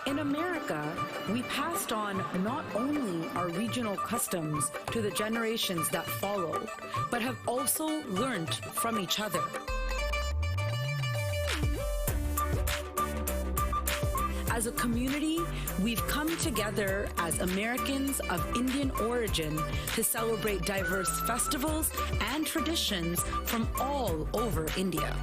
In America, we passed on not only our regional customs to the generations that follow, but have also learned from each other. As a community, we've come together as Americans of Indian origin to celebrate diverse festivals and traditions from all over India.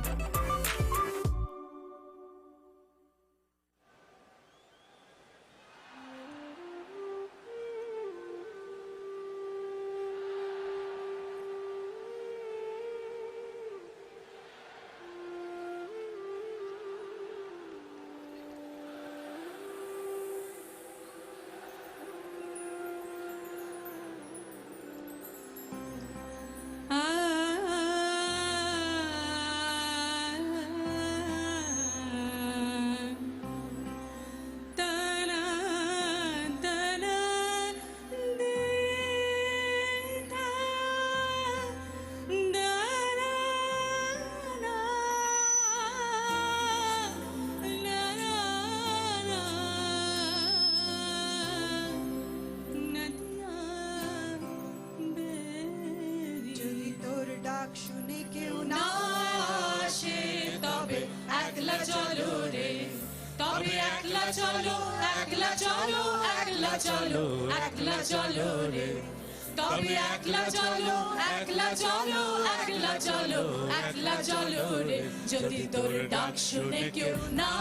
যদি তোর ডাক শুনে কেউ না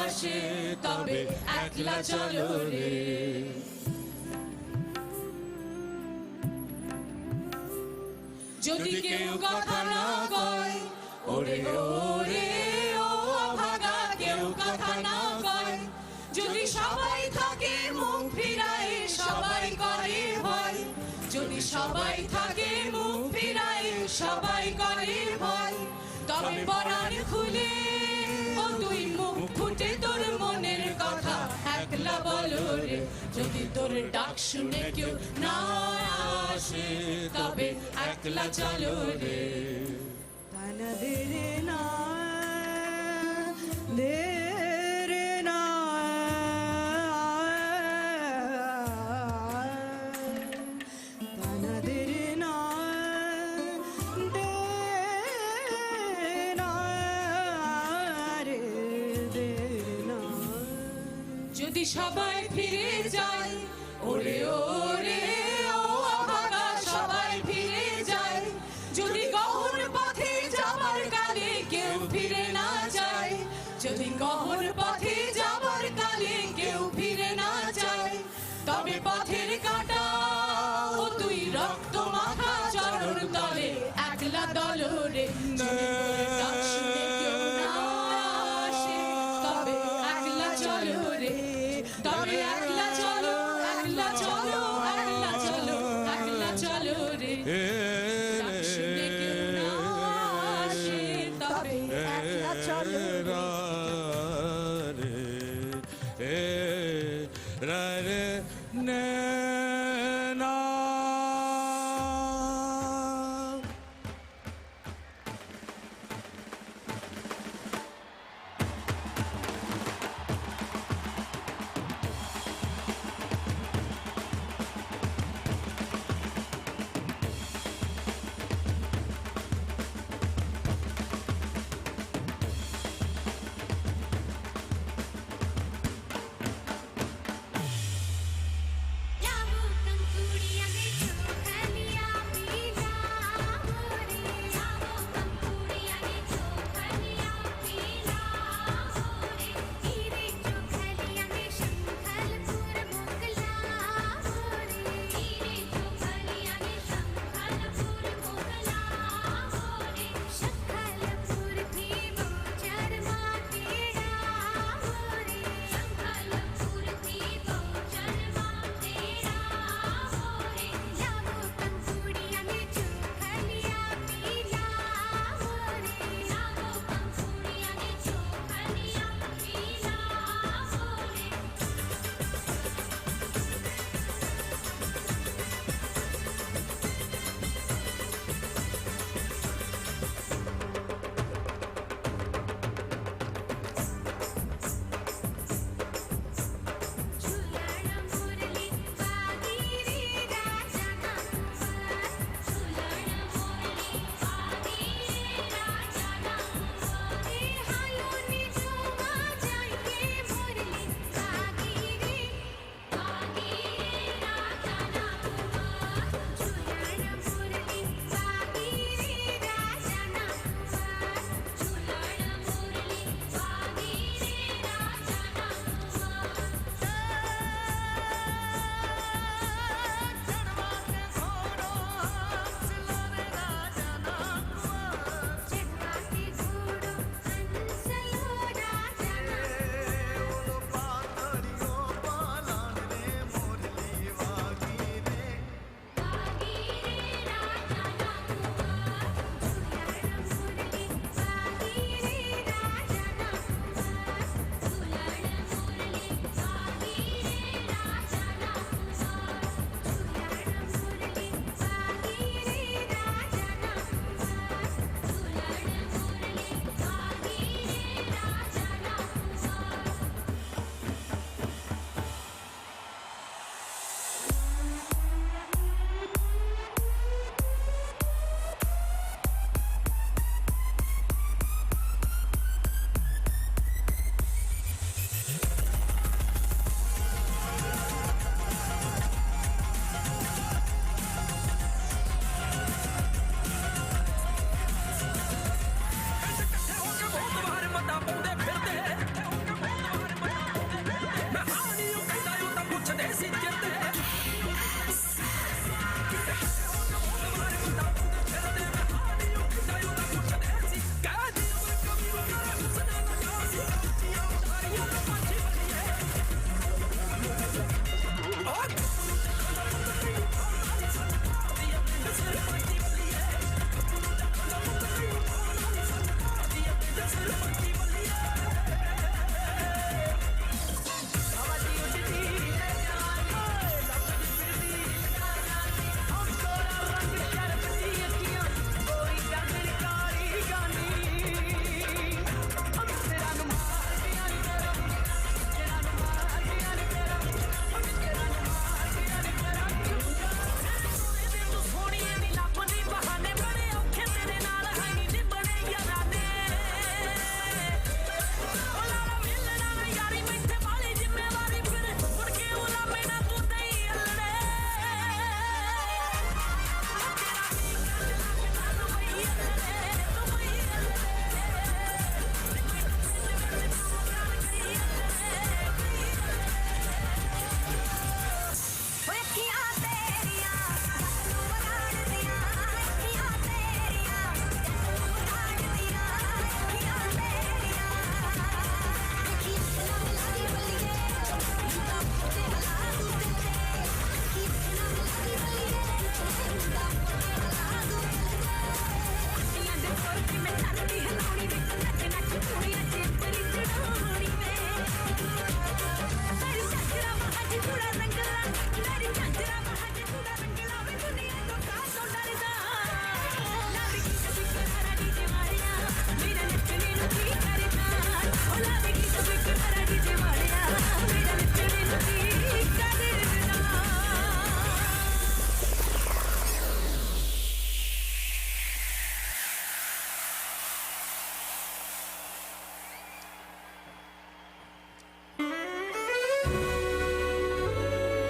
আসে তবে একলা চলো রে যদি কেউ কথা না কয় ওরে ওরে ও অভাগা কেউ কথা না কয় যদি সবাই থাকে মুখ ফিরায় সবাই করে ভয় যদি সবাই থাকে মুখ ফিরায়, সবাই করে ভয়, তবে পরাণ খুলে ও তুই মুখ ফুটে তোর মনের কথা একলা বলো রে। যদি তোর ডাক শুনে কেউ না আসে, তবে একলা চলো রে। তানাদের না দেরে না তানাদের না দে না রে দে না। যদি সবাই ফিরে যায় ওরে ওরে ও অভাগা, সবাই ফিরে যায়। যদি গহন পথে যাবার কালে কেউ ফিরে না যায়, যদি গহন পথে যাবার কালে কেউ ফিরে না যায়, তবে পথের কাঁটা ও তুই রক্ত মাখা চরণ তলে একলা দলরে। যদি তোর ডাক শুনে কেউ না আসে, তবে একলা চলো রে, তবে একলা চলো, একলা চলো, একলা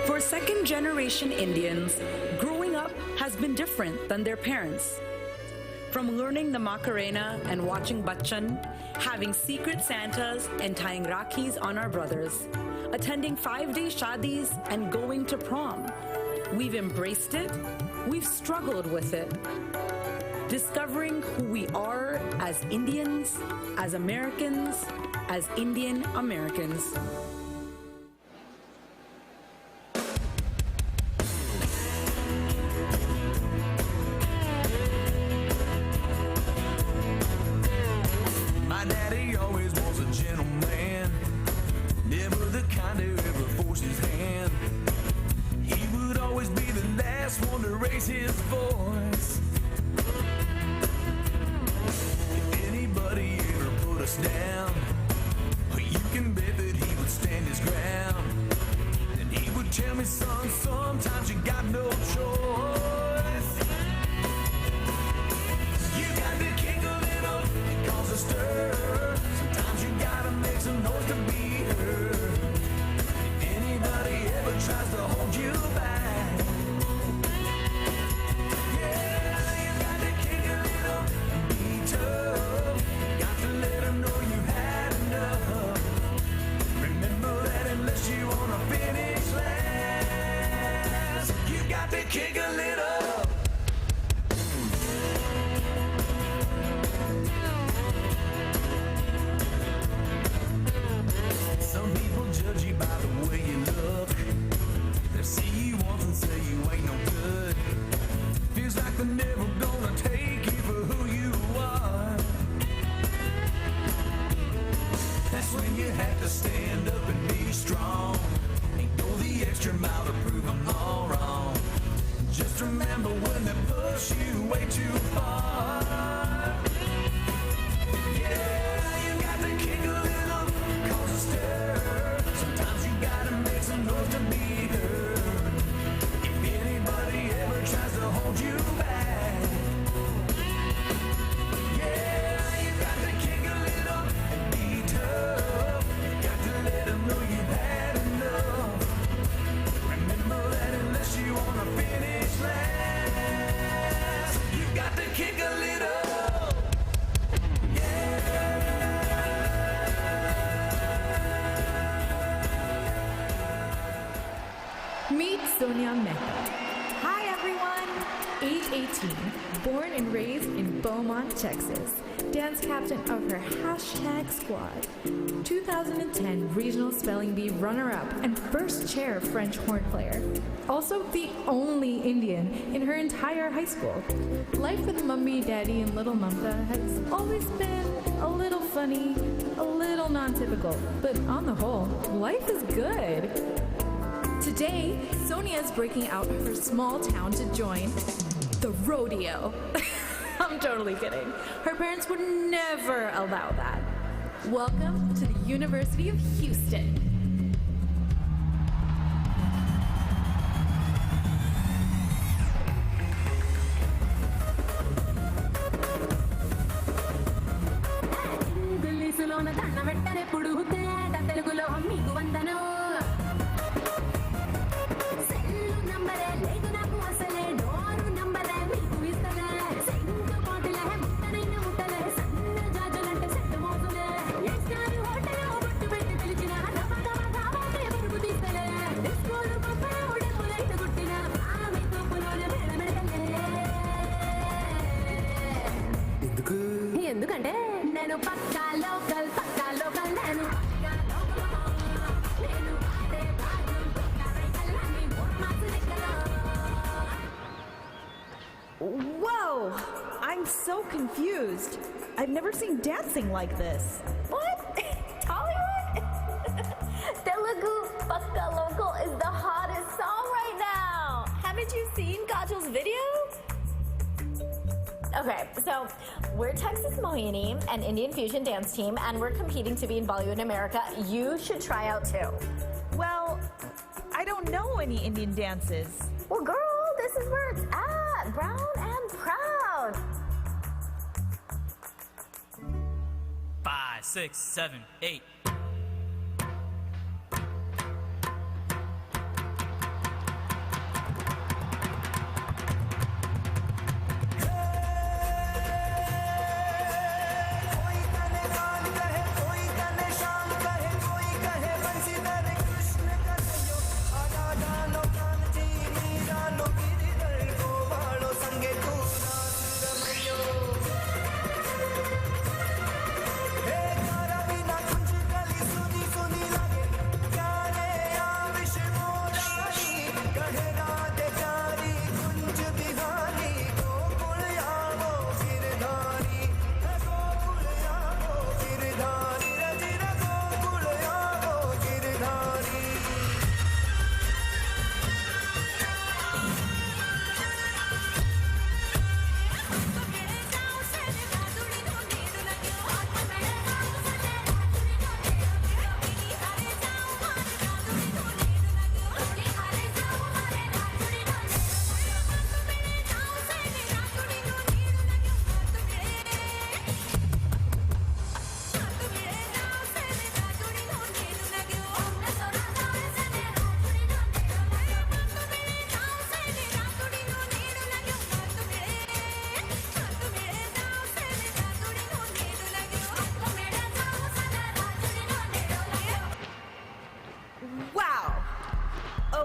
For second-generation Indians, growing up has been different than their parents. From learning the Macarena and watching Bachchan, having secret Santas and tying Rakhis on our brothers, attending 5-day shadis and going to prom. We've embraced it, we've struggled with it. Discovering who we are as Indians, as Americans, as Indian Americans. My daddy always was a gentleman, never the kind who ever forced his hand. He would always be the last one to raise his voice. If anybody ever put us down, you can bet that he would stand his ground. And he would tell me, son, sometimes you got no choice. You got to kick a little, it cause a stir. Sometimes you gotta make some noise to be heard. If anybody ever tries to hold you back, yeah, you got to kick a little and be tough. Got to let them know you had enough. Remember that unless you wanna finish last, you got to kick a little. Some people judge you by the way you look. They see you once and say you ain't no good. Feels like they're never gonna take you for who you are. That's when you have to stand up and be strong and go the extra mile to prove them all wrong. Just remember when they push you way too far. Yeah, you got to kick a little, cause a stir. Sometimes you gotta make some noise to be heard. If anybody ever tries to hold you back, yeah, you got to kick a little and be tough. Got to let them know you've had enough. Remember that unless you wanna finish last, you got to kick a little. Meet Sonia Mehta. Hi everyone! Age 18, born and raised in Beaumont, Texas. Dance captain of her hashtag squad. 2010 Regional Spelling Bee runner-up and first chair French horn player. Also the only Indian in her entire high school. Life with Mummy, Daddy, and Little Mamta has always been a little funny, a little non-typical, but on the whole, life is good. Today, Sonia is breaking out of her small town to join the rodeo. I'm totally kidding. Her parents would never allow that. Welcome to the University of Houston. ఎందుకంటే నేను పక్కా local నేను Whoa! I'm so confused. I've never seen dancing like this. What? Tollywood? Telugu Pakka Local is the hottest song right now. Haven't you seen Kajol's video? Okay, so we're Texas Mohini, an Indian fusion dance team, and we're competing to be in Bollywood America. You should try out too. Well, I don't know any Indian dances. Well, girl, this is where it's at. Brown and proud. 5, 6, 7, 8.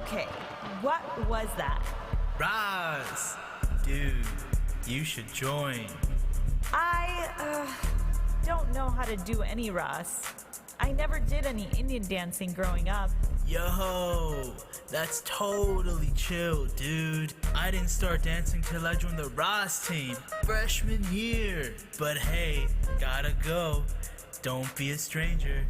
Okay, what was that? Raz! Dude, you should join. I don't know how to do any Ras. I never did any Indian dancing growing up. Yo, that's totally chill, dude. I didn't start dancing till I joined the Raz team, freshman year. But hey, gotta go. Don't be a stranger.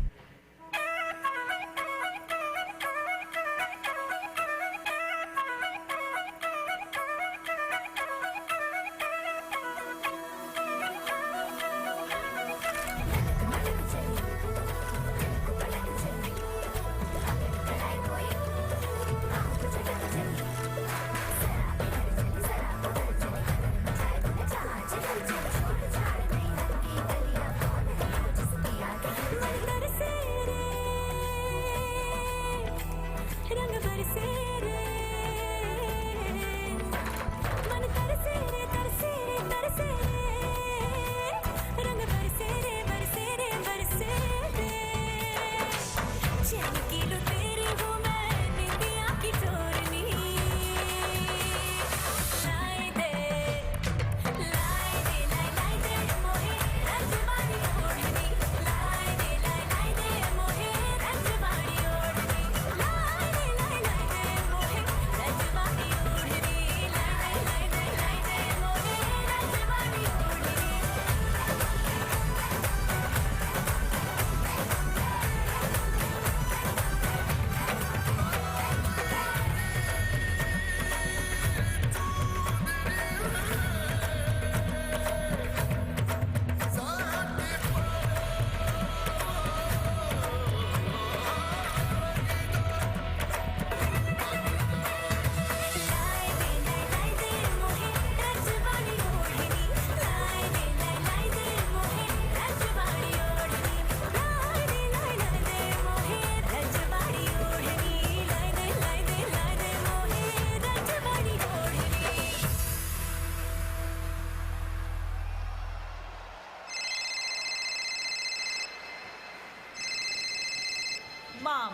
Mom,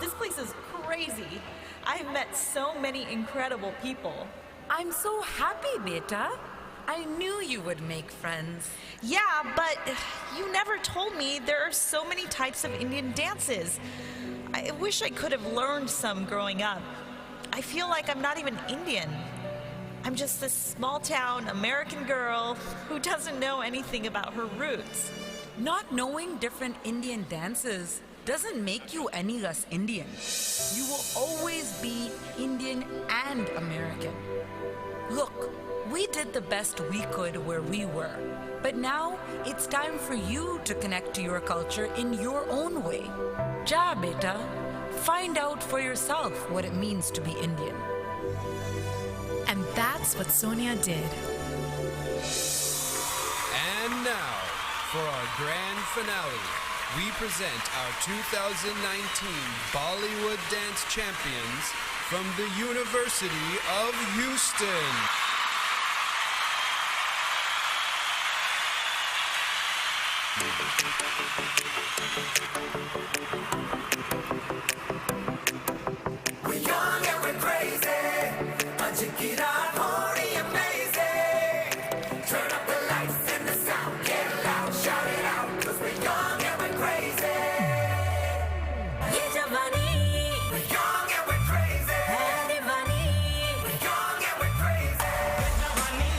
this place is crazy. I've met so many incredible people. I'm so happy, beta. I knew you would make friends. Yeah, but you never told me there are so many types of Indian dances. I wish I could have learned some growing up. I feel like I'm not even Indian. I'm just this small-town American girl who doesn't know anything about her roots. Not knowing different Indian dances doesn't make you any less Indian. You will always be Indian and American. Look, we did the best we could where we were, but now it's time for you to connect to your culture in your own way. Ja, beta, find out for yourself what it means to be Indian. And that's what Sonia did. And now, for our grand finale, we present our 2019 Bollywood Dance Champions from the University of Houston. We're young and we're crazy. Ajit, Howdy, amazing. Turn up the lights and the sound. Get loud, shout it out. 'Cause we're young and we're crazy. ये जवानी We're young and we're crazy. है दीवानी We're young and we're crazy.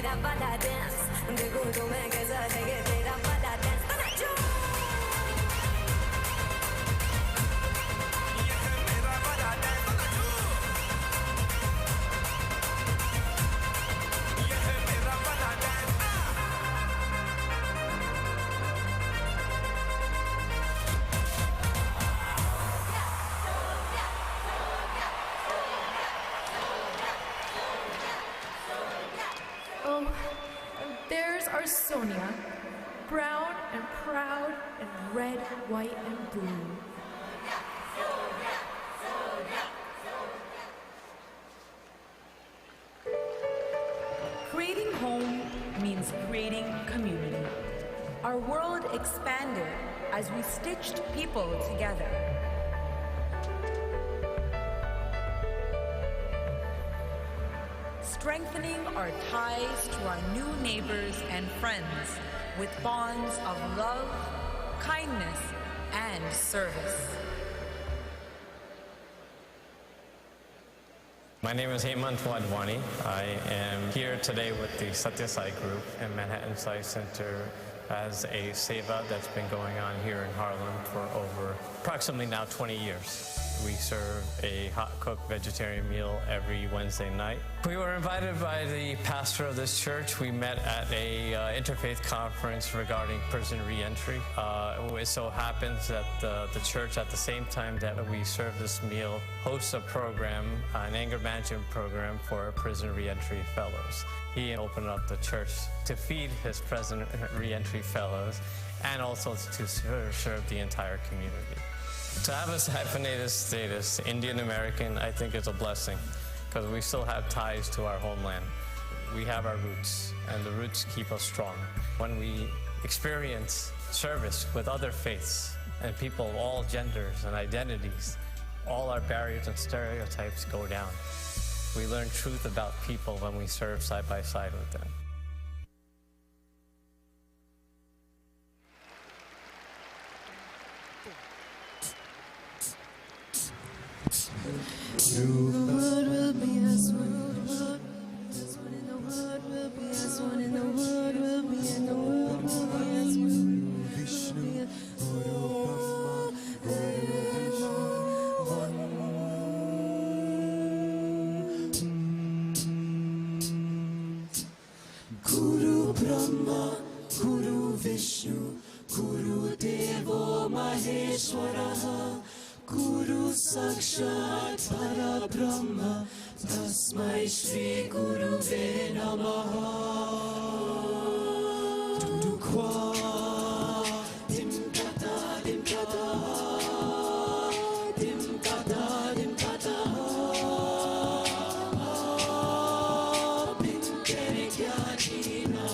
तेरा वाला dance देखो तो मैं कैसा है ये तेरा वाला dance तनाजो Oh, and there's our Sonia, brown and proud and red, white, and blue. Creating home means creating community. Our world expanded as we stitched people together. Strengthening our ties to our new neighbors and friends with bonds of love, kindness, and service. My name is Hemant Wadhwani. I am here today with the Satya Sai Group in Manhattan Science Center as a seva that's been going on here in Harlem for over approximately now 20 years. We serve a hot-cooked vegetarian meal every Wednesday night. We were invited by the pastor of this church. We met at a interfaith conference regarding prison reentry. It so happens that the church, at the same time that we serve this meal, hosts a program, an anger management program for prison reentry fellows. He opened up the church to feed his prison reentry fellows and also to serve the entire community. To have a hyphenated status, Indian American, I think is a blessing because we still have ties to our homeland. We have our roots, and the roots keep us strong. When we experience service with other faiths and people of all genders and identities, all our barriers and stereotypes go down. We learn truth about people when we serve side by side with them. The world will be as one. As one in the world will be as one in the world will be in the world will be as one. Vishnu, Guru Brahma, Guru Vishnu, Guru Devo Maheshwaraha. Guru Sakshat Parabrahma Tasmai Shri Guruve Namaha. Dukwa Dim Kata Dim Kata Dim Kata Dim Kata Bim Tere Kya Jina.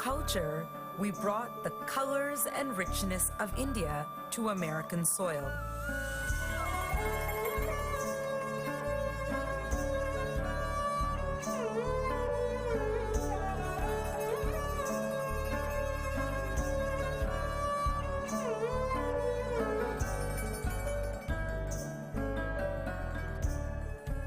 culture, we brought the colors and richness of India to American soil.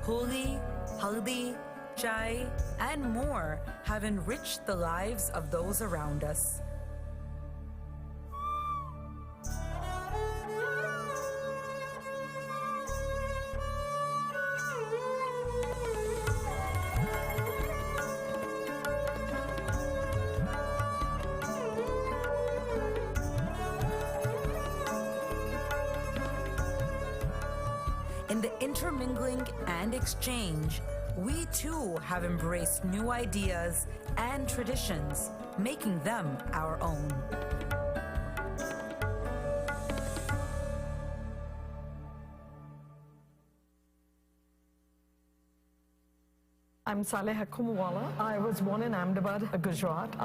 Holi, Haldi, Chai, and more have enriched the lives of those around us. In the intermingling and exchange, we too have embraced new ideas and traditions, making them our own. I'm Saleha Kumwala. I was born in Ahmedabad, Gujarat.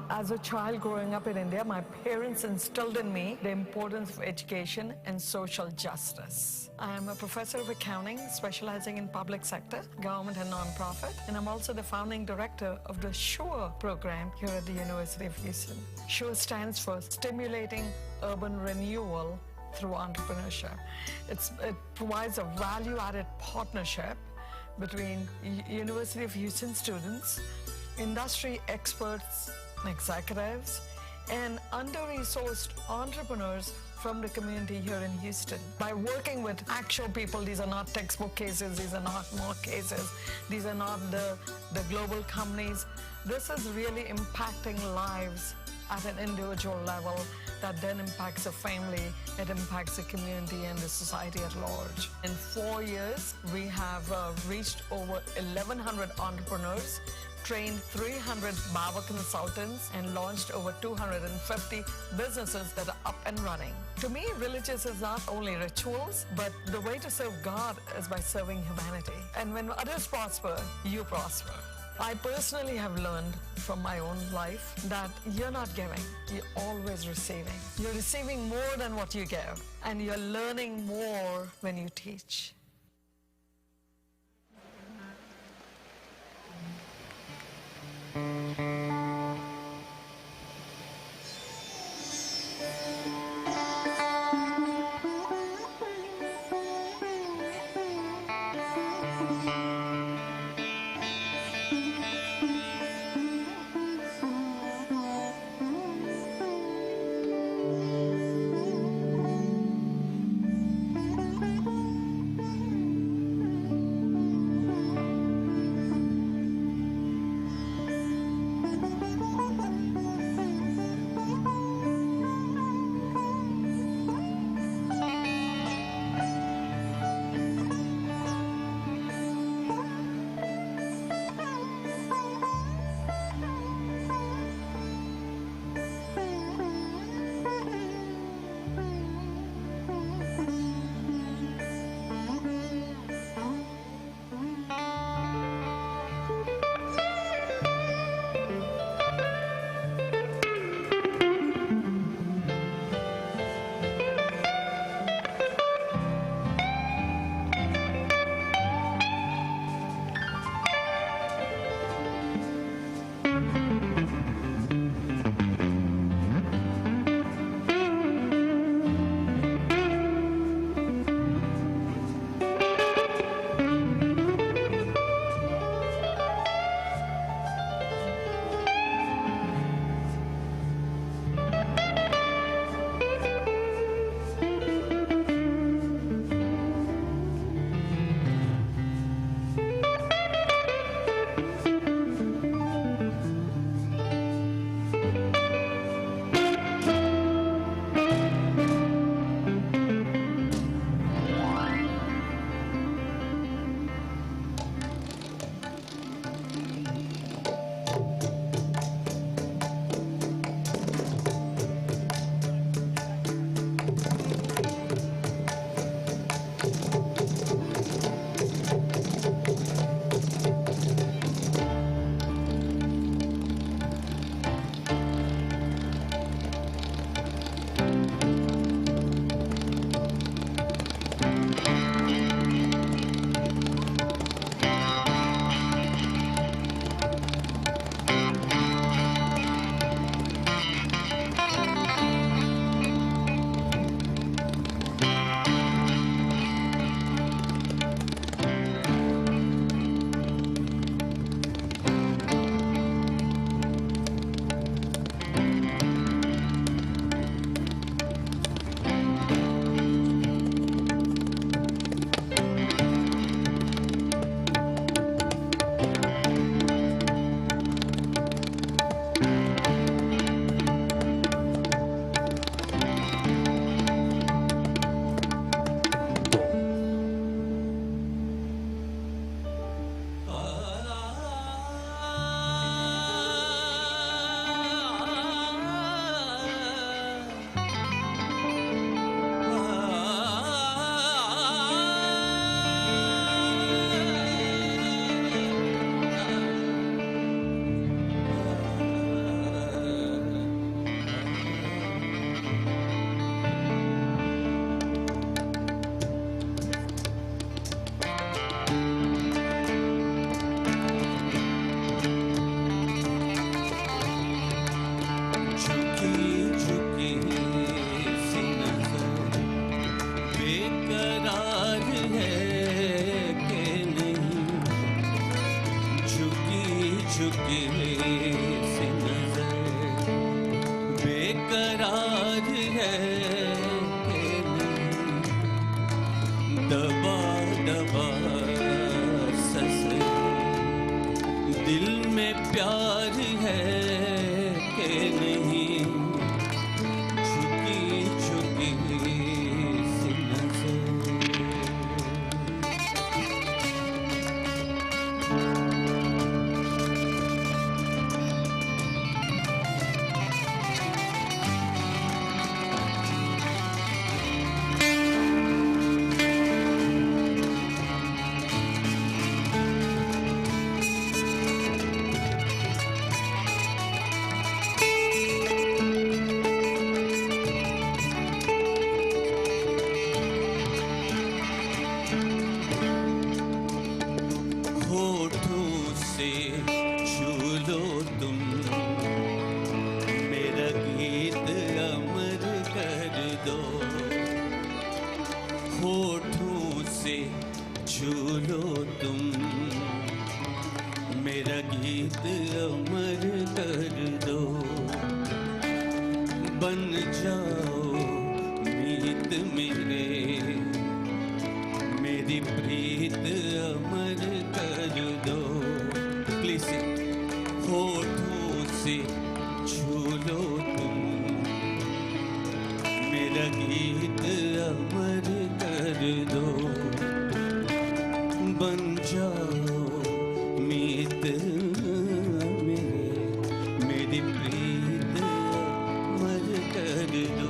As a child growing up in India, my parents instilled in me the importance of education and social justice. I am a professor of accounting, specializing in public sector, government and non-profit, and I'm also the founding director of the SURE program here at the University of Houston. SURE stands for Stimulating Urban Renewal Through Entrepreneurship. It provides a value-added partnership between University of Houston students, industry experts, executives, and under-resourced entrepreneurs from the community here in Houston. By working with actual people, these are not textbook cases, these are not mock cases, these are not the global companies. This is really impacting lives at an individual level that then impacts the family, it impacts the community and the society at large. In 4 years, we have reached over 1,100 entrepreneurs, trained 300 BABA consultants, and launched over 250 businesses that are up and running. To me, religious is not only rituals, but the way to serve God is by serving humanity. And when others prosper, you prosper. I personally have learned from my own life that you're not giving, you're always receiving. You're receiving more than what you give, and you're learning more when you teach. होठों से छू लो तुम, मेरा गीत अमर कर दो, बन जाओ मीत मेरे, मेरी प्रीत अमर कर दो। प्लीज होठों से छू लो तुम, मेरा गीत अमर कर दो, बन जाओ मीत मेरे, मेरी प्रीत अमर कर दो।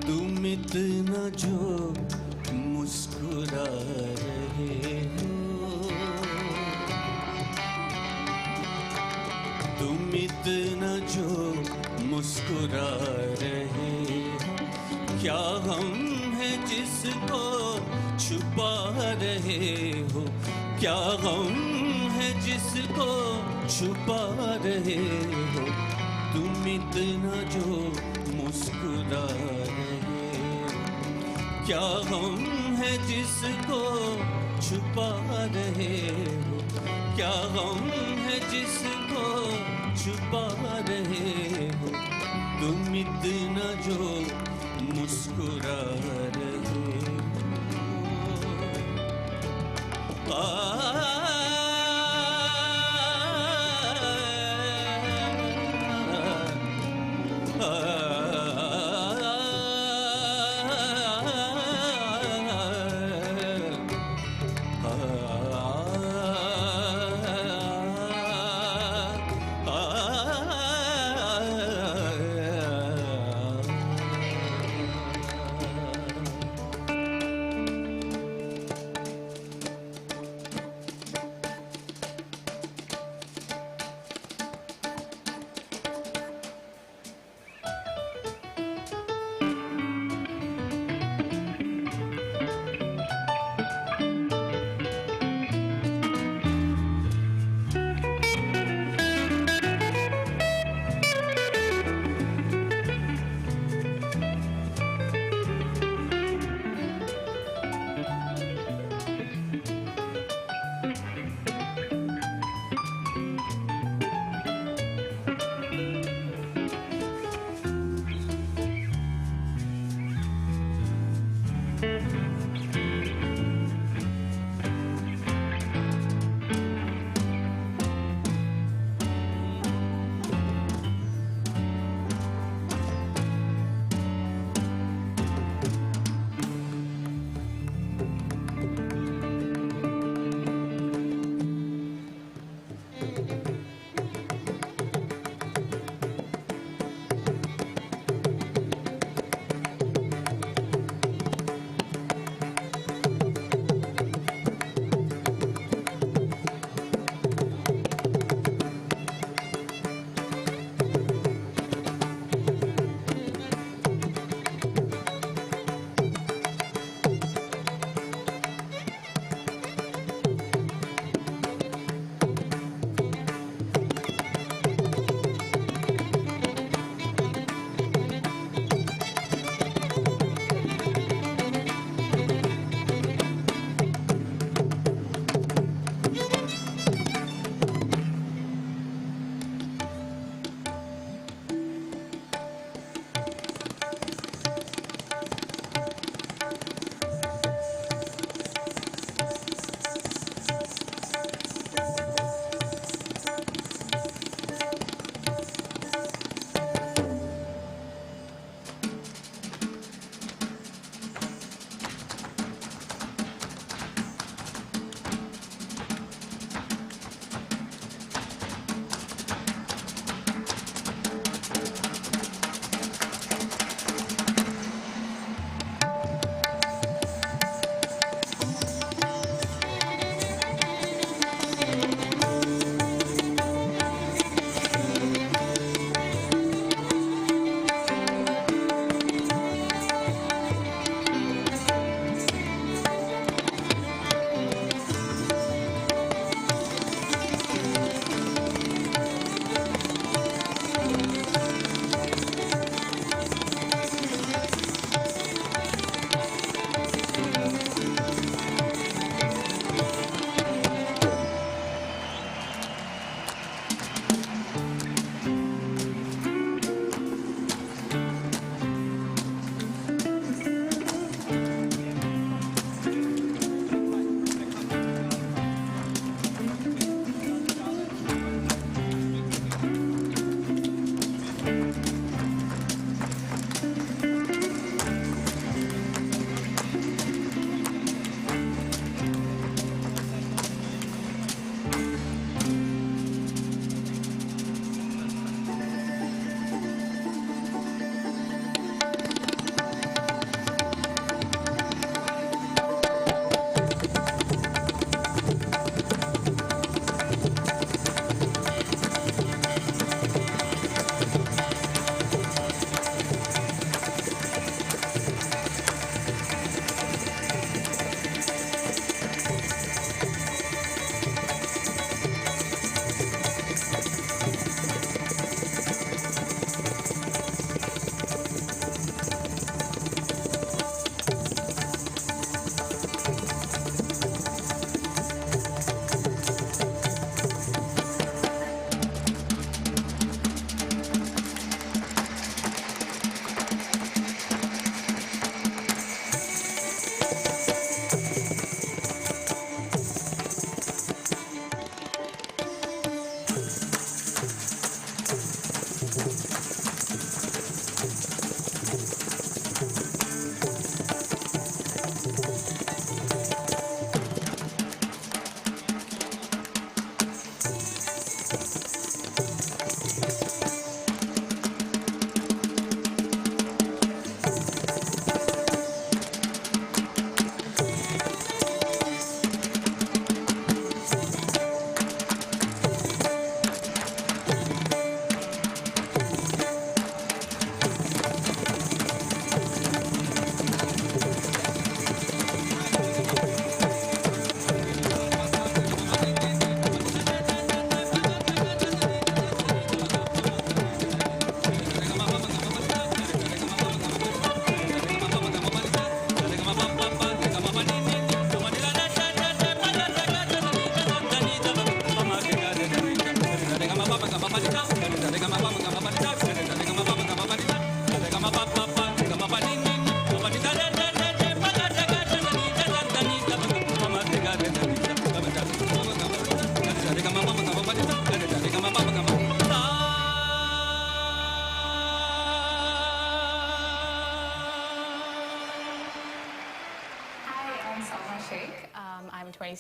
तुम इतना जो मुस्कुरा रहे हो, तुम इतना जो मुस्कुरा रहे हो, क्या हम है जिसको छुपा रहे हो, क्या हम है जिसको छुपा रहे हो, तुम इतना जो मुस्कुरा रहे हो, क्या हम है जिसको छुपा रहे हो, क्या हम है जिसको छुपा रहे हो, तुम इतना जो मुस्कुरा रहे हो।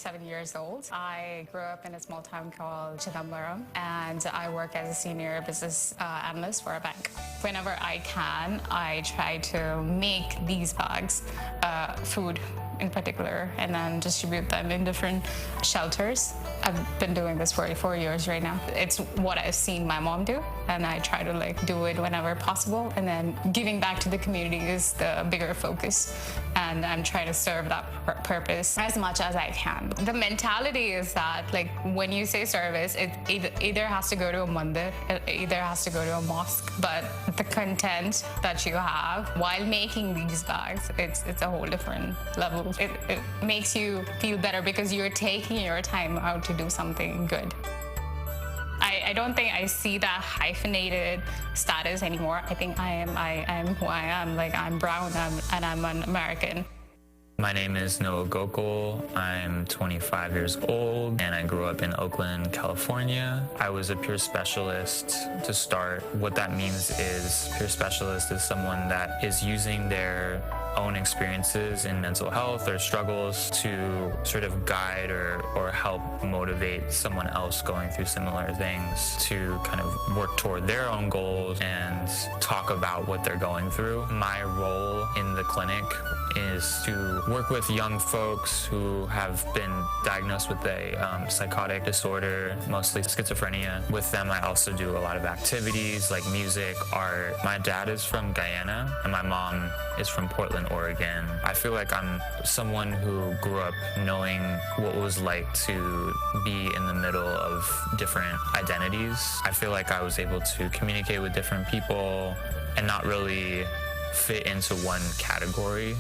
27 years old. I grew up in a small town called Chidambaram, and I work as a senior business analyst for a bank. Whenever I can, I try to make these bags, food in particular, and then distribute them in different shelters. I've been doing this for 4 years right now. It's what I've seen my mom do, and I try to do it whenever possible. And then giving back to the community is the bigger focus, and I'm trying to serve that purpose as much as I can. The mentality is that when you say service, it either has to go to a mandir, it either has to go to a mosque, but the content that you have while making these bags, it's a whole different level. It makes you feel better because you're taking your time out to do something good. I don't think I see that hyphenated status anymore. I think I am who I am. I'm brown and I'm an American. My name is Noah Gokul. I'm 25 years old and I grew up in Oakland, California. I was a peer specialist to start. What that means is peer specialist is someone that is using their own experiences in mental health or struggles to sort of guide or help motivate someone else going through similar things to kind of work toward their own goals and talk about what they're going through. My role in the clinic is to work with young folks who have been diagnosed with a psychotic disorder, mostly schizophrenia. With them, I also do a lot of activities like music, art. My dad is from Guyana and my mom is from Portland, Oregon. I feel like I'm someone who grew up knowing what it was like to be in the middle of different identities. I feel like I was able to communicate with different people and not really fit into one category.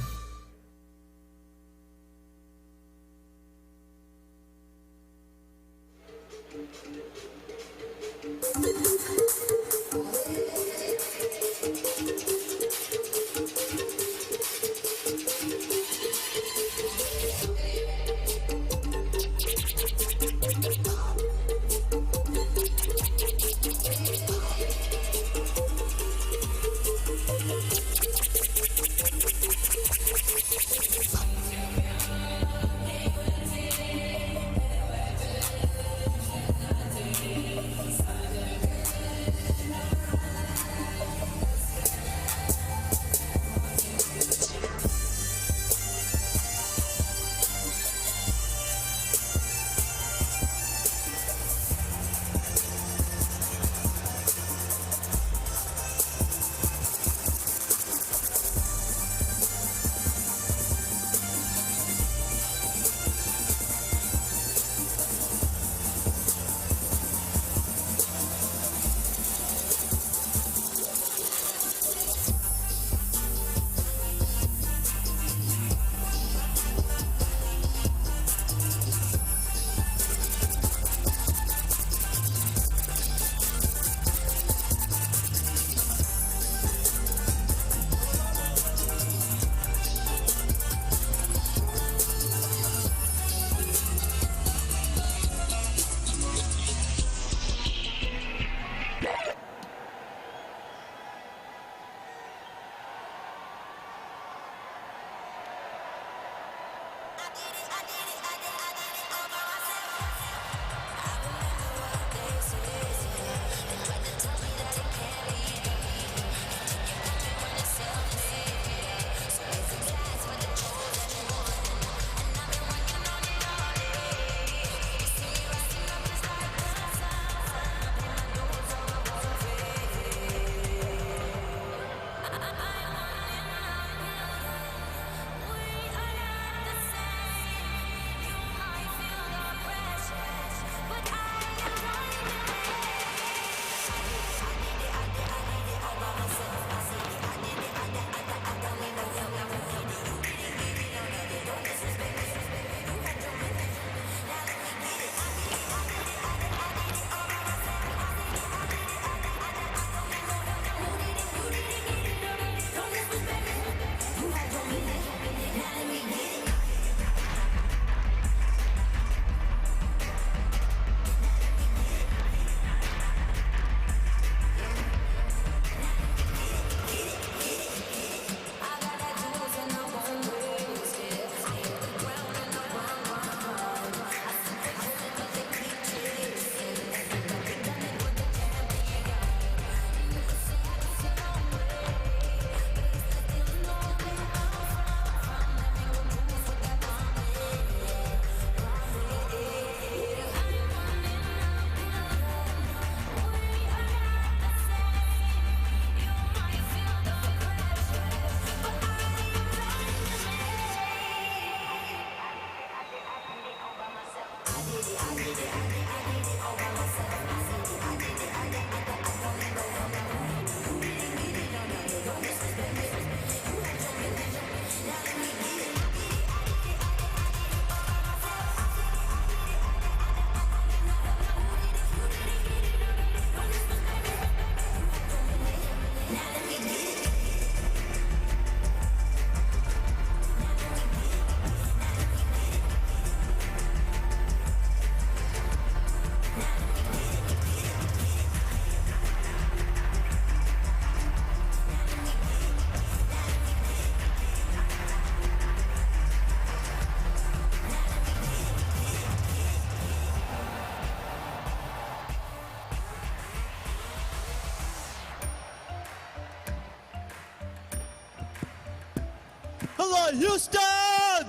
Hello, Houston!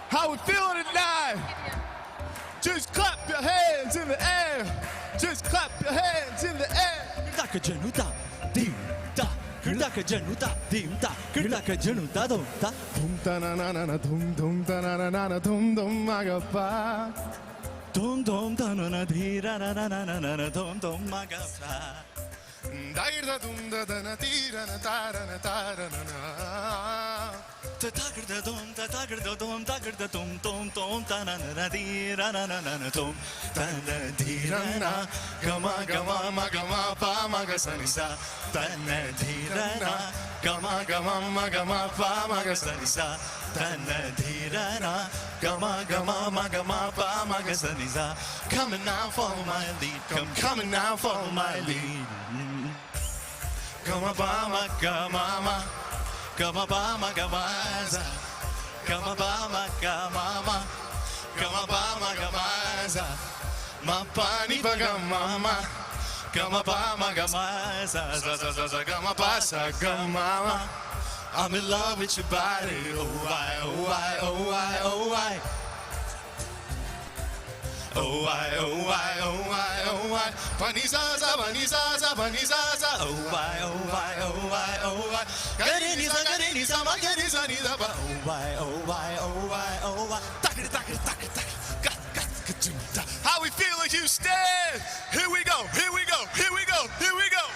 How we feeling tonight? Just clap your hands in the air. Just clap your hands in the air. Daka januta, dim da. Daka januta, dim da. Daka januta, dum da. Dum da na na na na dum dum da na na na na dum dum magapa. Dum dum da na na di ra na na na na na dum dum magapa. Da dum da da na di ra na ta ra na ta ra na na. Da da dum da dum da dum dum dum da na na di ra na na na dum da na di ra na gama gama ma gama pa ma ga sa ni sa da na di ra na gama gama ma gama pa ma ga sa ni sa da na di ra na gama gama ma gama pa ma ga sa ni sa. Coming now, follow my lead. Coming now, follow my lead. Gama ba ma gama ma. Gama ba ma gama za, gama ba ma gama ma, gama ba ma gama za, ma pa ni pa gama ma, gama ba ma gama za za za za za gama ba sa gama ma. I'm in love with your body, oh I, oh I, oh I, oh I. Oh I, oh I, oh I, oh I. Panizaza, panizaza, panizaza. Oh I, oh I, oh I, oh I. Gariniza, gariniza, magariza, niza. Oh I, oh I, oh I, oh I. Takiri, takiri, takiri, takiri. Gat, gat, kachunta. How we feeling, Houston? Here we go, here we go, here we go, here we go.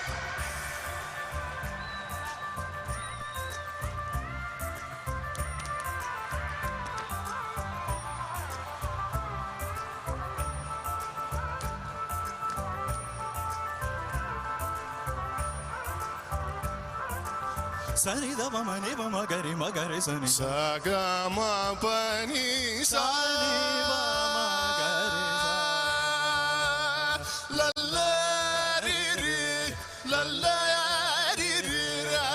Sani da ma ni ba ma gari sani. Sa ga ma pa ni sa ni ba ma gari sa. La la ri ri, la la ri ri ra.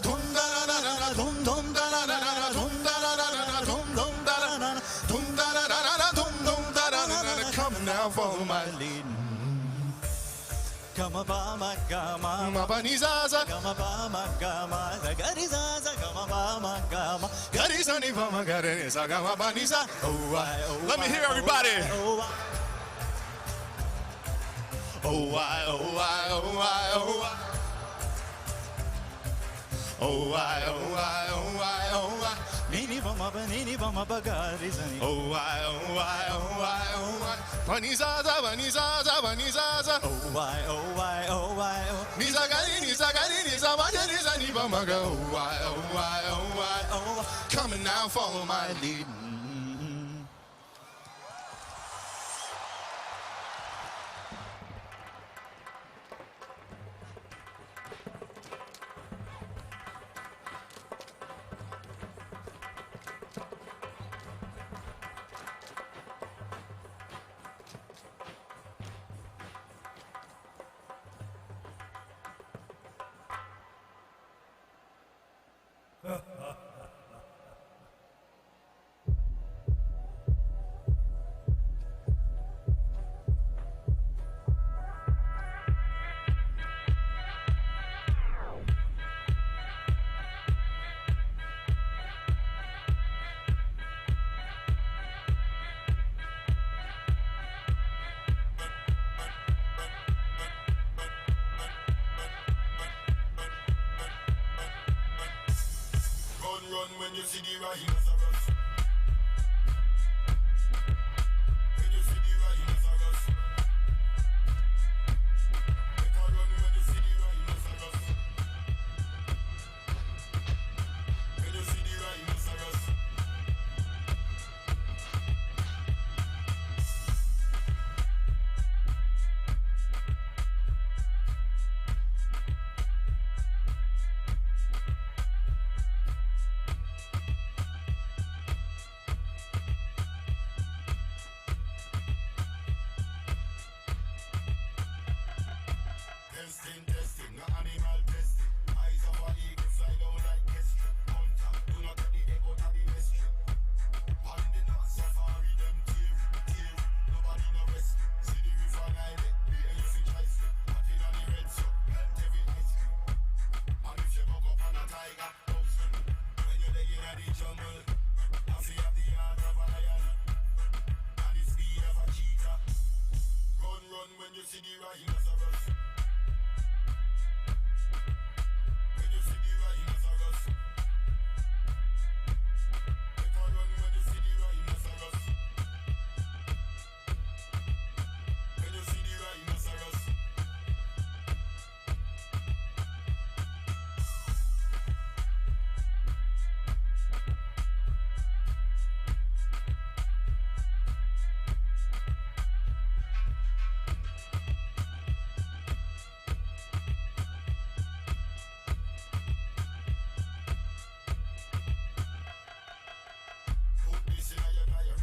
Dum da na na na, dum dum da na na na, dum da na na na, dum dum da na na, dum da na na na, dum dum da na na. Come now, follow my lead. Gama ba ma gama ma pa ni za za. Gama ba ma gama za gari za za gama ba ma gama gari za ni ba ma gari za gama ba ni za. Oh I, oh let me hear everybody. Oh I, oh I, oh I, oh I, oh I. Oh I, oh I, oh I, oh I. Nini ba ma ba gari za ni. Oh I, oh I, oh I, oh I. Pani za za, pani za za, pani za za. Oh I, oh I, oh I, oh. Ni za gari, ni za gari, ni za ma gari za ni ba ma ga. Oh I, oh I, oh I, oh I. Coming now, follow my lead. Run when you see the rhinoceros. When you see the rhinoceros. Better run when you see the rhinoceros. When you see the rhinoceros. Testing, no animal testing. Eyes of a eagle fly down like kestrel. Hunter, do not let the echo to the mystery. On the north safari, them tear. Nobody no rest. See the river Nile, the fish ice cream. Hot in on the red sun, melt every ice cream. And if you buck up see the rhinoceros. When you see the rhinoceros. Better run when you see the rhinoceros. When you see the rhinoceros. Put this in your diary.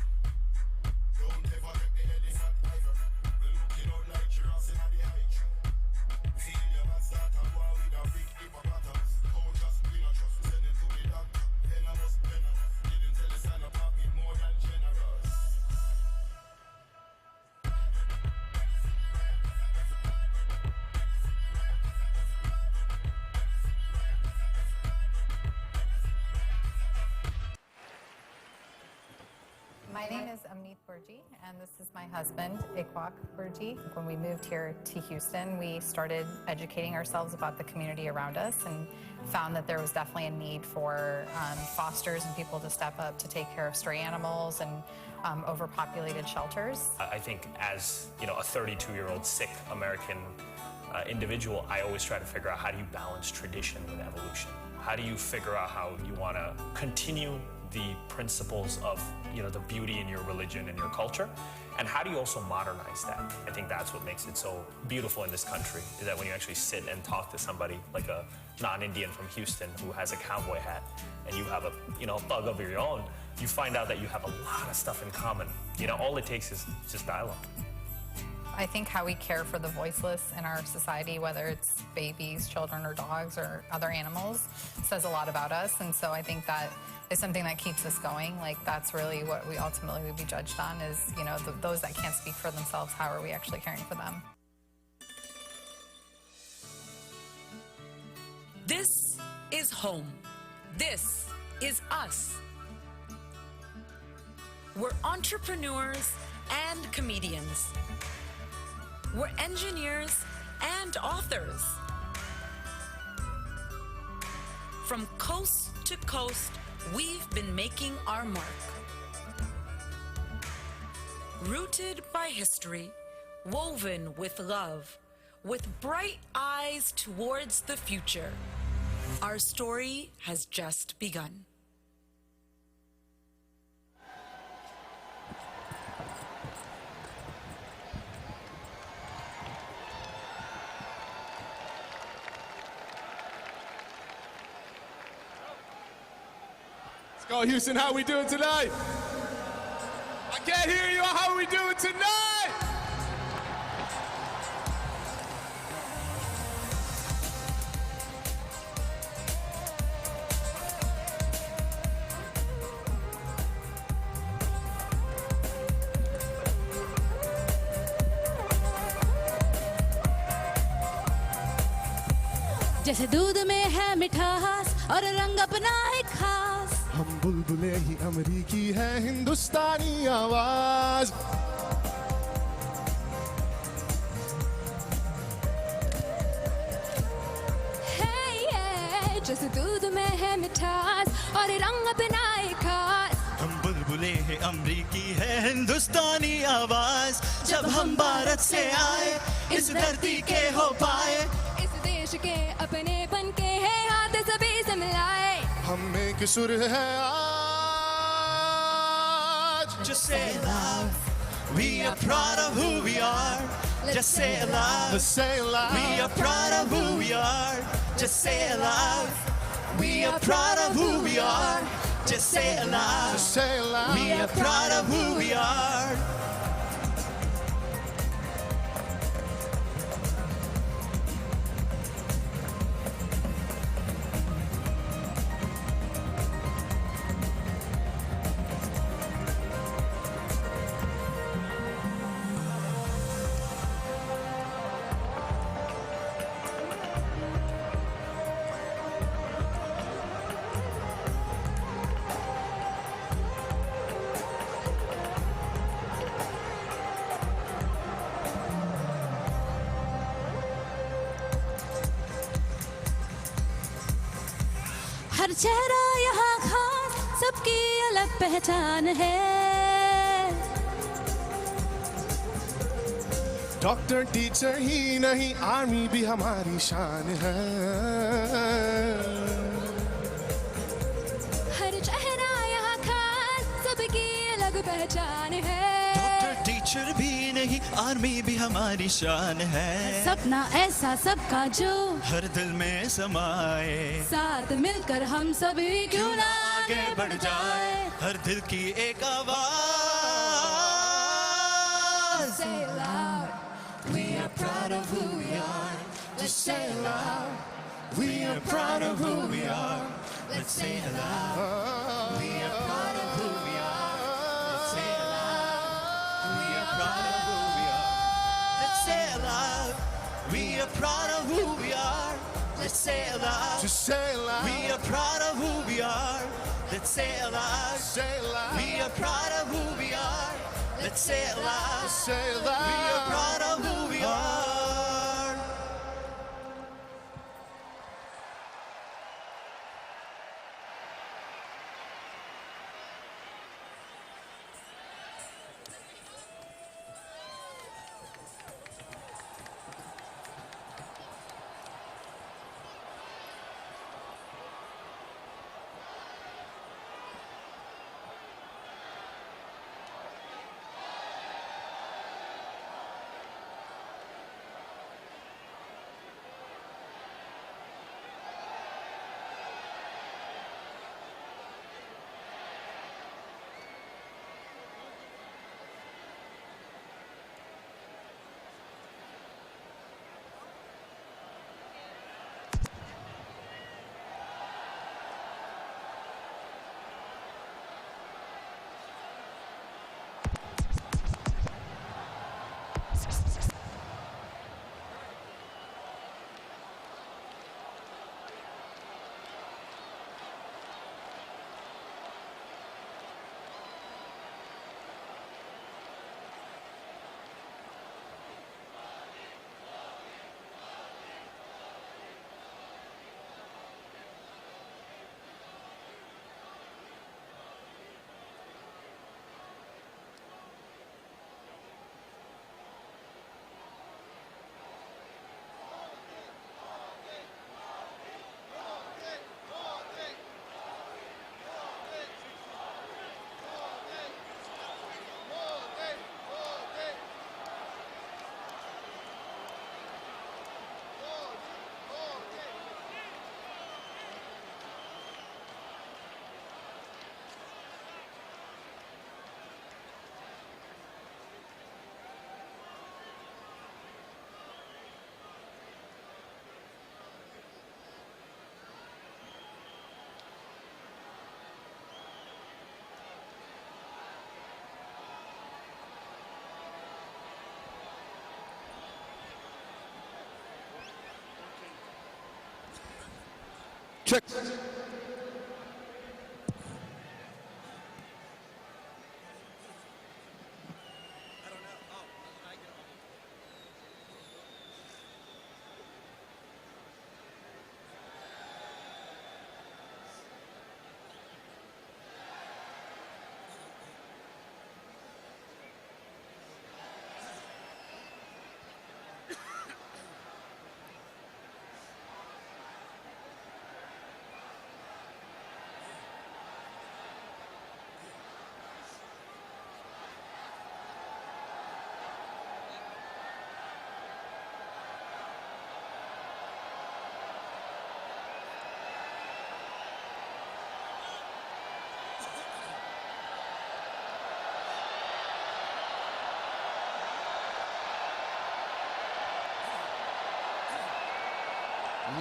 Don't ever make the elephant tiger. We're looking out like giraffes in the high tree. Feel your man start a war with a big hippopotamus. Oh, just we not trust. Send him to the doctor. Venomous, venomous. Didn't tell the son of papi more than generous. My name is Ajit Burji, and this is my husband, Ikwak Burji. When we moved here to Houston, we started educating ourselves about the community around us and found that there was definitely a need for fosters and people to step up to take care of stray animals and overpopulated shelters. I think as a 32-year-old sick American individual, I always try to figure out how do you balance tradition with evolution? How do you figure out how you want to continue the principles of the beauty in your religion and your culture, and how do you also modernize that? I think that's what makes it so beautiful in this country, is that when you actually sit and talk to somebody like a non-Indian from Houston who has a cowboy hat, and you have a thug of your own, you find out that you have a lot of stuff in common. All it takes is just dialogue. I think how we care for the voiceless in our society, whether it's babies, children, or dogs, or other animals, says a lot about us. And so I think that is something that keeps us going. Like, that's really what we ultimately would be judged on is, those that can't speak for themselves, how are we actually caring for them? This is home. This is us. We're entrepreneurs and comedians. We're engineers and authors. From coast to coast, we've been making our mark. Rooted by history, woven with love, with bright eyes towards the future. Our story has just begun. Go Houston, how we doing tonight? I can't hear you. How are we doing tonight? जैसे दूध में है मिठास और रंग अपना है खास हम बुलबुले ही अमरीकी है हिंदुस्तानी आवाज जैसे दूध में है मिठास और रंग अपना है खास हम बुलबुले हैं अमरीकी है हिंदुस्तानी आवाज जब हम भारत से आए इस धरती के हो पाए इस देश के अपने बन के हैं हाथ सभी से मिलाए हम एक सुर है आज Just say loud we are proud of who we are Just say it loud Say it loud We are proud of who we are Just say it loud We are proud of who we are Just say it loud Just say it loud We are proud of who we are हर चेहरा यहाँ खास सबकी अलग पहचान है doctor teacher ही नहीं army भी हमारी शान है हर चेहरा यहाँ खास सबकी अलग पहचान है डॉक्टर टीचर भी नहीं आर्मी भी हमारी शान है सपना ऐसा सबका जो हर दिल में समाए साथ मिलकर हम सभी क्यों ना आगे बढ़ जाए हर दिल की एक आवाज Say it loud, we are proud of who we are. Let's say it loud, we are proud of who we are. Let's say it loud, we are proud of who we are. Let's say it loud, we are proud of who we are. Let's say it loud. We are proud of who we are. Let's say it loud. Just say it loud. We are proud of who we are. Let's say it loud. Say it loud. We are proud of who we are. Let's say it loud. Say it loud. We are proud of who we are. Check.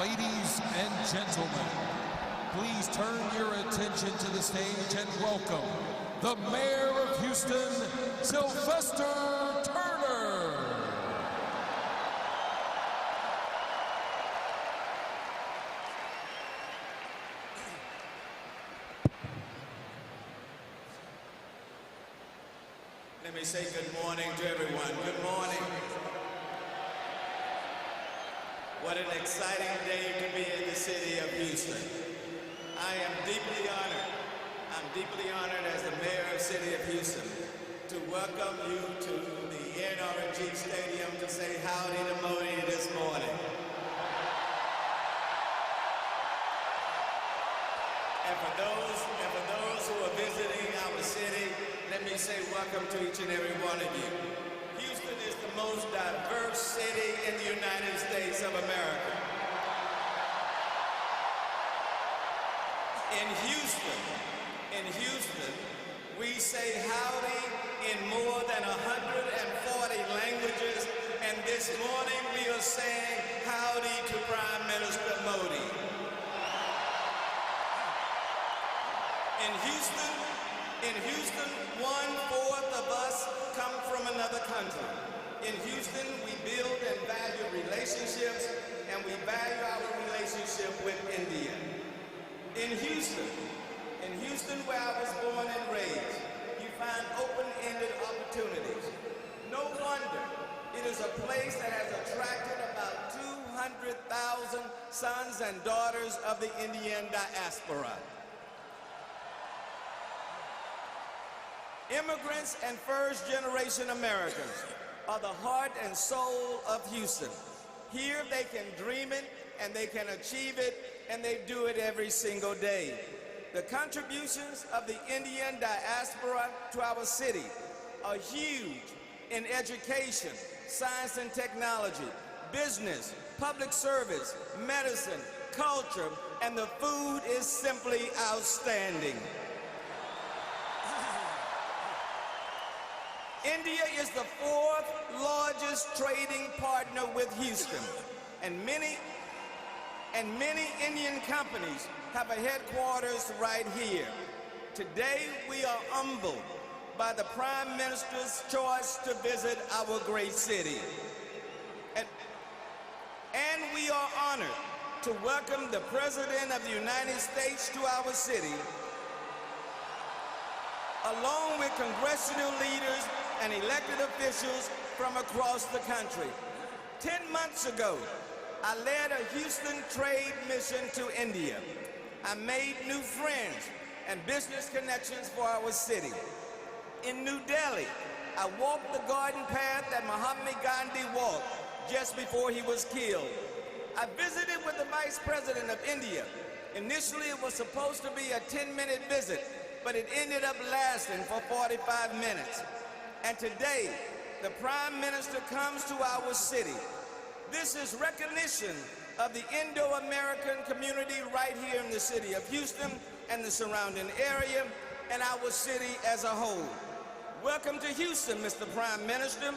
Ladies and gentlemen, please turn your attention to the stage and welcome the Mayor of Houston, Sylvester Turner. Let me say good morning to everyone. Good morning. What an exciting day to be in the city of Houston. I am deeply honored. I'm deeply honored as the mayor of the city of Houston to welcome you to the NRG Stadium to say howdy to Modi this morning. And for those who are visiting our city, let me say welcome to each and every one of you. Houston is the most diverse city in the United States of America. In Houston, we say howdy in more than 140 languages, and this morning we are saying howdy to Prime Minister Modi. In Houston, 1/4 of us come from another country. In Houston, we build and value relationships, and we value our relationship with India. In Houston, where I was born and raised, you find open-ended opportunities. No wonder it is a place that has attracted about 200,000 sons and daughters of the Indian diaspora. Immigrants and first-generation Americans are the heart and soul of Houston. Here they can dream it, and they can achieve it, and they do it every single day. The contributions of the Indian diaspora to our city are huge in education, science and technology, business, public service, medicine, culture, and the food is simply outstanding. India is the 4th largest trading partner with Houston, and many Indian companies have a headquarters right here. Today, we are humbled by the Prime Minister's choice to visit our great city. And we are honored to welcome the President of the United States to our city, along with congressional leaders and elected officials from across the country. 10 months ago, I led a Houston trade mission to India. I made new friends and business connections for our city. In New Delhi, I walked the garden path that Mahatma Gandhi walked just before he was killed. I visited with the Vice President of India. Initially, it was supposed to be a 10-minute visit, but it ended up lasting for 45 minutes. And today, the Prime Minister comes to our city. This is recognition of the Indo-American community right here in the city of Houston and the surrounding area, and our city as a whole. Welcome to Houston, Mr. Prime Minister,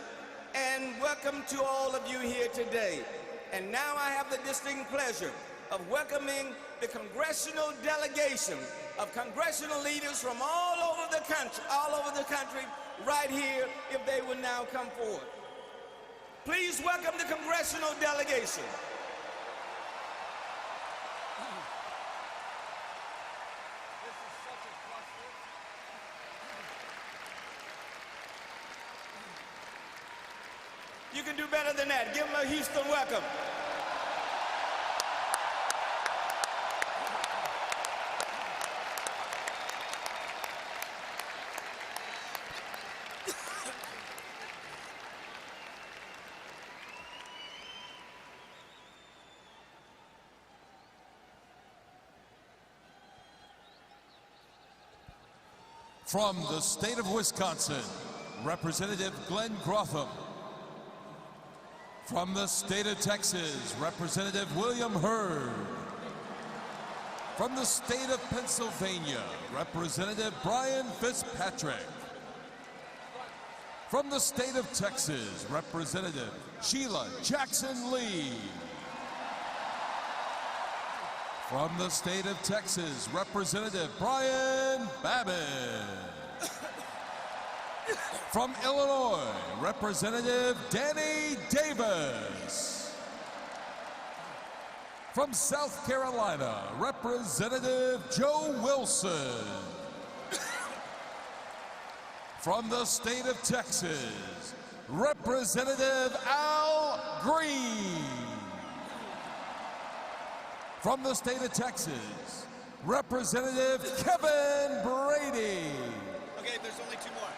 and welcome to all of you here today. And now I have the distinct pleasure of welcoming the congressional delegation of congressional leaders from all over the country, right here, if they will now come forward. Please welcome the congressional delegation. You can do better than that. Give them a Houston welcome. From the state of Wisconsin, Representative Glenn Grotham. From the state of Texas, Representative William Hurd. From the state of Pennsylvania, Representative Brian Fitzpatrick. From the state of Texas, Representative Sheila Jackson Lee. From the state of Texas, Representative Brian Babbitt. From Illinois, Representative Danny Davis. From South Carolina, Representative Joe Wilson. From the state of Texas, Representative Al Green. From the state of Texas, Representative Kevin Brady. Okay, there's only two more.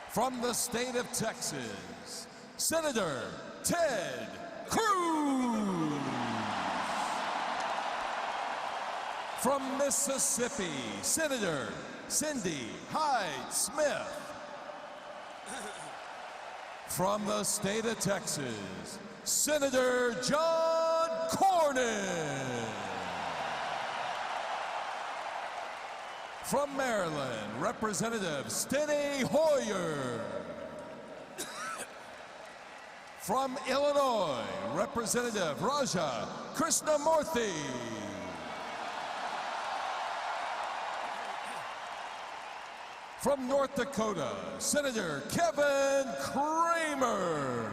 From the state of Texas, Senator Ted Cruz. From Mississippi, Senator Cindy Hyde-Smith. From the state of Texas, Senator John Cornyn. From Maryland, Representative Steny Hoyer. From Illinois, Representative Raja Krishnamurthy. From North Dakota, Senator Kevin Cramer.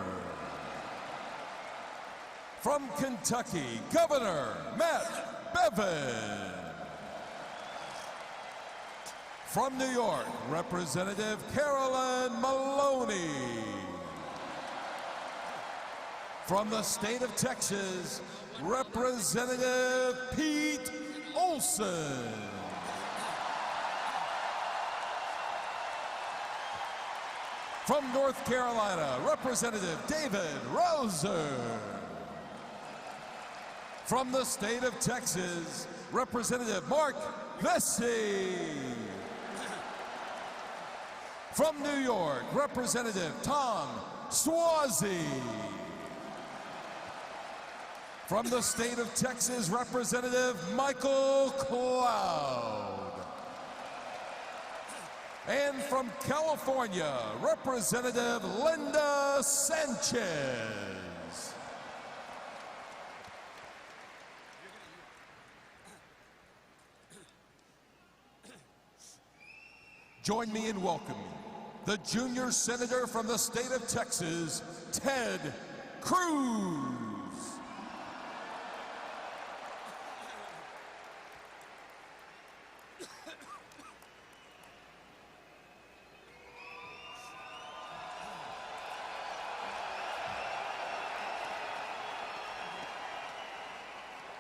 From Kentucky, Governor Matt Bevin. From New York, Representative Carolyn Maloney. From the state of Texas, Representative Pete Olson. From North Carolina, Representative David Roser. From the state of Texas, Representative Mark Vesey. From New York, Representative Tom Suozzi. From the state of Texas, Representative Michael Cloud. And from California, Representative Linda Sanchez. Join me in welcoming the junior senator from the state of Texas, Ted Cruz.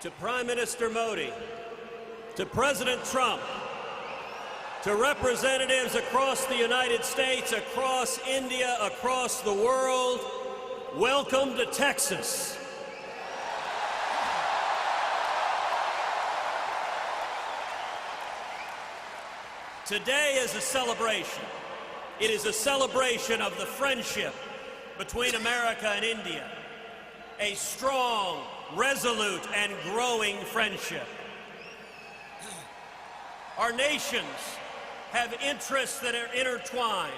To Prime Minister Modi, to President Trump, to representatives across the United States, across India, across the world, welcome to Texas. Today is a celebration. It is a celebration of the friendship between America and India, a strong, resolute, and growing friendship. Our nations have interests that are intertwined.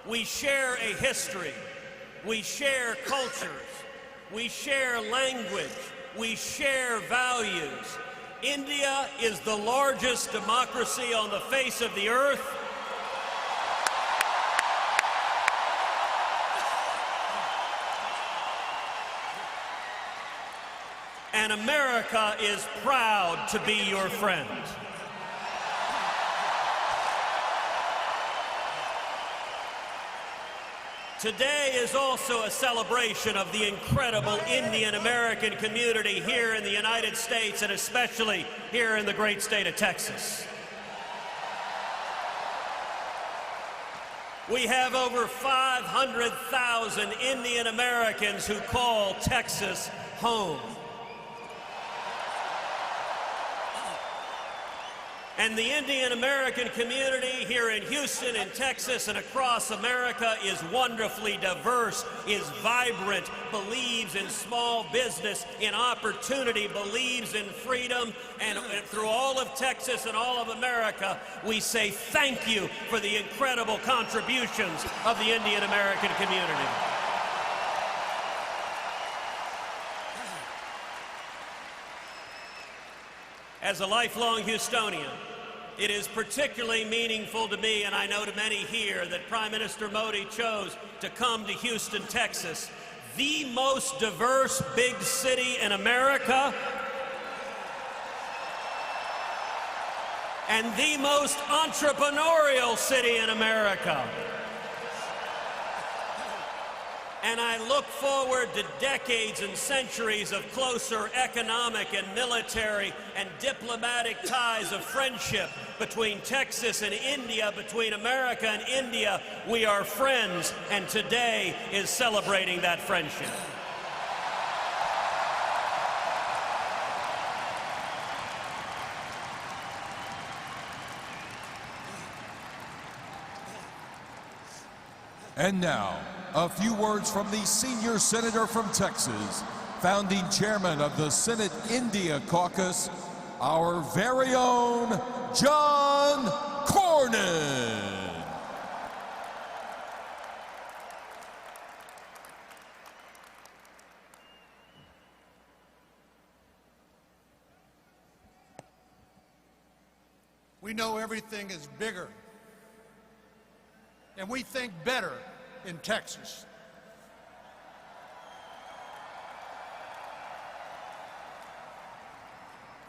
We share a history. We share cultures. We share language. We share values. India is the largest democracy on the face of the earth. And America is proud to be your friend. Today is also a celebration of the incredible Indian American community here in the United States, and especially here in the great state of Texas. We have over 500,000 Indian Americans who call Texas home. And the Indian American community here in Houston, in Texas, and across America is wonderfully diverse, is vibrant, believes in small business, in opportunity, believes in freedom, and through all of Texas and all of America, we say thank you for the incredible contributions of the Indian American community. As a lifelong Houstonian, it is particularly meaningful to me, and I know to many here, that Prime Minister Modi chose to come to Houston, Texas, the most diverse big city in America, and the most entrepreneurial city in America. And I look forward to decades and centuries of closer economic and military and diplomatic ties of friendship between Texas and India, between America and India. We are friends, and today is celebrating that friendship. And now, a few words from the senior senator from Texas, founding chairman of the Senate India Caucus, our very own John Cornyn. We know everything is bigger, and we think better in Texas.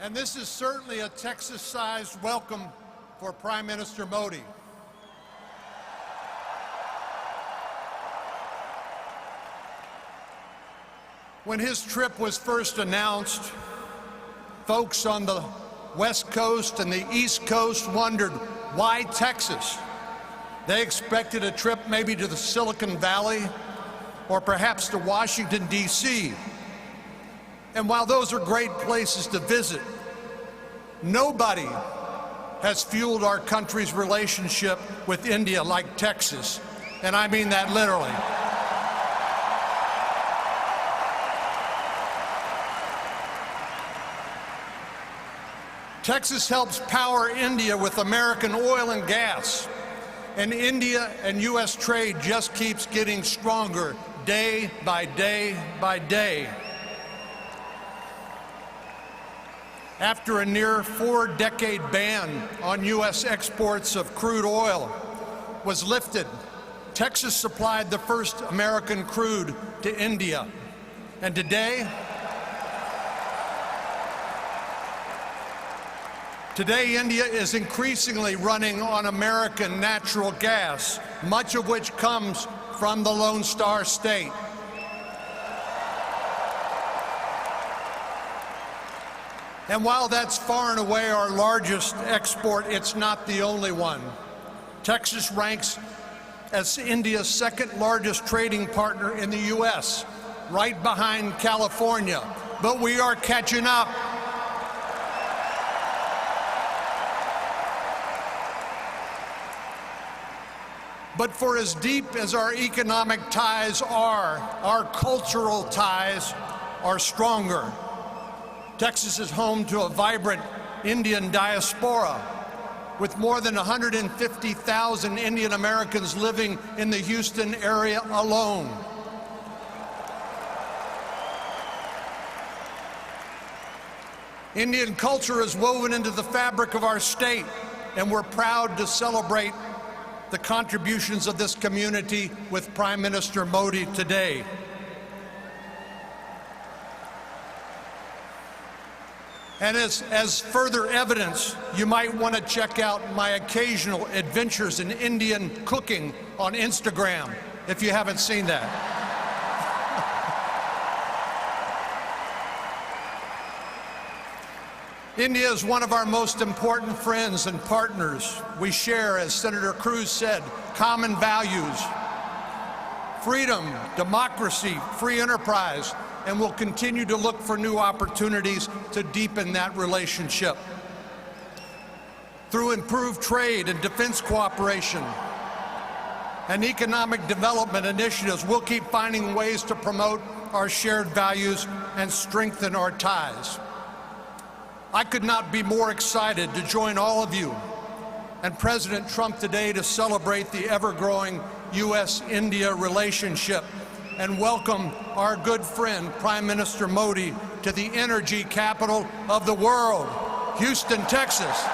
And this is certainly a Texas-sized welcome for Prime Minister Modi. When his trip was first announced, folks on the West Coast and the East Coast wondered, why Texas? They expected a trip maybe to the Silicon Valley or perhaps to Washington, D.C. And while those are great places to visit, nobody has fueled our country's relationship with India like Texas. And I mean that literally. Texas helps power India with American oil and gas. And India and U.S. trade just keeps getting stronger day by day by day. After a near 4-decade ban on U.S. exports of crude oil was lifted, Texas supplied the first American crude to India. And today, India is increasingly running on American natural gas, much of which comes from the Lone Star State. And while that's far and away our largest export, it's not the only one. Texas ranks as India's second largest trading partner in the U.S., right behind California. But we are catching up. But for as deep as our economic ties are, our cultural ties are stronger. Texas is home to a vibrant Indian diaspora, with more than 150,000 Indian Americans living in the Houston area alone. Indian culture is woven into the fabric of our state, and we're proud to celebrate the contributions of this community with Prime Minister Modi today. And as further evidence, you might want to check out my occasional adventures in Indian cooking on Instagram, if you haven't seen that. India is one of our most important friends and partners. We share, as Senator Cruz said, common values: freedom, democracy, free enterprise, and we'll continue to look for new opportunities to deepen that relationship. Through improved trade and defense cooperation and economic development initiatives, we'll keep finding ways to promote our shared values and strengthen our ties. I could not be more excited to join all of you and President Trump today to celebrate the ever-growing U.S.-India relationship and welcome our good friend, Prime Minister Modi, to the energy capital of the world, Houston, Texas.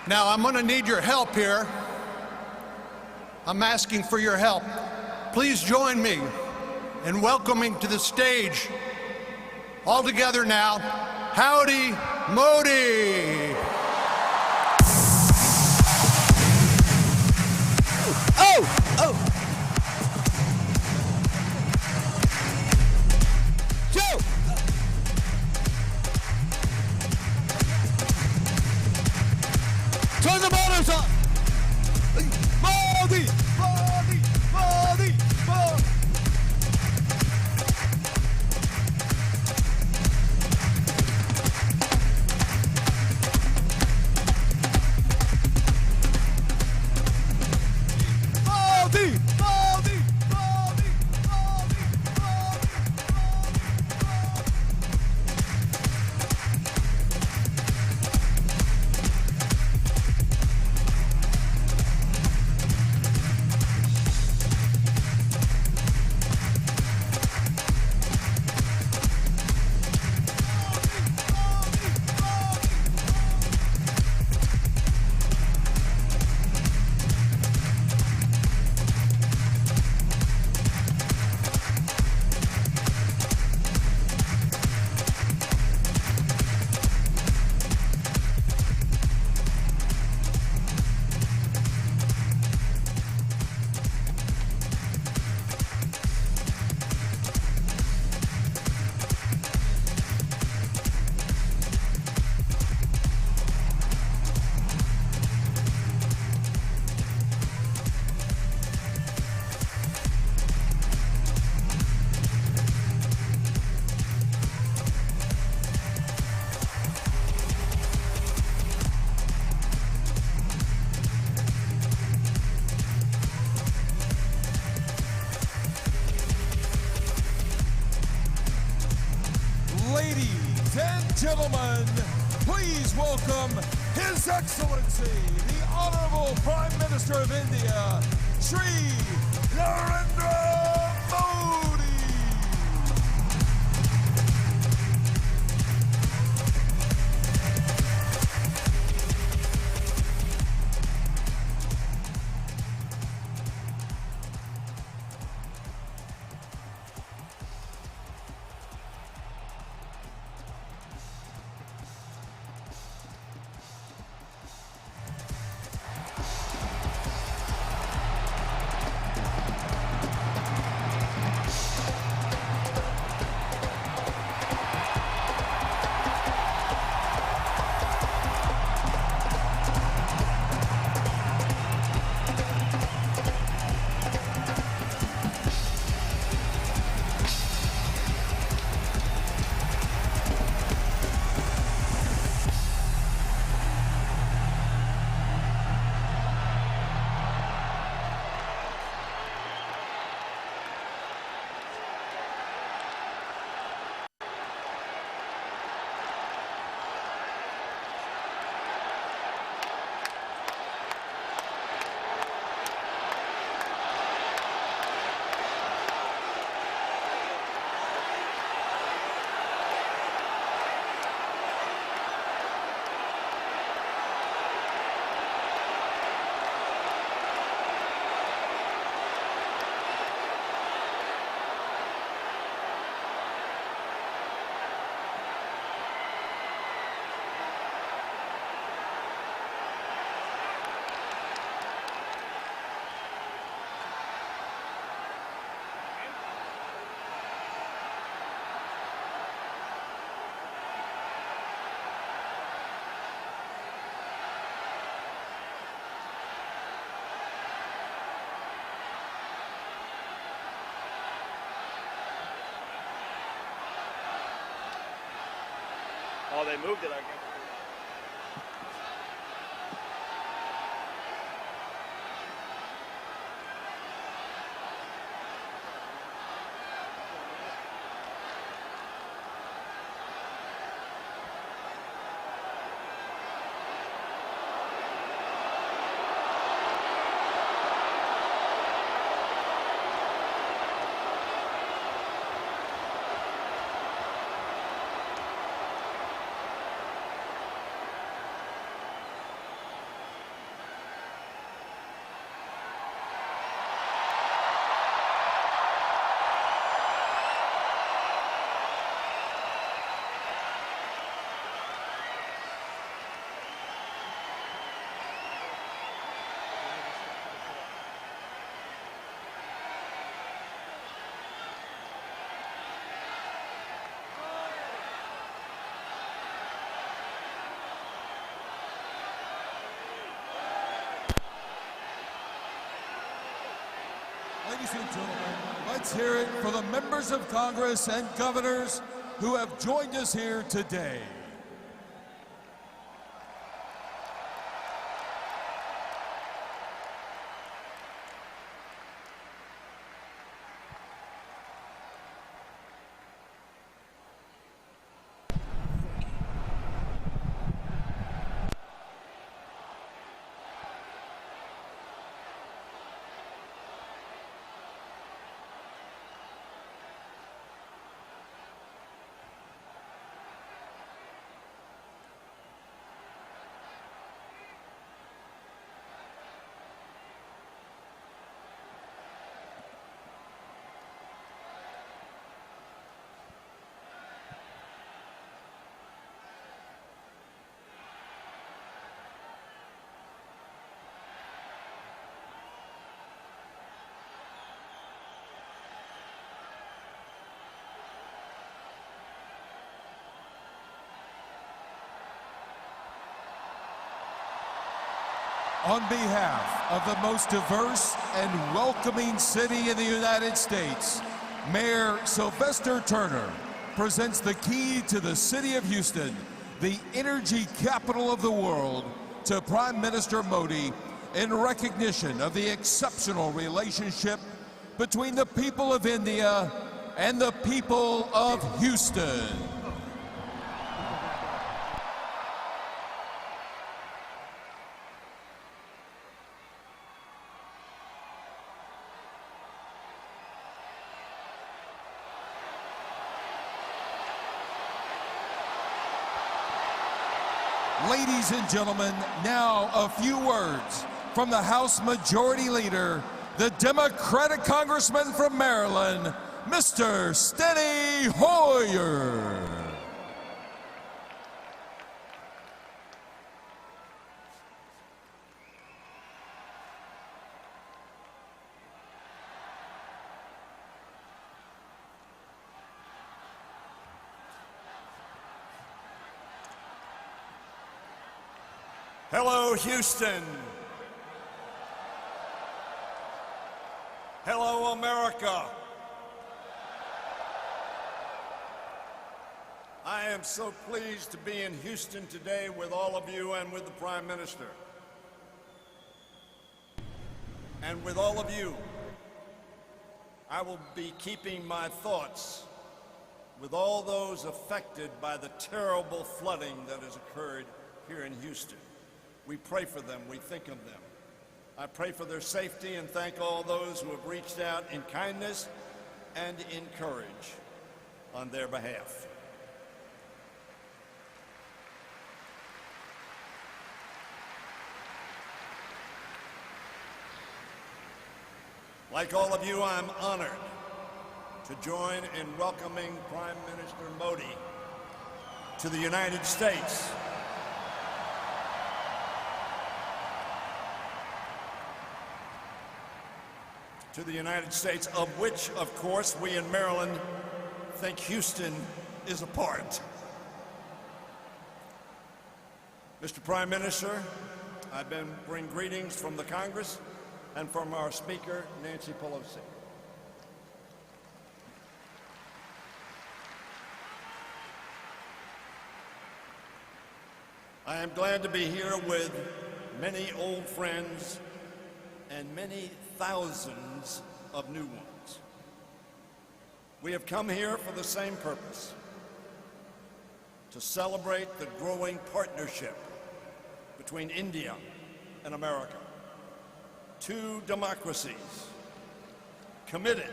Now, I'm going to need your help here. I'm asking for your help. Please join me in welcoming to the stage, all together now, Howdy Modi. gentlemen, please welcome His Excellency, the Honorable Prime Minister of India, Shri Narendra Modi. Oh, they moved it, I guess. Ladies and gentlemen, let's hear it for the members of Congress and governors who have joined us here today. On behalf of the most diverse and welcoming city in the United States, Mayor Sylvester Turner presents the key to the city of Houston, the energy capital of the world, to Prime Minister Modi in recognition of the exceptional relationship between the people of India and the people of Houston. Ladies and gentlemen, now a few words from the House Majority Leader, the Democratic Congressman from Maryland, Mr. Steny Hoyer. Hello, Houston. Hello, America. I am so pleased to be in Houston today with all of you and with the Prime Minister. And with all of you, I will be keeping my thoughts with all those affected by the terrible flooding that has occurred here in Houston. We pray for them, we think of them. I pray for their safety and thank all those who have reached out in kindness and in courage on their behalf. Like all of you, I'm honored to join in welcoming Prime Minister Modi to the United States. To the United States, of which, of course, we in Maryland think Houston is a part. Mr. Prime Minister, I bring greetings from the Congress and from our Speaker, Nancy Pelosi. I am glad to be here with many old friends and many thousands of new ones. We have come here for the same purpose, to celebrate the growing partnership between India and America. Two democracies committed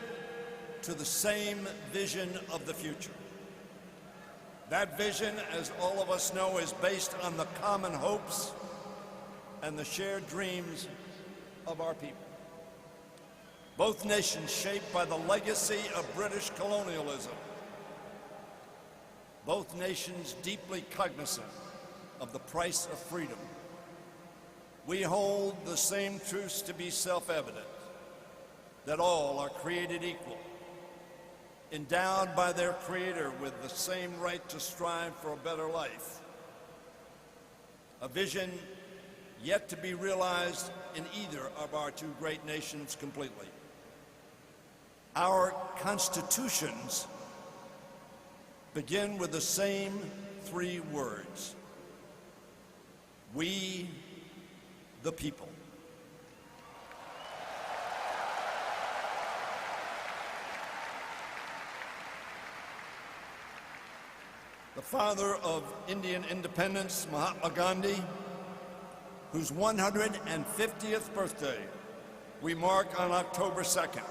to the same vision of the future. That vision, as all of us know, is based on the common hopes and the shared dreams of our people. Both nations shaped by the legacy of British colonialism. Both nations deeply cognizant of the price of freedom. We hold the same truths to be self-evident, that all are created equal, endowed by their Creator with the same right to strive for a better life. A vision yet to be realized in either of our two great nations completely. Our constitutions begin with the same three words: we the people. The father of Indian independence, Mahatma Gandhi, whose 150th birthday we mark on October 2nd,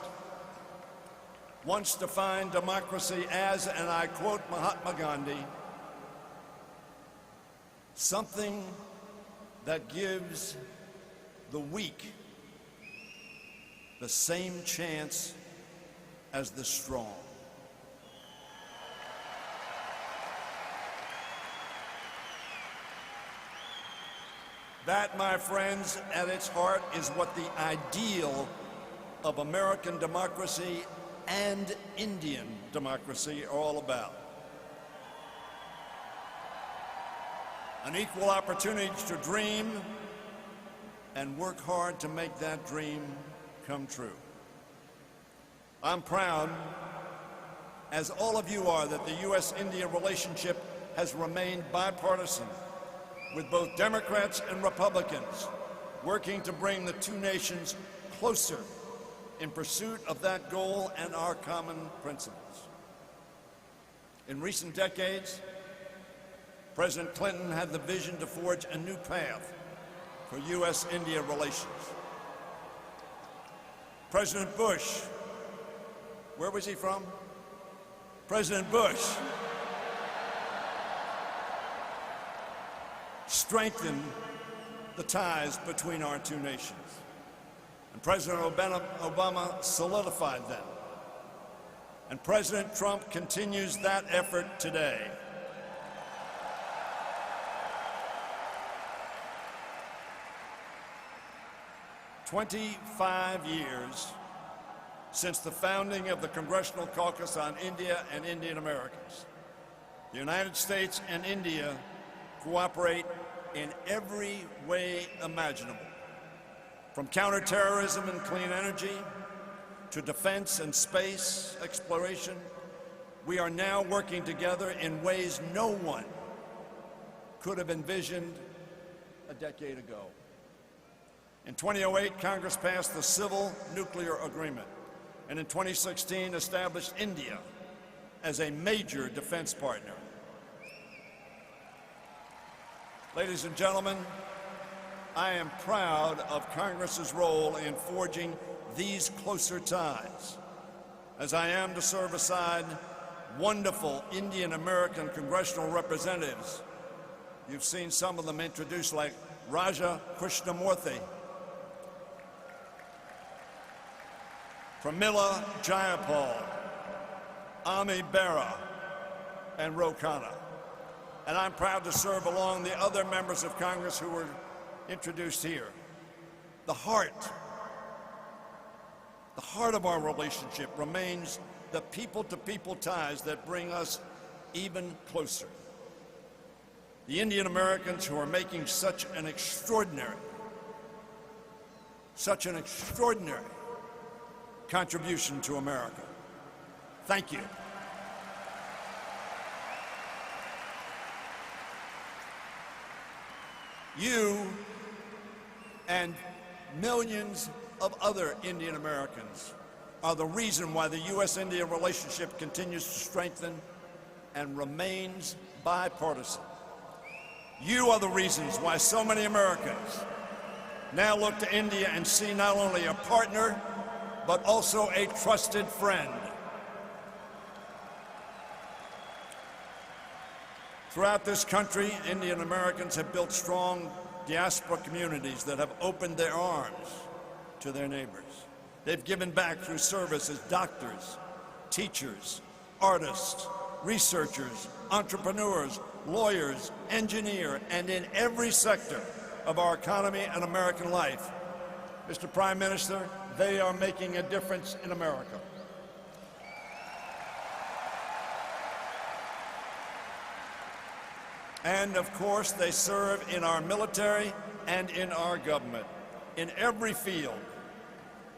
once defined democracy as, and I quote Mahatma Gandhi, something that gives the weak the same chance as the strong. That, my friends, at its heart is what the ideal of American democracy and Indian democracy are all about. An equal opportunity to dream and work hard to make that dream come true. I'm proud, as all of you are, that the U.S.-India relationship has remained bipartisan, with both Democrats and Republicans working to bring the two nations closer in pursuit of that goal and our common principles. In recent decades, President Clinton had the vision to forge a new path for U.S.-India relations. President Bush, where was he from? President Bush strengthen the ties between our two nations. And President Obama solidified them. And President Trump continues that effort today. "25 years since the founding of the Congressional Caucus on India and Indian Americans. The United States and India cooperate in every way imaginable, from counterterrorism and clean energy to defense and space exploration. We are now working together in ways no one could have envisioned a decade ago. In 2008, Congress passed the Civil Nuclear Agreement, and in 2016 established India as a major defense partner. Ladies and gentlemen, I am proud of Congress's role in forging these closer ties, as I am to serve aside wonderful Indian American congressional representatives. You've seen some of them introduced, like Raja Krishnamurthy, Pramila Jayapal, Ami Bera, and Ro Khanna. And I'm proud to serve along the other members of Congress who were introduced here. The heart of our relationship remains the people-to-people ties that bring us even closer. The Indian Americans who are making such an extraordinary contribution to America. Thank you. You and millions of other Indian Americans are the reason why the U.S.-India relationship continues to strengthen and remains bipartisan. You are the reasons why so many Americans now look to India and see not only a partner, but also a trusted friend. Throughout this country, Indian Americans have built strong diaspora communities that have opened their arms to their neighbors. They've given back through service as doctors, teachers, artists, researchers, entrepreneurs, lawyers, engineers, and in every sector of our economy and American life. Mr. Prime Minister, they are making a difference in America. And of course, they serve in our military and in our government. In every field,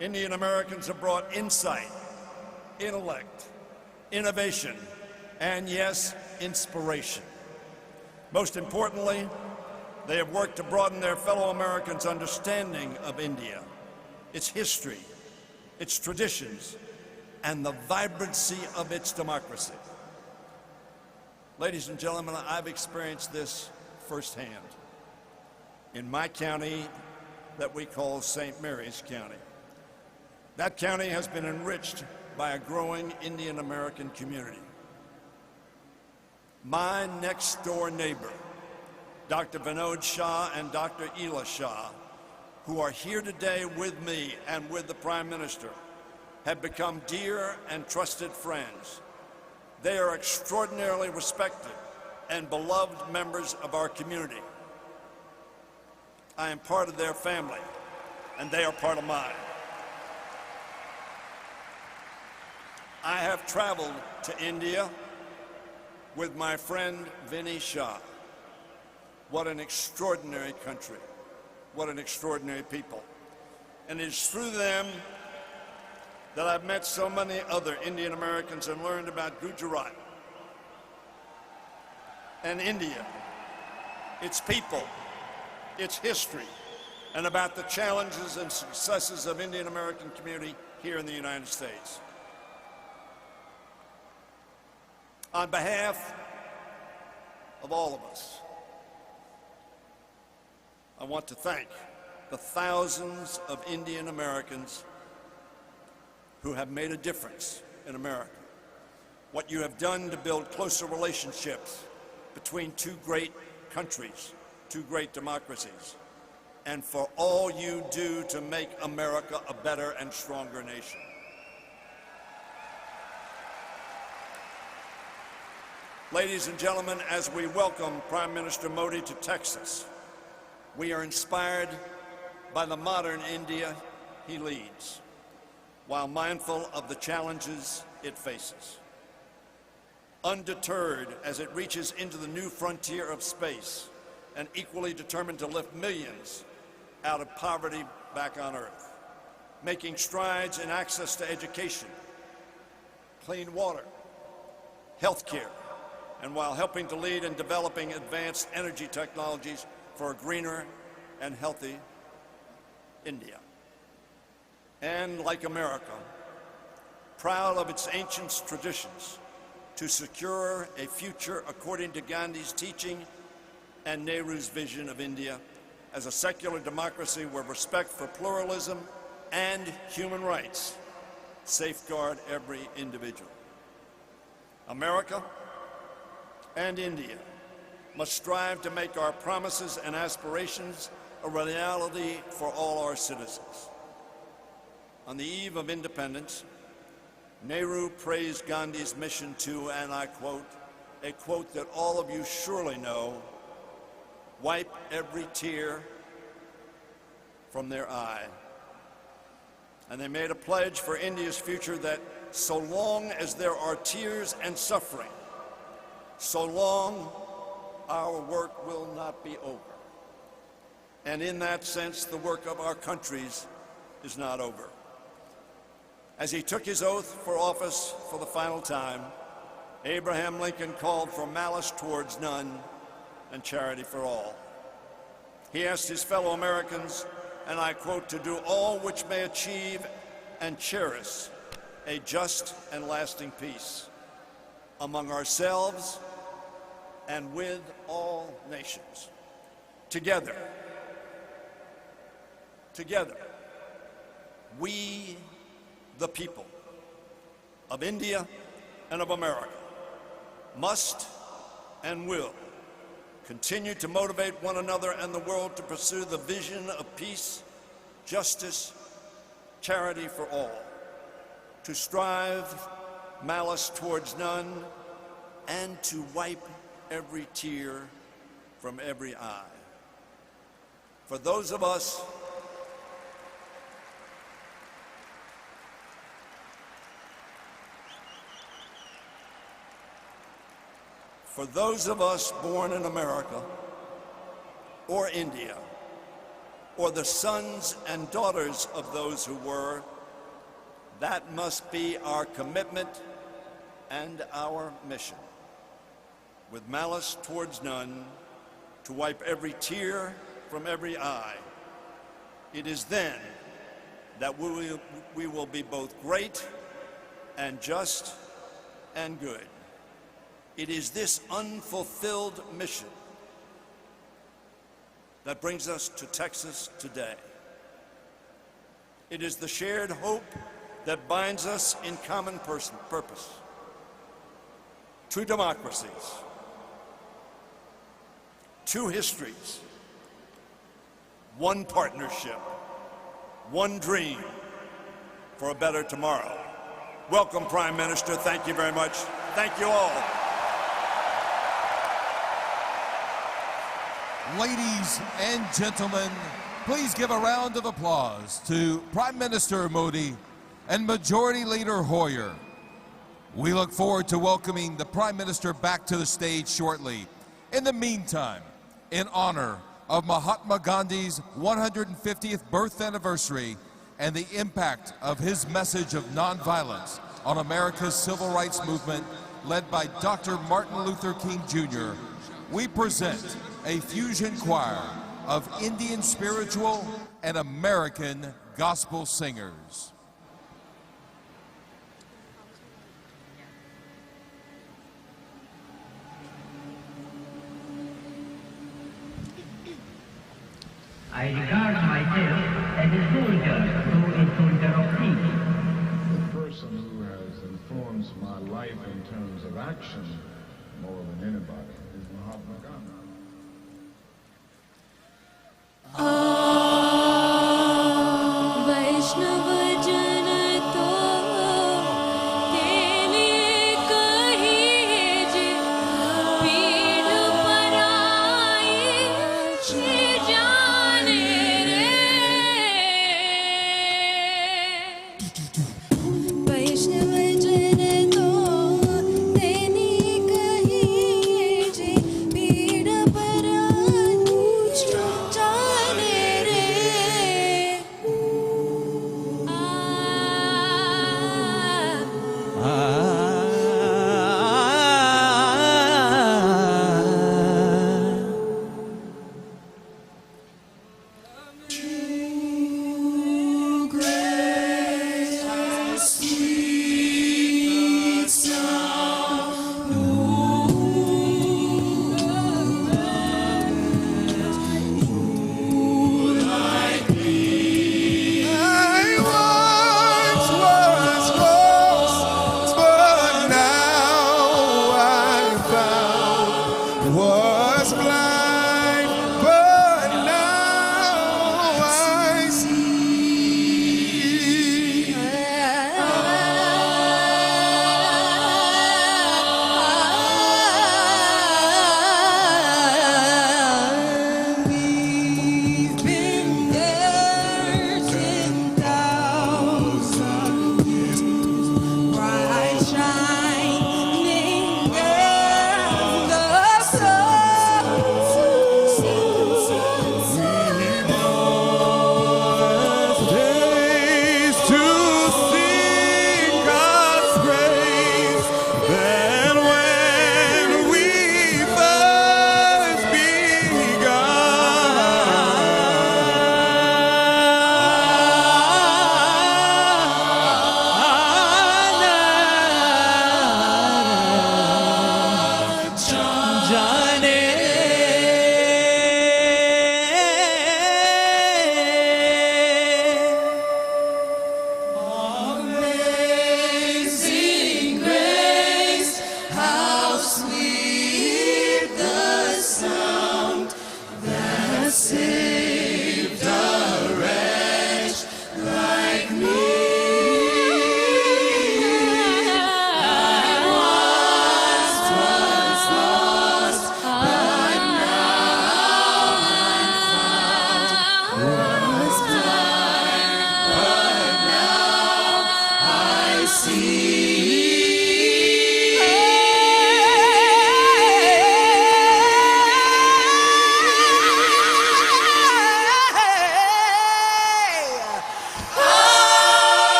Indian Americans have brought insight, intellect, innovation, and yes, inspiration. Most importantly, they have worked to broaden their fellow Americans' understanding of India, its history, its traditions, and the vibrancy of its democracy. Ladies and gentlemen, I've experienced this firsthand in my county that we call St. Mary's County. That county has been enriched by a growing Indian American community. My next door neighbor, Dr. Vinod Shah and Dr. Ela Shah, who are here today with me and with the Prime Minister, have become dear and trusted friends. They are extraordinarily respected and beloved members of our community. I am part of their family, and they are part of mine. I have traveled to India with my friend Vinny Shah. What an extraordinary country. What an extraordinary people. And it is through them that I've met so many other Indian Americans and learned about Gujarat and India, its people, its history, and about the challenges and successes of Indian American community here in the United States. On behalf of all of us, I want to thank the thousands of Indian Americans who have made a difference in America. What you have done to build closer relationships between two great countries, two great democracies, and for all you do to make America a better and stronger nation. Ladies and gentlemen, as we welcome Prime Minister Modi to Texas, we are inspired by the modern India he leads, while mindful of the challenges it faces. Undeterred as it reaches into the new frontier of space, and equally determined to lift millions out of poverty back on Earth, making strides in access to education, clean water, health care, and while helping to lead in developing advanced energy technologies for a greener and healthy India. And like America, proud of its ancient traditions to secure a future according to Gandhi's teaching and Nehru's vision of India as a secular democracy where respect for pluralism and human rights safeguard every individual. America and India must strive to make our promises and aspirations a reality for all our citizens. On the eve of independence, Nehru praised Gandhi's mission to, and I quote, a quote that all of you surely know, wipe every tear from their eye. And they made a pledge for India's future that so long as there are tears and suffering, so long our work will not be over. And in that sense, the work of our countries is not over. As he took his oath for office for the final time, Abraham Lincoln called for malice towards none and charity for all. He asked his fellow Americans, and I quote, to do all which may achieve and cherish a just and lasting peace among ourselves and with all nations. Together, we, the people of India and of America, must and will continue to motivate one another and the world to pursue the vision of peace, justice, charity for all, to strive malice towards none, and to wipe every tear from every eye. For those of us born in America or India, or the sons and daughters of those who were, that must be our commitment and our mission. With malice towards none, to wipe every tear from every eye. It is then that we will be both great and just and good. It is this unfulfilled mission that brings us to Texas today. It is the shared hope that binds us in common purpose. Two democracies, two histories, one partnership, one dream for a better tomorrow. Welcome, Prime Minister. Thank you very much. Thank you all. Ladies and gentlemen, please give a round of applause to Prime Minister Modi and Majority Leader Hoyer. We look forward to welcoming the Prime Minister back to the stage shortly. In the meantime, in honor of Mahatma Gandhi's 150th birth anniversary and the impact of his message of nonviolence on America's civil rights movement led by Dr. Martin Luther King Jr., we present a fusion choir of Indian spiritual and American gospel singers. I regard myself as a soldier, though a soldier of peace. The person who has influenced my life in terms of action more than anybody is Mahatma Gandhi. वैष्णव जन तो तेनी कही जी पीड़ परानी जाने रे Sweet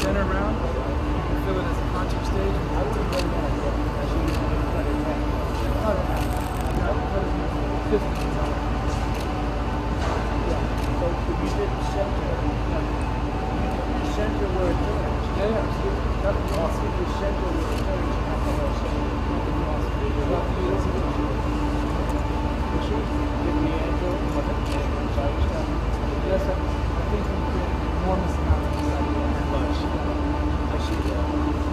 center round. You can feel it as a contour stage. I wouldn't play that. I should use it to cut it back. Cut it back. I would cut it 50 times. Yeah. So you did the center. Yeah. The center where it turns. Yeah, yeah. So cut it off. The center where it turns. Cut it off. Give me angel. Yes, I think we create an enormous amount of excitement and much. I should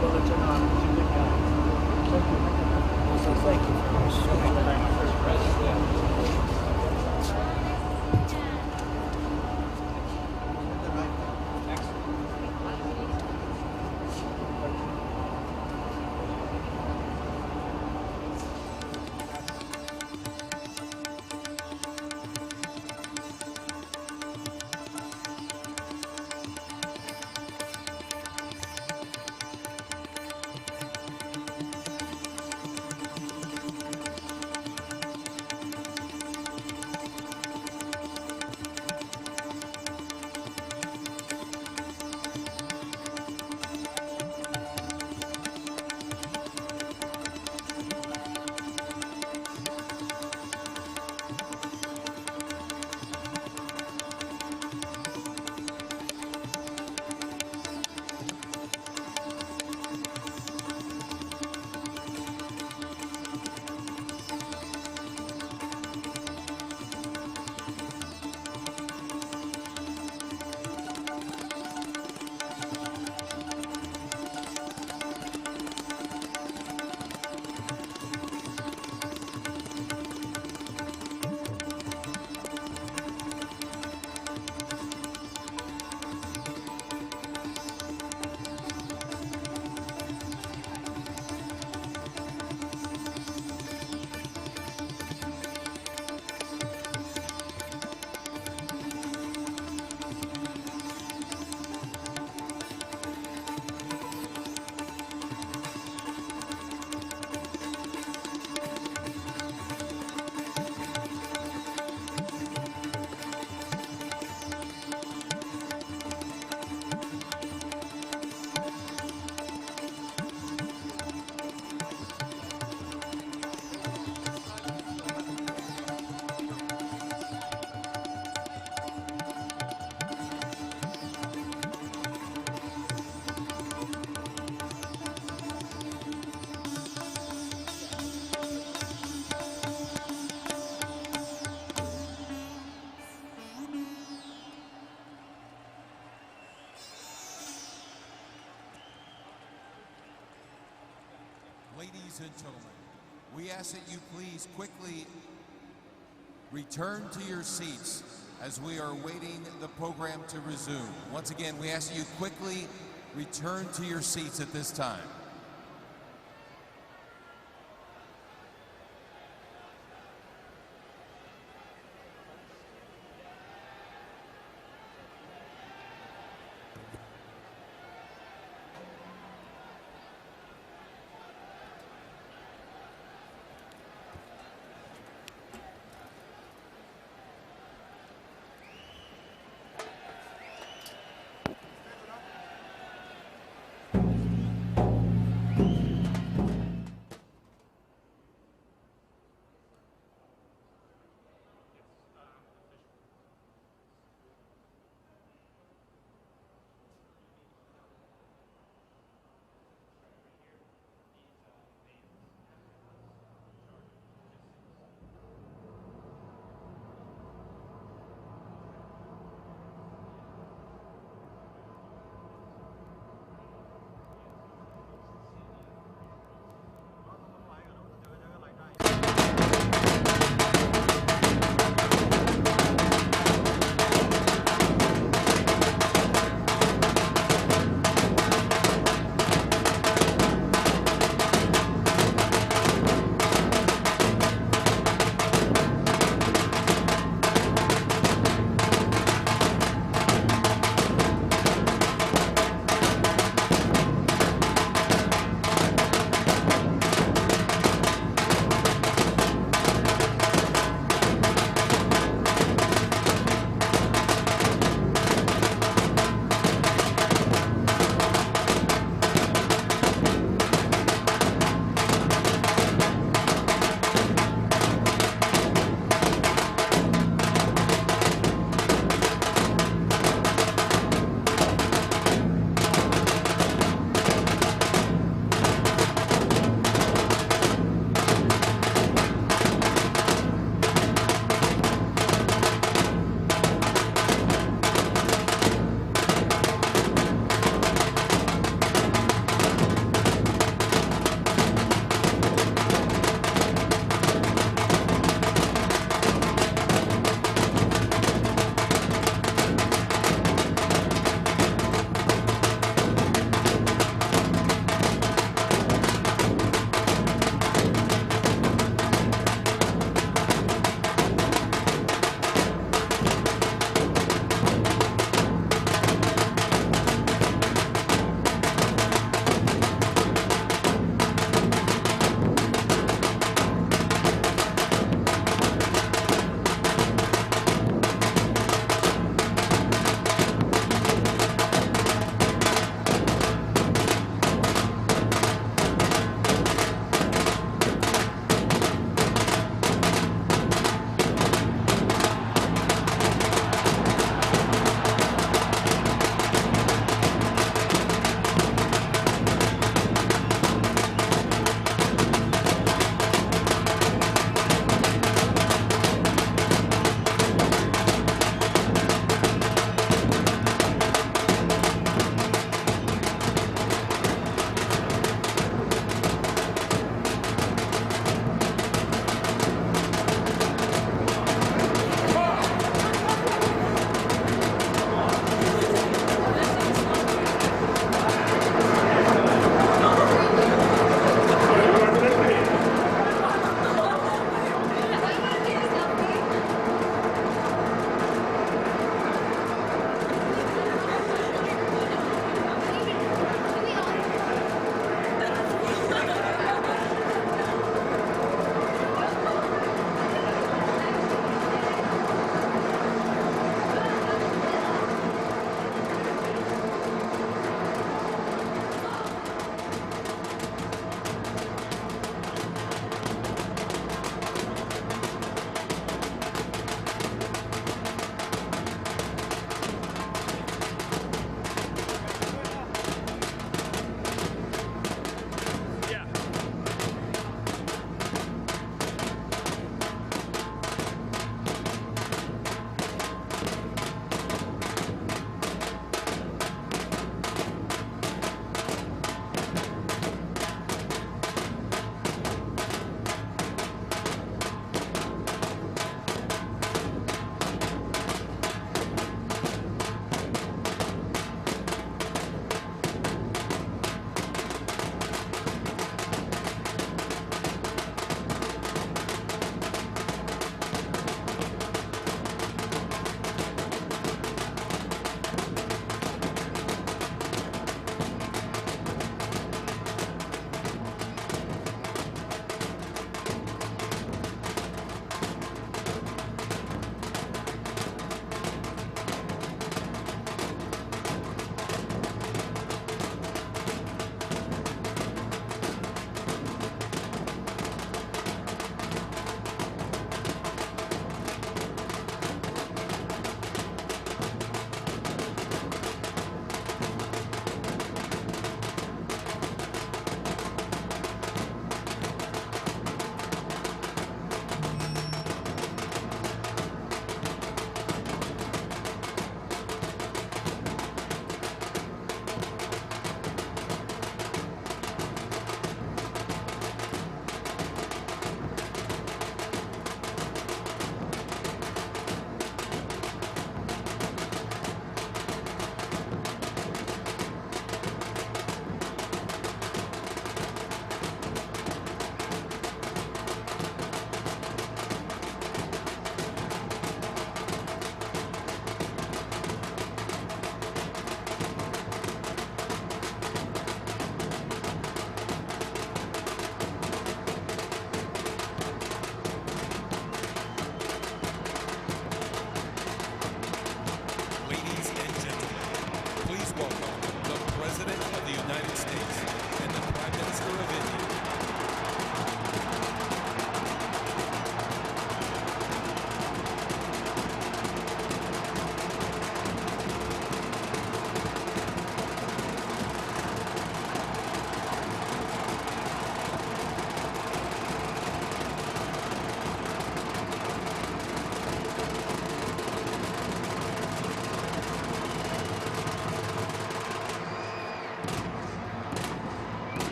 well turn on. He's a good guy. Thank you. So thank you very much. So much for my first present. Ladies and gentlemen, we ask that you please quickly return to your seats as we are waiting the program to resume. Once again, we ask that you quickly return to your seats at this time. welcome the President of the United States and the Prime Minister of India.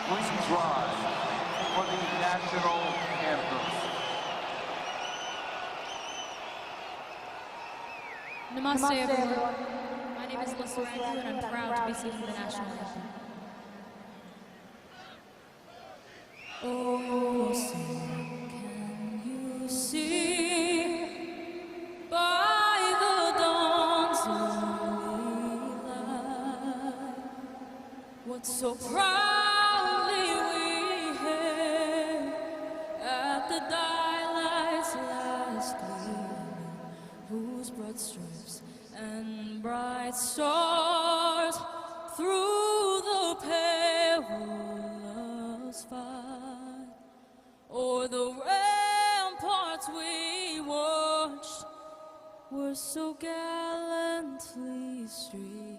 Please rise for the national anthem. Namaste, everyone. My name is Lisa Rangu, and I'm proud to be singing the national anthem. Oh, sing, can you see by the dawn's early light what so proudly we hailed at the dialight's last gleaming, whose broad stripes and bright stars through the perilous fight o'er the ramparts we watched were so gallantly streaming,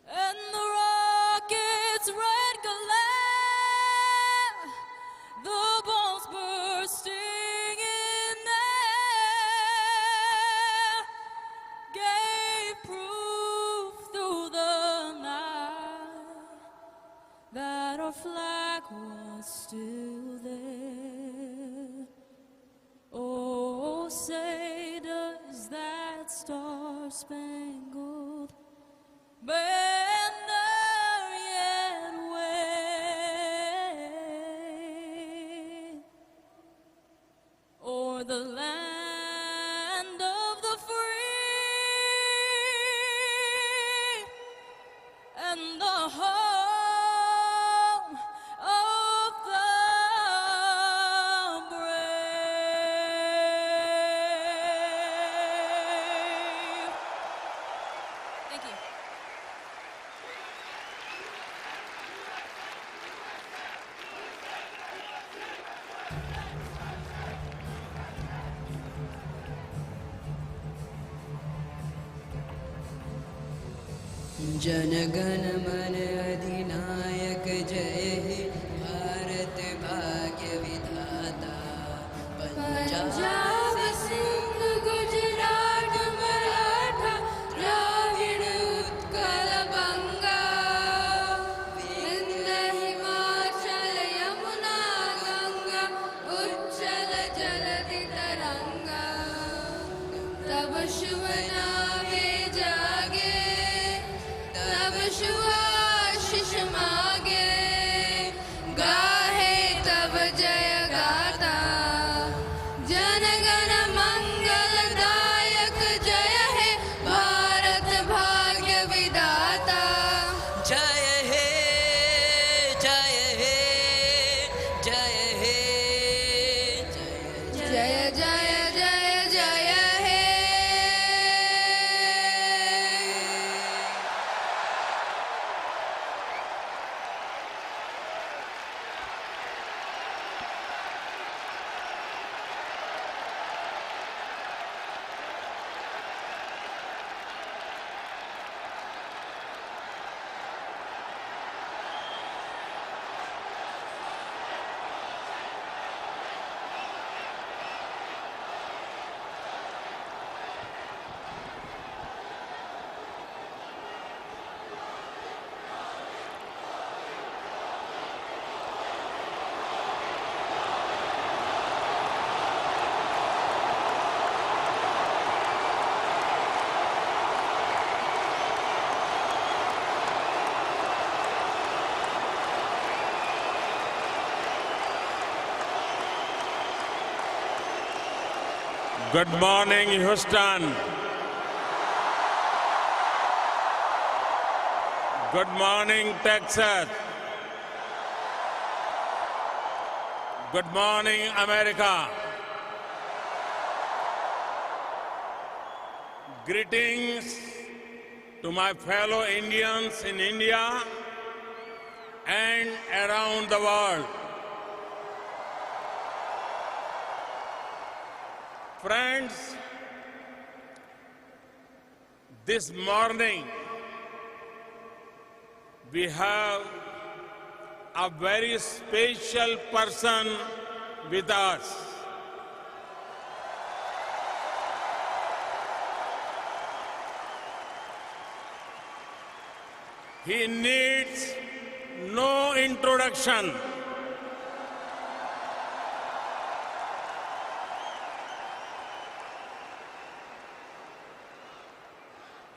and the rocket's red glare, the bombs bursting in air, gave proof through the night that our flag was still there. Oh, say does that star-spangled banner yet wave o'er the land of the free and the home of the brave. Thank you. जनगण मन अधिनायक जय हे भारत भाग्य विधाता पंजाब सिंध गुजरात मराठा द्राविड़ उत्कल बंगा विंध्य हिमाचल यमुना गंगा उच्चल जलधि तरंगा तब शुभ नामे जागे, तब शुभ आशीष मागे, गाहे तब जय गाता, जनगण मंगलदायक जय हे भारत भाग्य विधाता। जय हे जय हे जय हे जय जय जय जय हे। Good morning, Houston. Good morning, Texas. Good morning, America. Greetings to my fellow Indians in India and around the world. Friends, this morning we have a very special person with us. He needs no introduction.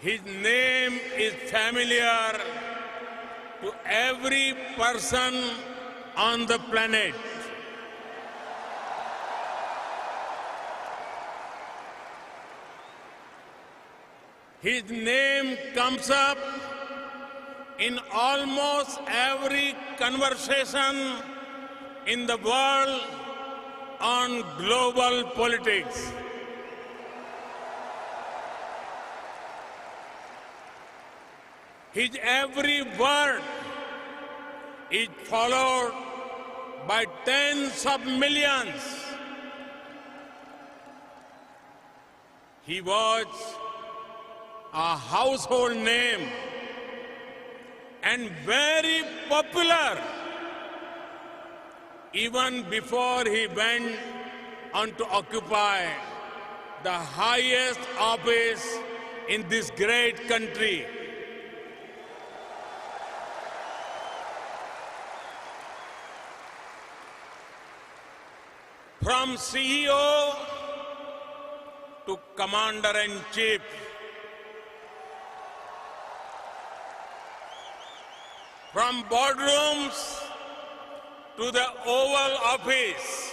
His name is familiar to every person on the planet. His name comes up in almost every conversation in the world on global politics. His every word is followed by tens of millions. He was a household name and very popular even before he went on to occupy the highest office in this great country. From CEO to Commander-in-Chief, from boardrooms to the Oval Office,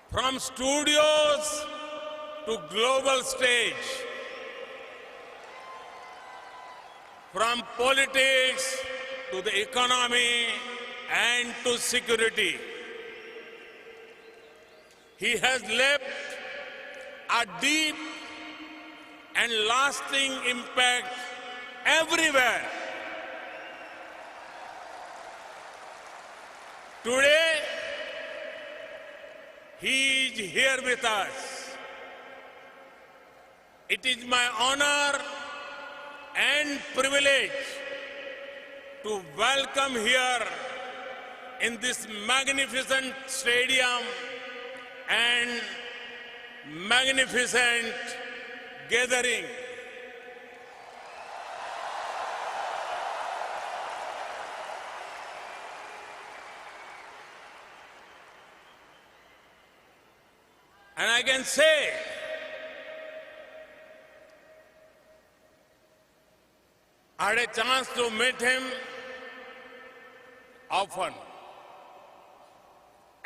from studios to global stage, from politics to the economy and to security. He has left a deep and lasting impact everywhere. Today, he is here with us. It is my honor and privilege to welcome here in this magnificent stadium and magnificent gathering. And I can say, I had a chance to meet him often.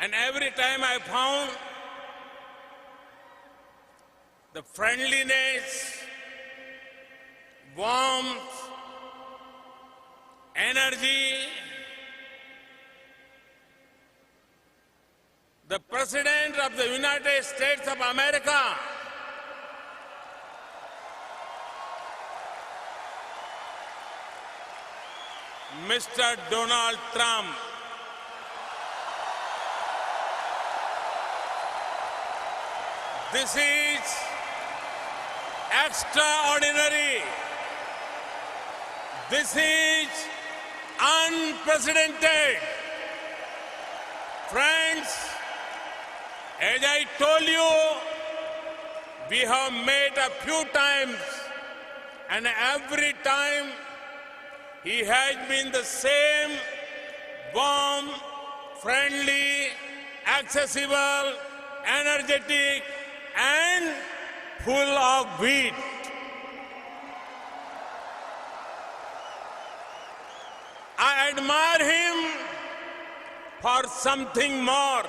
And every time I found the friendliness, warmth, energy, the President of the United States of America Mr. Donald Trump, this is extraordinary. This is unprecedented. Friends, as I told you, we have met a few times, and every time he has been the same warm, friendly, accessible, energetic, and full of wit. I admire him for something more.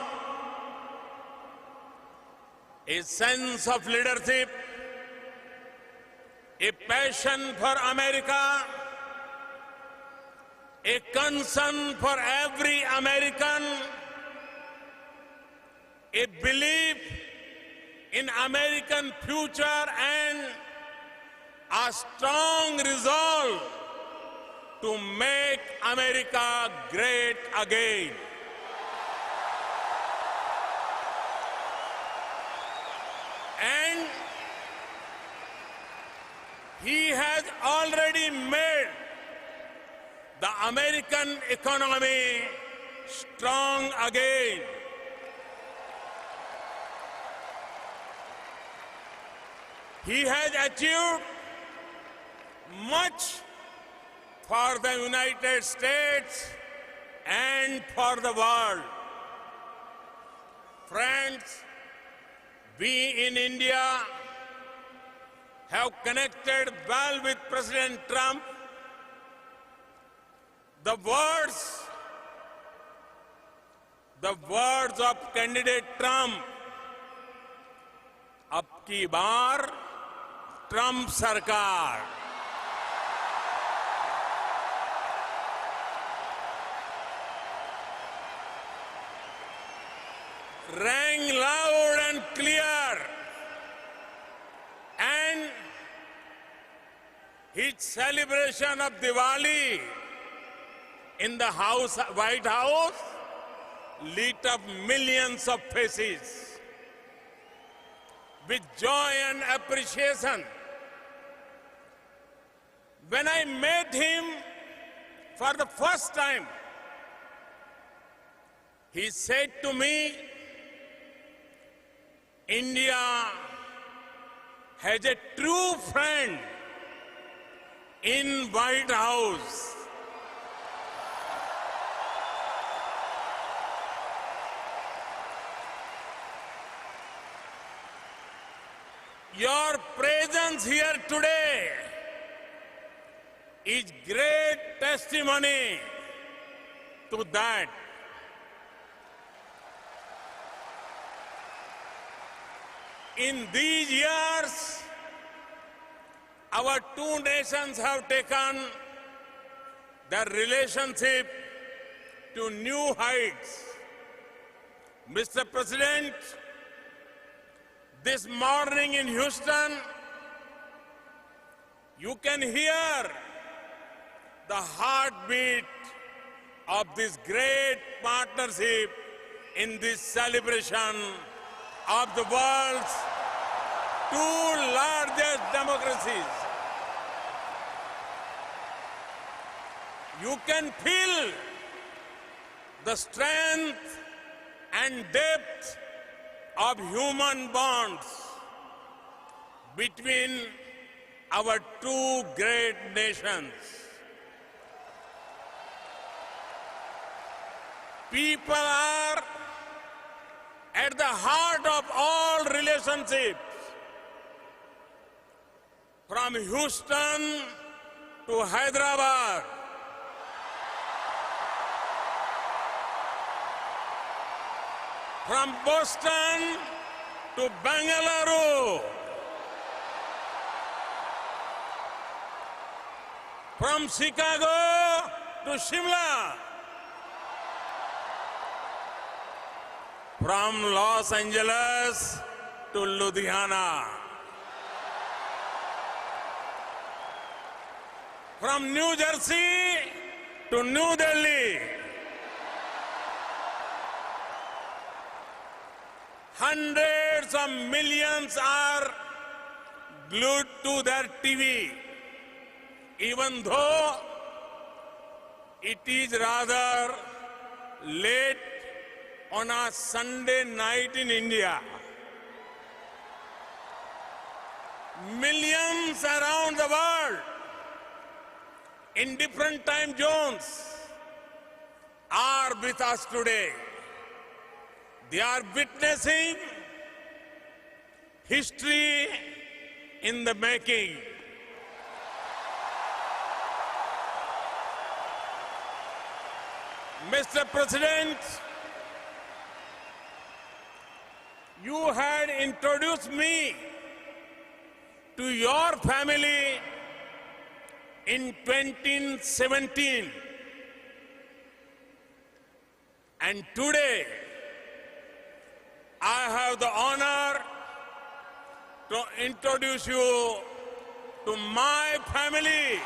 A sense of leadership, a passion for America, a concern for every American, a belief in American future, and a strong resolve to make America great again. And he has already made the American economy strong again. He has achieved much for the United States and for the world. Friends, we in India have connected well with President Trump. The words of candidate Trump, अब की बार Trump सरकार, rang loud and clear, and his celebration of Diwali in the White House lit up millions of faces with joy and appreciation. When I met him for the first time, he said to me, India has a true friend in White House. Your presence here today is great testimony to that. In these years, our two nations have taken their relationship to new heights. Mr. President, this morning in Houston, you can hear the heartbeat of this great partnership in this celebration of the world's two largest democracies. You can feel the strength and depth of human bonds between our two great nations. People are at the heart of all relationships, from Houston to Hyderabad, from Boston to Bangalore, from Chicago to Shimla, from Los Angeles to Ludhiana, from New Jersey to New Delhi. Hundreds of millions are glued to their TV, even though it is rather late on a Sunday night in India. Millions around the world in different time zones are with us today. They are witnessing history in the making. Mr. President, you had introduced me to your family in 2017. And today, I have the honor to introduce you to my family.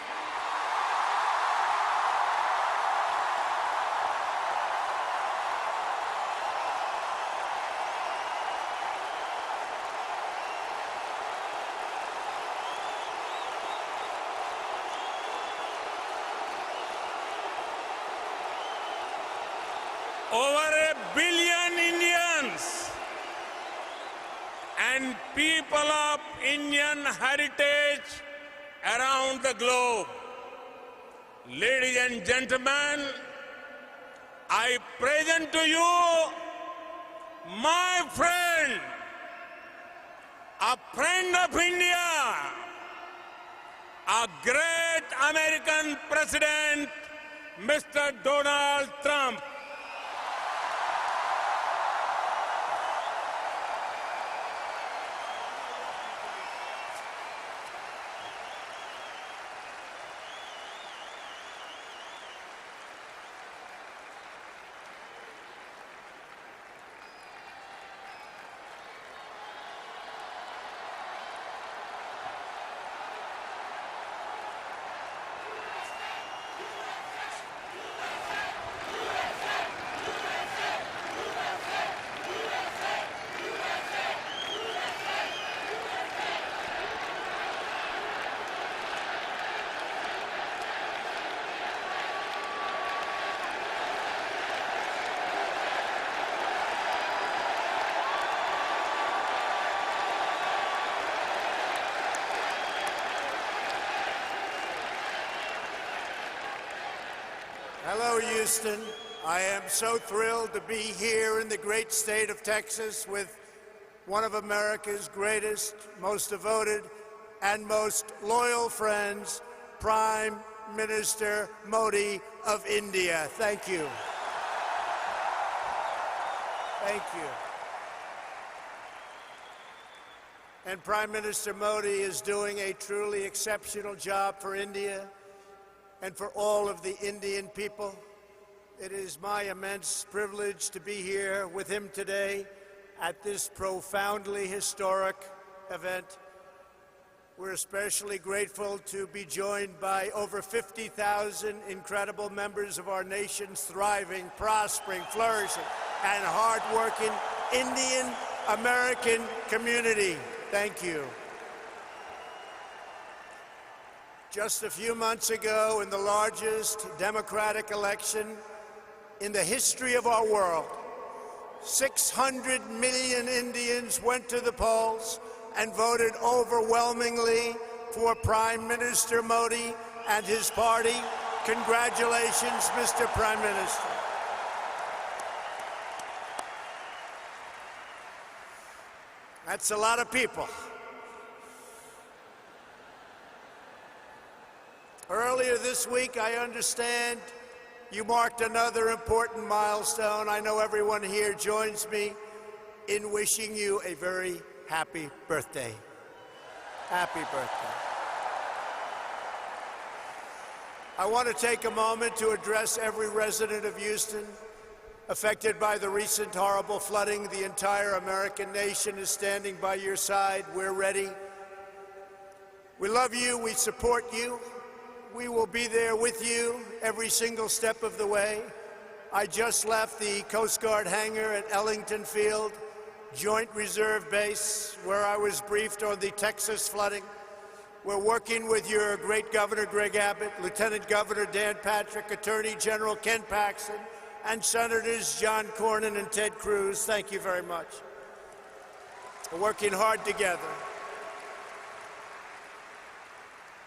Over 1 billion Indians and people of Indian heritage around the globe. Ladies and gentlemen, I present to you my friend, a friend of India, a great American president, Mr. Donald Trump. Hello, Houston. I am so thrilled to be here in the great state of Texas with one of America's greatest, most devoted, and most loyal friends, Prime Minister Modi of India. Thank you. Thank you. And Prime Minister Modi is doing a truly exceptional job for India and for all of the Indian people. It is my immense privilege to be here with him today at this profoundly historic event. We're especially grateful to be joined by over 50,000 incredible members of our nation's thriving, prospering, flourishing, and hardworking Indian American community. Thank you. Just a few months ago, in the largest democratic election in the history of our world, 600 million Indians went to the polls and voted overwhelmingly for Prime Minister Modi and his party. Congratulations, Mr. Prime Minister. That's a lot of people. Earlier this week, I understand you marked another important milestone. I know everyone here joins me in wishing you a very happy birthday. Happy birthday. I want to take a moment to address every resident of Houston affected by the recent horrible flooding. The entire American nation is standing by your side. We're ready. We love you. We support you. We will be there with you every single step of the way. I just left the Coast Guard hangar at Ellington Field, Joint Reserve Base, where I was briefed on the Texas flooding. We're working with your great Governor Greg Abbott, Lieutenant Governor Dan Patrick, Attorney General Ken Paxton, and Senators John Cornyn and Ted Cruz. Thank you very much. We're working hard together.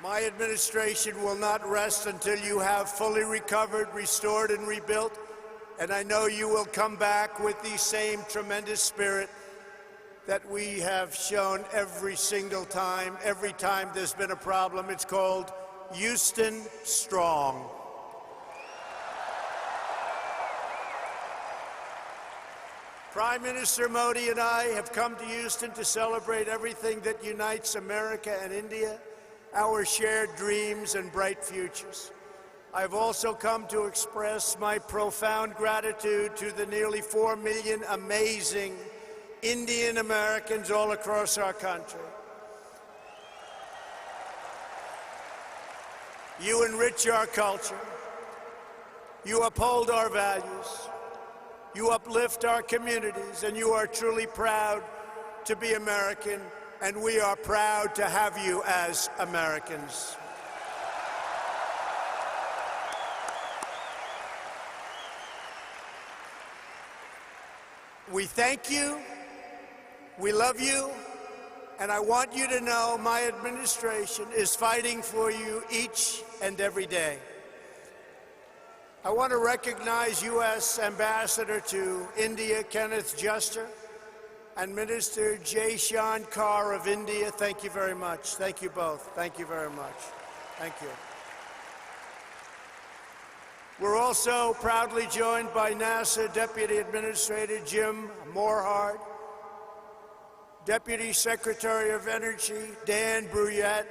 My administration will not rest until you have fully recovered, restored, and rebuilt. And I know you will come back with the same tremendous spirit that we have shown every single time. Every time there's been a problem, it's called Houston Strong. Prime Minister Modi and I have come to Houston to celebrate everything that unites America and India, our shared dreams and bright futures. I've also come to express my profound gratitude to the nearly 4 million amazing Indian Americans all across our country. You enrich our culture. You uphold our values. You uplift our communities, and you are truly proud to be American, and we are proud to have you as Americans. We thank you, we love you, and I want you to know my administration is fighting for you each and every day. I want to recognize U.S. Ambassador to India, Kenneth Juster, and Minister Jaishan Kaur of India. Thank you very much. Thank you both. Thank you very much. Thank you. We're also proudly joined by NASA Deputy Administrator Jim Morehart, Deputy Secretary of Energy Dan Brouillette,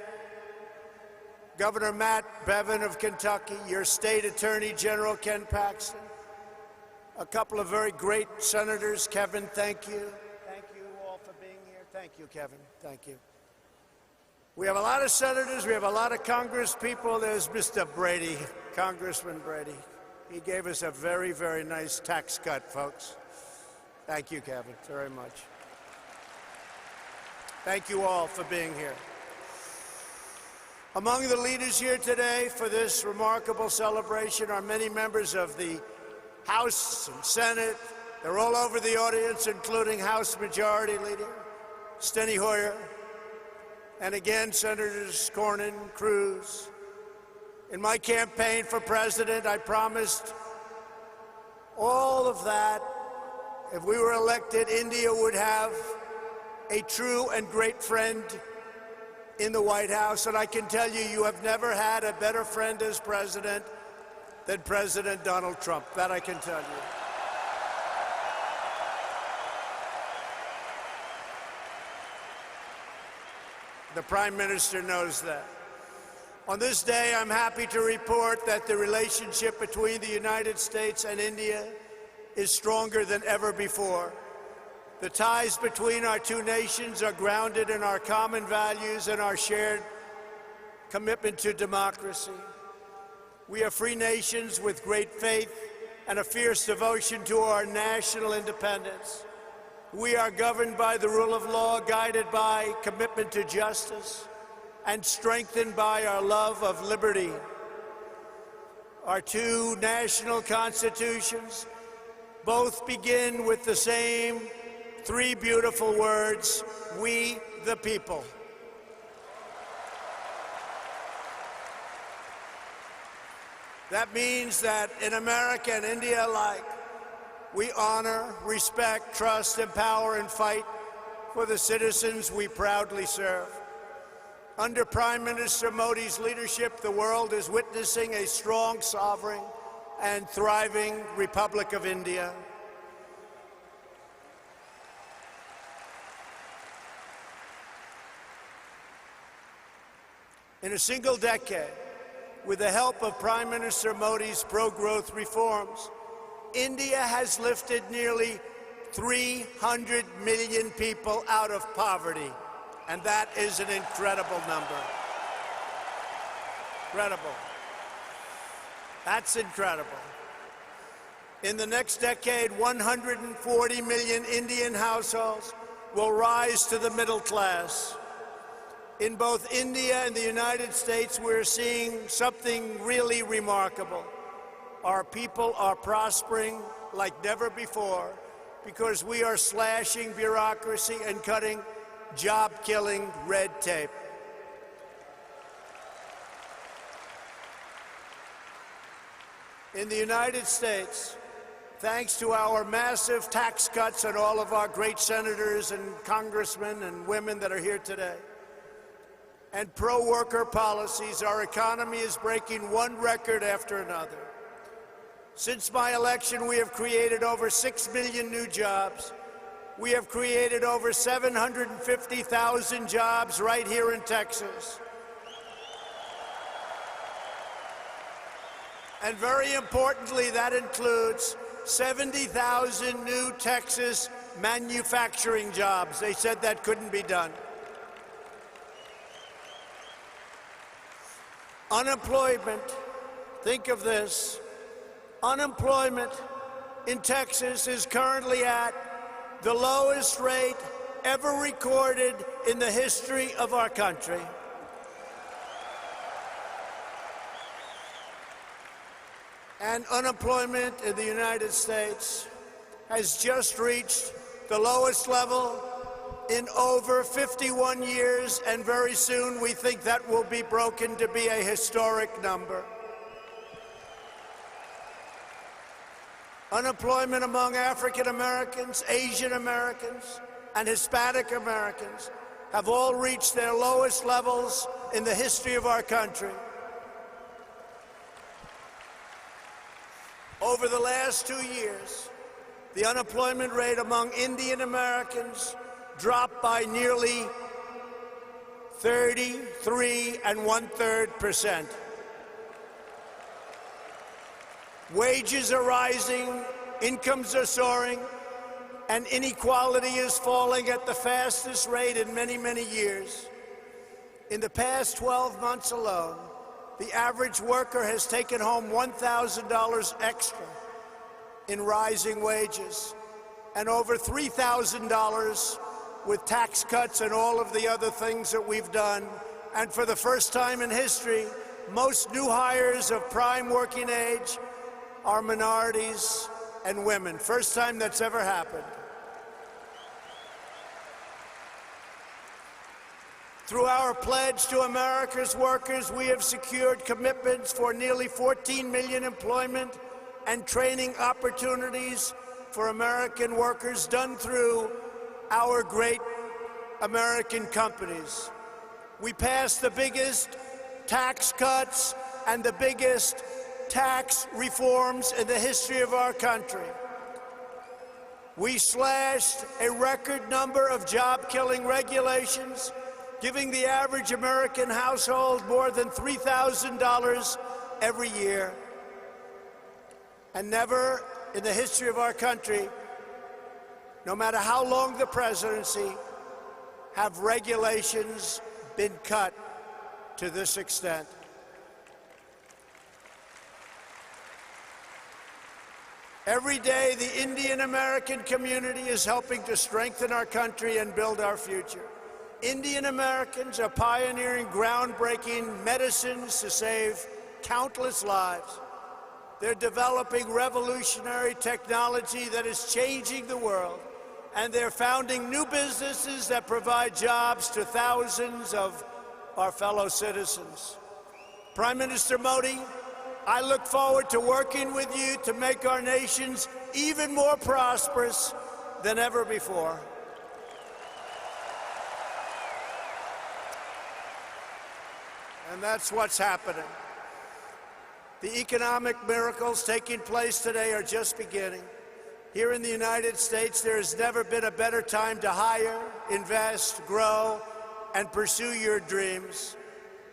Governor Matt Bevin of Kentucky, your State Attorney General Ken Paxton, a couple of very great senators. Kevin, thank you. Thank you all for being here. Thank you, Kevin. Thank you. We have a lot of senators. We have a lot of Congress people. There's Mr. Brady, Congressman Brady. He gave us a very, very nice tax cut, folks. Thank you, Kevin, very much. Thank you all for being here. Among the leaders here today for this remarkable celebration are many members of the House and Senate. They're all over the audience, including House Majority Leader Steny Hoyer, and again, Senators Cornyn, Cruz. In my campaign for president, I promised all of that. If we were elected, India would have a true and great friend in the White House, and I can tell you, you have never had a better friend as president than President Donald Trump. That I can tell you. The Prime Minister knows that. On this day, I'm happy to report that the relationship between the United States and India is stronger than ever before. The ties between our two nations are grounded in our common values and our shared commitment to democracy. We are free nations with great faith and a fierce devotion to our national independence. We are governed by the rule of law, guided by commitment to justice, and strengthened by our love of liberty. Our two national constitutions both begin with the same three beautiful words: we the people. That means that in America and India alike, we honor, respect, trust, empower, and fight for the citizens we proudly serve. Under Prime Minister Modi's leadership, the world is witnessing a strong, sovereign, and thriving Republic of India. In a single decade, with the help of Prime Minister Modi's pro-growth reforms, India has lifted nearly 300 million people out of poverty, and that is an incredible number. Incredible. That's incredible. In the next decade, 140 million Indian households will rise to the middle class. In both India and the United States, we're seeing something really remarkable. Our people are prospering like never before because we are slashing bureaucracy and cutting job-killing red tape. In the United States, thanks to our massive tax cuts and all of our great senators and congressmen and women that are here today, and pro-worker policies, our economy is breaking one record after another. Since my election, we have created over 6 million new jobs. We have created over 750,000 jobs right here in Texas. And very importantly, that includes 70,000 new Texas manufacturing jobs. They said that couldn't be done. Unemployment, think of this, unemployment in Texas is currently at the lowest rate ever recorded in the history of our country. And unemployment in the United States has just reached the lowest level in over 51 years, and very soon we think that will be broken to be a historic number. Unemployment among African Americans, Asian Americans, and Hispanic Americans have all reached their lowest levels in the history of our country. Over the last 2 years, the unemployment rate among Indian Americans dropped by nearly 33 1/3%. Wages are rising, incomes are soaring, and inequality is falling at the fastest rate in many, many years. In the past 12 months alone, the average worker has taken home $1,000 extra in rising wages, and over $3,000 with tax cuts and all of the other things that we've done. And for the first time in history, most new hires of prime working age are minorities and women. First time that's ever happened. Through our pledge to America's workers, we have secured commitments for nearly 14 million employment and training opportunities for American workers done through our great American companies. We passed the biggest tax cuts and the biggest tax reforms in the history of our country. We slashed a record number of job-killing regulations, giving the average American household more than $3,000 every year. And never in the history of our country, no matter how long the presidency, have regulations been cut to this extent. Every day, the Indian American community is helping to strengthen our country and build our future. Indian Americans are pioneering groundbreaking medicines to save countless lives. They're developing revolutionary technology that is changing the world, and they're founding new businesses that provide jobs to thousands of our fellow citizens. Prime Minister Modi, I look forward to working with you to make our nations even more prosperous than ever before. And that's what's happening. The economic miracles taking place today are just beginning. Here in the United States, there has never been a better time to hire, invest, grow, and pursue your dreams.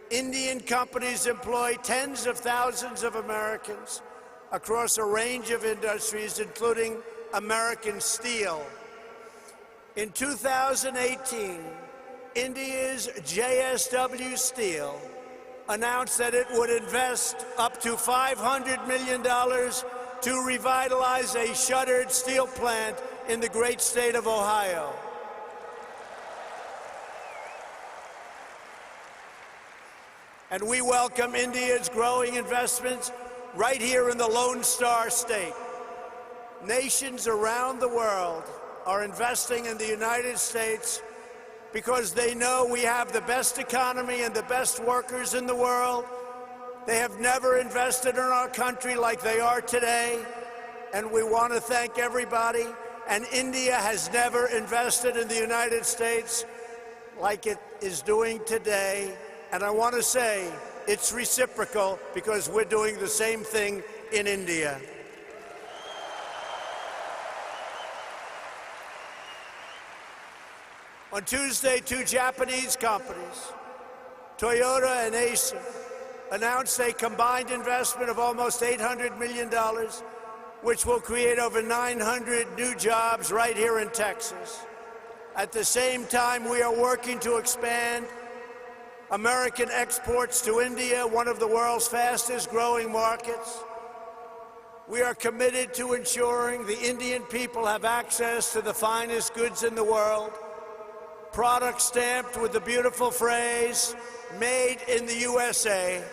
Indian companies employ tens of thousands of Americans across a range of industries, including American steel. In 2018, India's JSW Steel announced that it would invest up to $500 million to revitalize a shuttered steel plant in the great state of Ohio. And we welcome India's growing investments right here in the Lone Star State. Nations around the world are investing in the United States because they know we have the best economy and the best workers in the world. They have never invested in our country like they are today, and we want to thank everybody. And India has never invested in the United States like it is doing today. And I want to say it's reciprocal because we're doing the same thing in India. On Tuesday, two Japanese companies, Toyota and Acer, announced a combined investment of almost $800 million, which will create over 900 new jobs right here in Texas. At the same time, we are working to expand American exports to India, one of the world's fastest growing markets. We are committed to ensuring the Indian people have access to the finest goods in the world, products stamped with the beautiful phrase, "Made in the USA."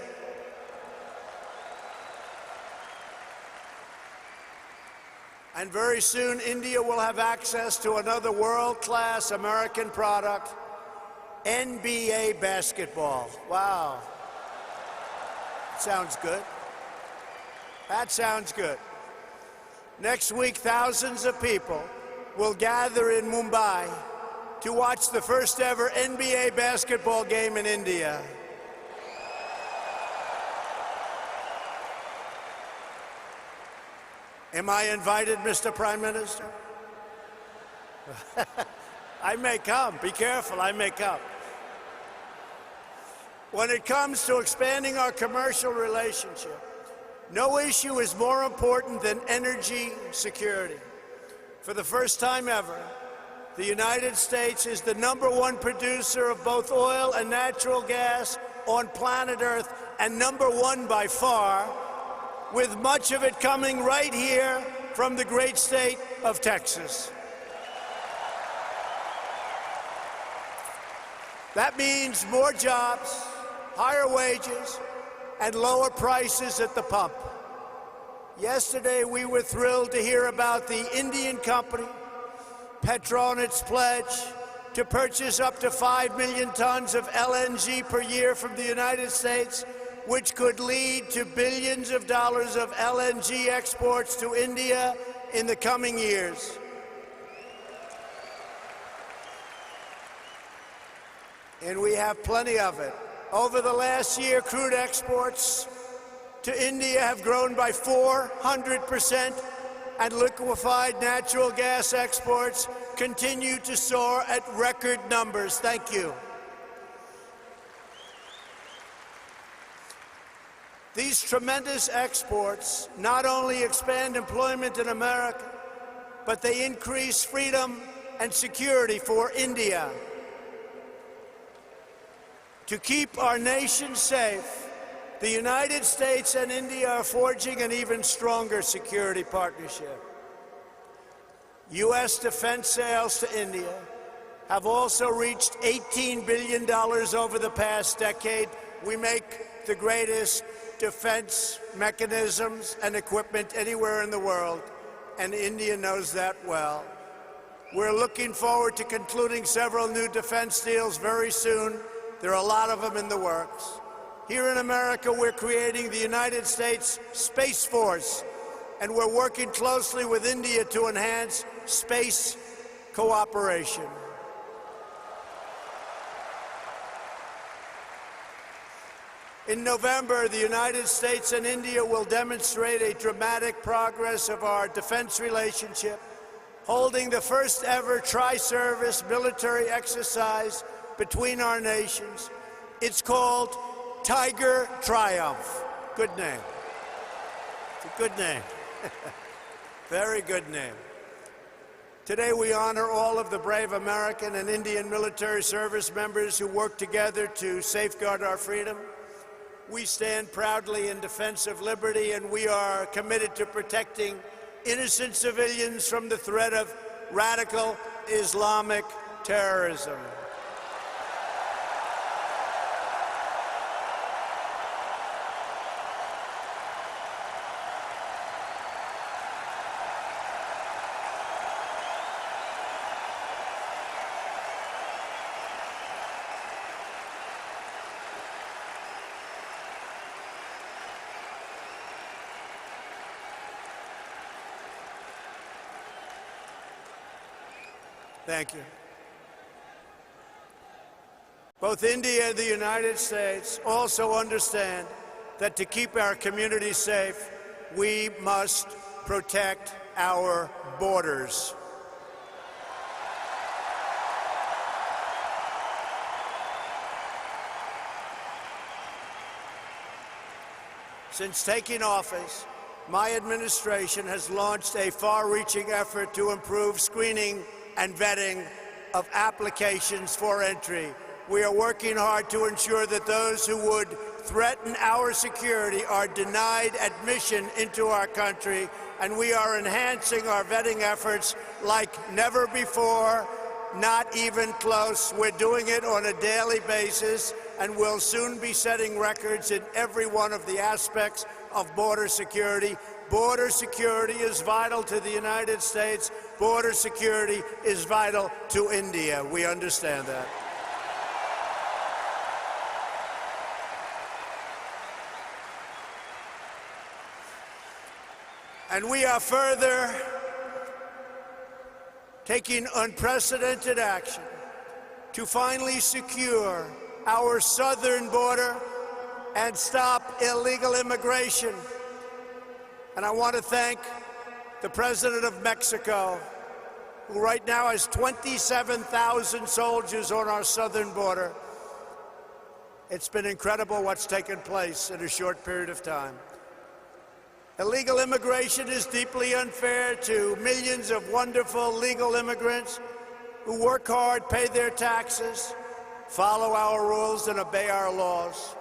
And very soon, India will have access to another world-class American product, NBA basketball. Wow. Sounds good. That sounds good. Next week, thousands of people will gather in Mumbai to watch the first ever NBA basketball game in India. Am I invited, Mr. Prime Minister? I may come. Be careful, I may come. When it comes to expanding our commercial relationship, no issue is more important than energy security. For the first time ever, the United States is the #1 producer of both oil and natural gas on planet Earth, and #1 by far, with much of it coming right here from the great state of Texas. That means more jobs, higher wages, and lower prices at the pump. Yesterday, we were thrilled to hear about the Indian company, Petronet's pledge to purchase up to 5 million tons of LNG per year from the United States, which could lead to billions of dollars of LNG exports to India in the coming years. And we have plenty of it. Over the last year, crude exports to India have grown by 400%, and liquefied natural gas exports continue to soar at record numbers. Thank you. These tremendous exports not only expand employment in America, but they increase freedom and security for India. To keep our nation safe, the United States and India are forging an even stronger security partnership. U.S. defense sales to India have also reached $18 billion over the past decade. We make the greatest defense mechanisms and equipment anywhere in the world, and India knows that well. We're looking forward to concluding several new defense deals very soon. There are a lot of them in the works. Here in America, we're creating the United States Space Force, and we're working closely with India to enhance space cooperation. In November, the United States and India will demonstrate a dramatic progress of our defense relationship, holding the first ever tri-service military exercise between our nations. It's called Tiger Triumph. Good name. It's a good name. Very good name. Today we honor all of the brave American and Indian military service members who work together to safeguard our freedom. We stand proudly in defense of liberty, and we are committed to protecting innocent civilians from the threat of radical Islamic terrorism. Thank you. Both India and the United States also understand that to keep our communities safe, we must protect our borders. Since taking office, my administration has launched a far-reaching effort to improve screening and vetting of applications for entry. We are working hard to ensure that those who would threaten our security are denied admission into our country, and we are enhancing our vetting efforts like never before, not even close. We're doing it on a daily basis, and we'll soon be setting records in every one of the aspects of border security. Border security is vital to the United States. Border security is vital to India. We understand that. And we are further taking unprecedented action to finally secure our southern border and stop illegal immigration. And I want to thank the President of Mexico, who right now has 27,000 soldiers on our southern border. It's been incredible what's taken place in a short period of time. Illegal immigration is deeply unfair to millions of wonderful legal immigrants who work hard, pay their taxes, follow our rules, and obey our laws.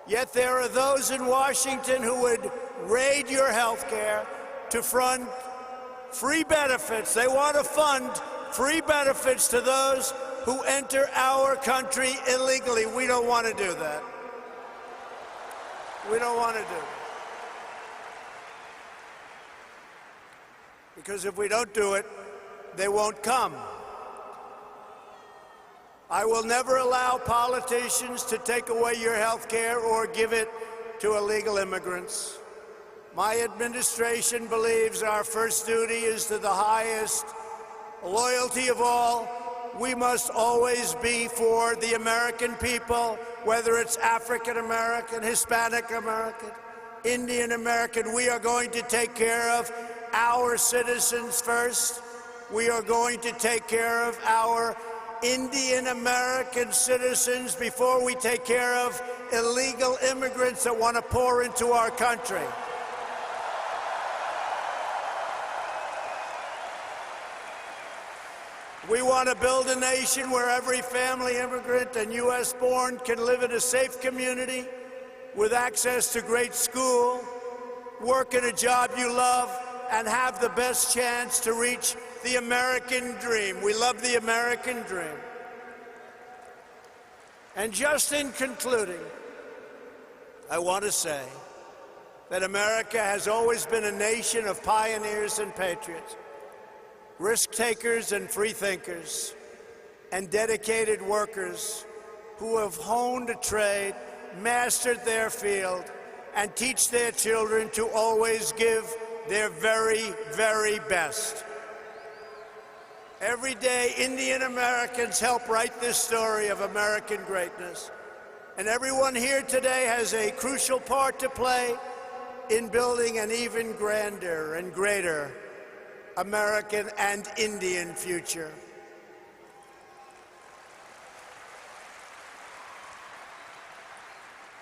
Yet there are those in Washington who would raid your health care to fund free benefits. They want to fund free benefits to those who enter our country illegally. We don't want to do that. We don't want to do it. Because if we don't do it, they won't come. I will never allow politicians to take away your health care or give it to illegal immigrants. My administration believes our first duty is to the highest loyalty of all. We must always be for the American people, whether it's African American, Hispanic American, Indian American. We are going to take care of our citizens first. We are going to take care of our Indian American citizens before we take care of illegal immigrants that want to pour into our country. We want to build a nation where every family immigrant and U.S. born can live in a safe community with access to great school, work in a job you love, and have the best chance to reach the American dream. We love the American dream. And just in concluding, I want to say that America has always been a nation of pioneers and patriots, risk-takers and free-thinkers, and dedicated workers who have honed a trade, mastered their field, and teach their children to always give their very, very best. Every day, Indian Americans help write this story of American greatness. And everyone here today has a crucial part to play in building an even grander and greater American and Indian future.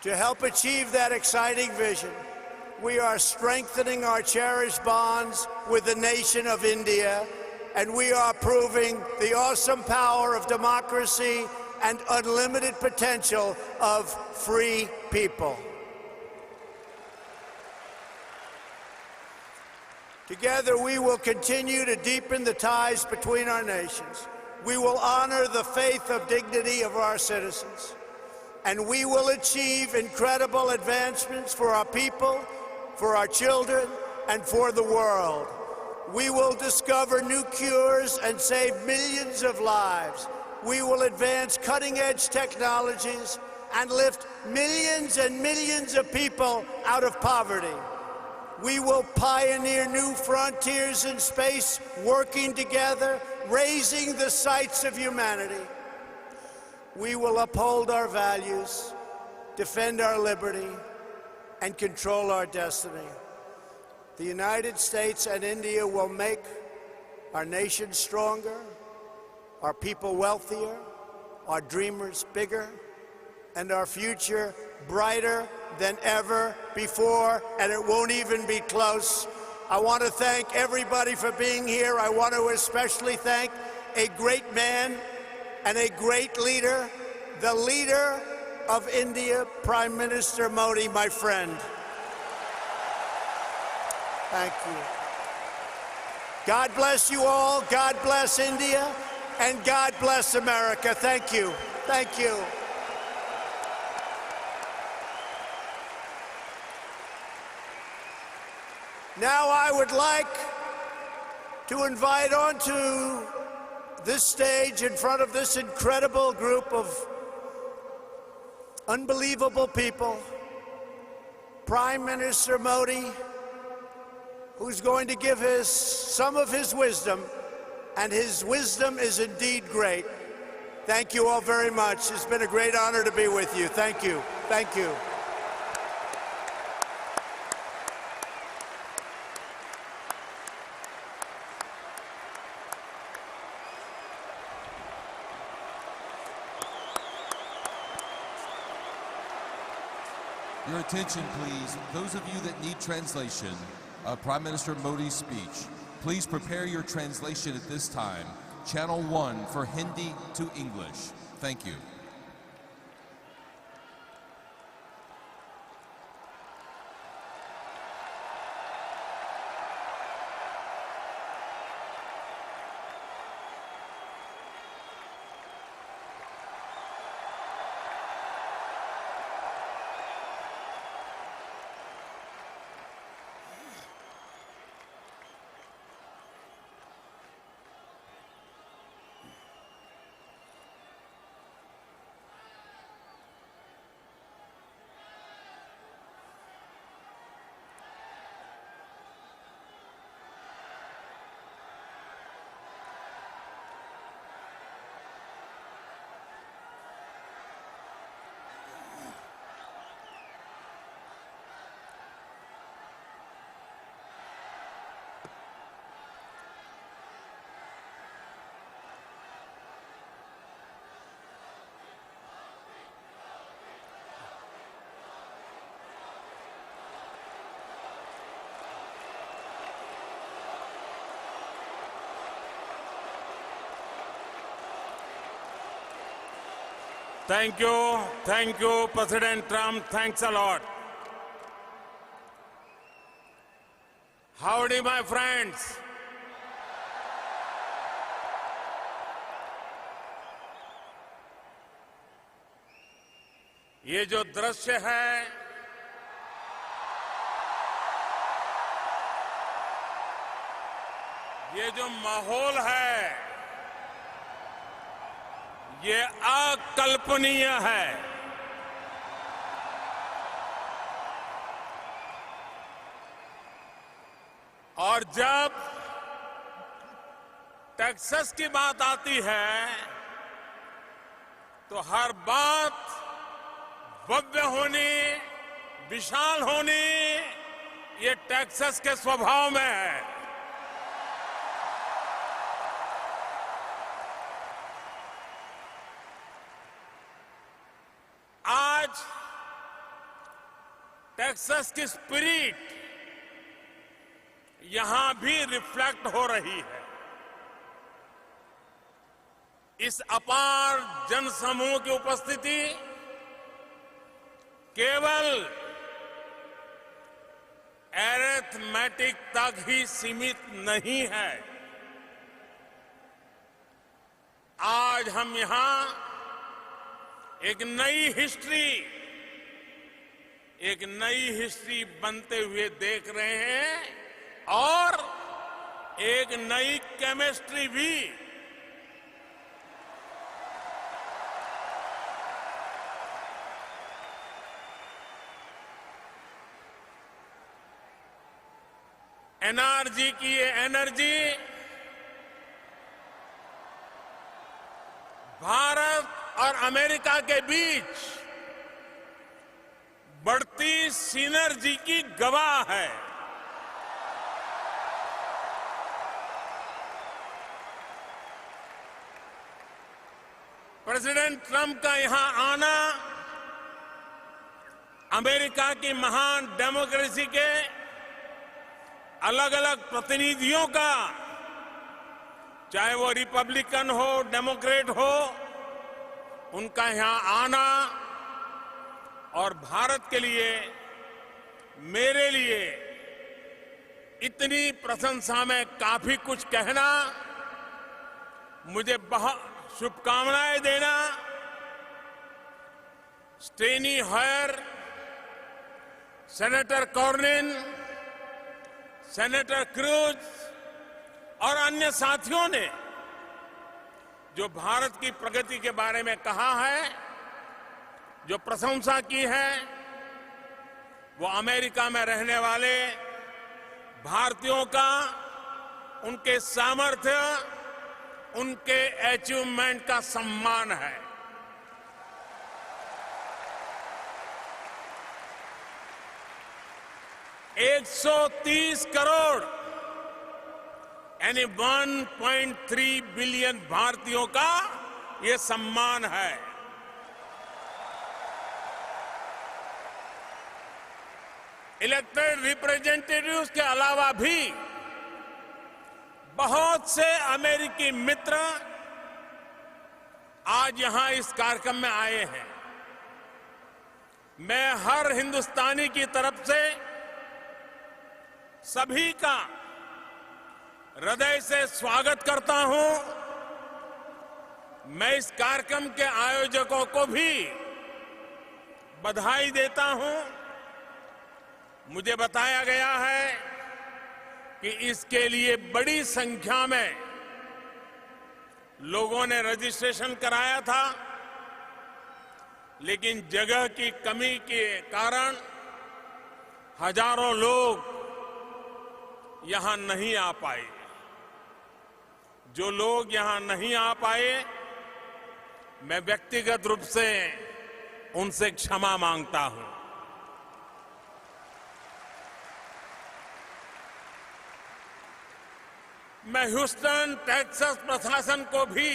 To help achieve that exciting vision, we are strengthening our cherished bonds with the nation of India, and we are proving the awesome power of democracy and unlimited potential of free people. Together, we will continue to deepen the ties between our nations. We will honor the faith of dignity of our citizens, and we will achieve incredible advancements for our people, for our children, and for the world. We will discover new cures and save millions of lives. We will advance cutting-edge technologies and lift millions and millions of people out of poverty. We will pioneer new frontiers in space, working together, raising the sights of humanity. We will uphold our values, defend our liberty, and control our destiny. The United States and India will make our nation stronger, our people wealthier, our dreamers bigger, and our future brighter, than ever before, and it won't even be close. I want to thank everybody for being here. I want to especially thank a great man and a great leader, the leader of India, Prime Minister Modi, my friend. Thank you. God bless you all. God bless India. And God bless America. Thank you. Thank you. Now I would like to invite onto this stage in front of this incredible group of unbelievable people, Prime Minister Modi, who's going to give some of his wisdom, and his wisdom is indeed great. Thank you all very much. It's been a great honor to be with you. Thank you. Thank you. Your attention, please. Those of you that need translation of Prime Minister Modi's speech, please prepare your translation at this time. Channel 1 for Hindi to English. Thank you. Thank you, President Trump. Thanks a lot. Howdy, my friends. ये जो दृश्य है, ये जो माहौल है, ये अकल्पनीय है। और जब टेक्सास की बात आती है तो हर बात भव्य होनी, विशाल होनी, ये टेक्सास के स्वभाव में है। आज टेक्सास की स्पिरिट यहां भी रिफ्लेक्ट हो रही है। इस अपार जनसमूह की उपस्थिति केवल अरिथमेटिक तक ही सीमित नहीं है। आज हम यहां एक नई हिस्ट्री बनते हुए देख रहे हैं और एक नई केमिस्ट्री भी। एनआरजी की ये एनर्जी भारत और अमेरिका के बीच बढ़ती सिनर्जी की गवाह है। प्रेसिडेंट ट्रंप का यहां आना अमेरिका की महान डेमोक्रेसी के अलग अलग प्रतिनिधियों का, चाहे वो रिपब्लिकन हो, डेमोक्रेट हो, उनका यहां आना और भारत के लिए, मेरे लिए इतनी प्रशंसा में काफी कुछ कहना, मुझे बहुत शुभकामनाएं देना। स्टेनी हॉयर, सेनेटर कॉर्निन, सेनेटर क्रूज और अन्य साथियों ने जो भारत की प्रगति के बारे में कहा है, जो प्रशंसा की है, वो अमेरिका में रहने वाले भारतीयों का, उनके सामर्थ्य, उनके अचीवमेंट का सम्मान है। $130 करोड़ यानी 1.3 बिलियन भारतीयों का ये सम्मान है। इलेक्टेड रिप्रेजेंटेटिव्स के अलावा भी बहुत से अमेरिकी मित्र आज यहां इस कार्यक्रम में आए हैं। मैं हर हिंदुस्तानी की तरफ से सभी का हृदय से स्वागत करता हूं। मैं इस कार्यक्रम के आयोजकों को भी बधाई देता हूं। मुझे बताया गया है कि इसके लिए बड़ी संख्या में लोगों ने रजिस्ट्रेशन कराया था, लेकिन जगह की कमी के कारण हजारों लोग यहां नहीं आ पाए। जो लोग यहां नहीं आ पाए, मैं व्यक्तिगत रूप से उनसे क्षमा मांगता हूं। मैं ह्यूस्टन, टेक्सास प्रशासन को भी,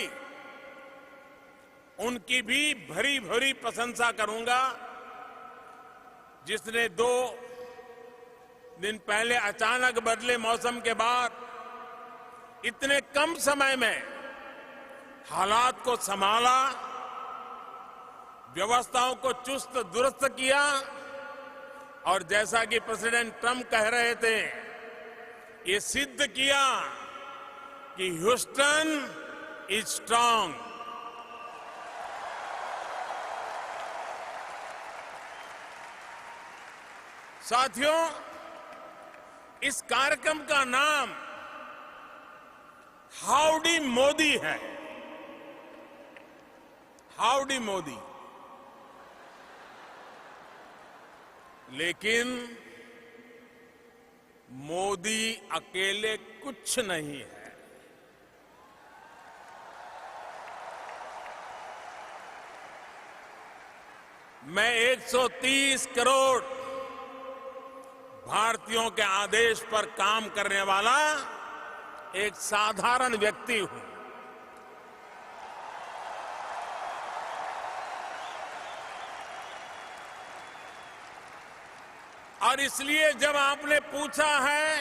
उनकी भी भरी भरी प्रशंसा करूंगा, जिसने 2 दिन पहले अचानक बदले मौसम के बाद इतने कम समय में हालात को संभाला, व्यवस्थाओं को चुस्त दुरुस्त किया और जैसा कि प्रेसिडेंट ट्रंप कह रहे थे, ये सिद्ध किया कि ह्यूस्टन इज स्ट्रांग। साथियों, इस कार्यक्रम का नाम हाउडी मोदी है। हाउडी मोदी। लेकिन मोदी अकेले कुछ नहीं है। मैं 130 करोड़ भारतीयों के आदेश पर काम करने वाला एक साधारण व्यक्ति हूं। और इसलिए जब आपने पूछा है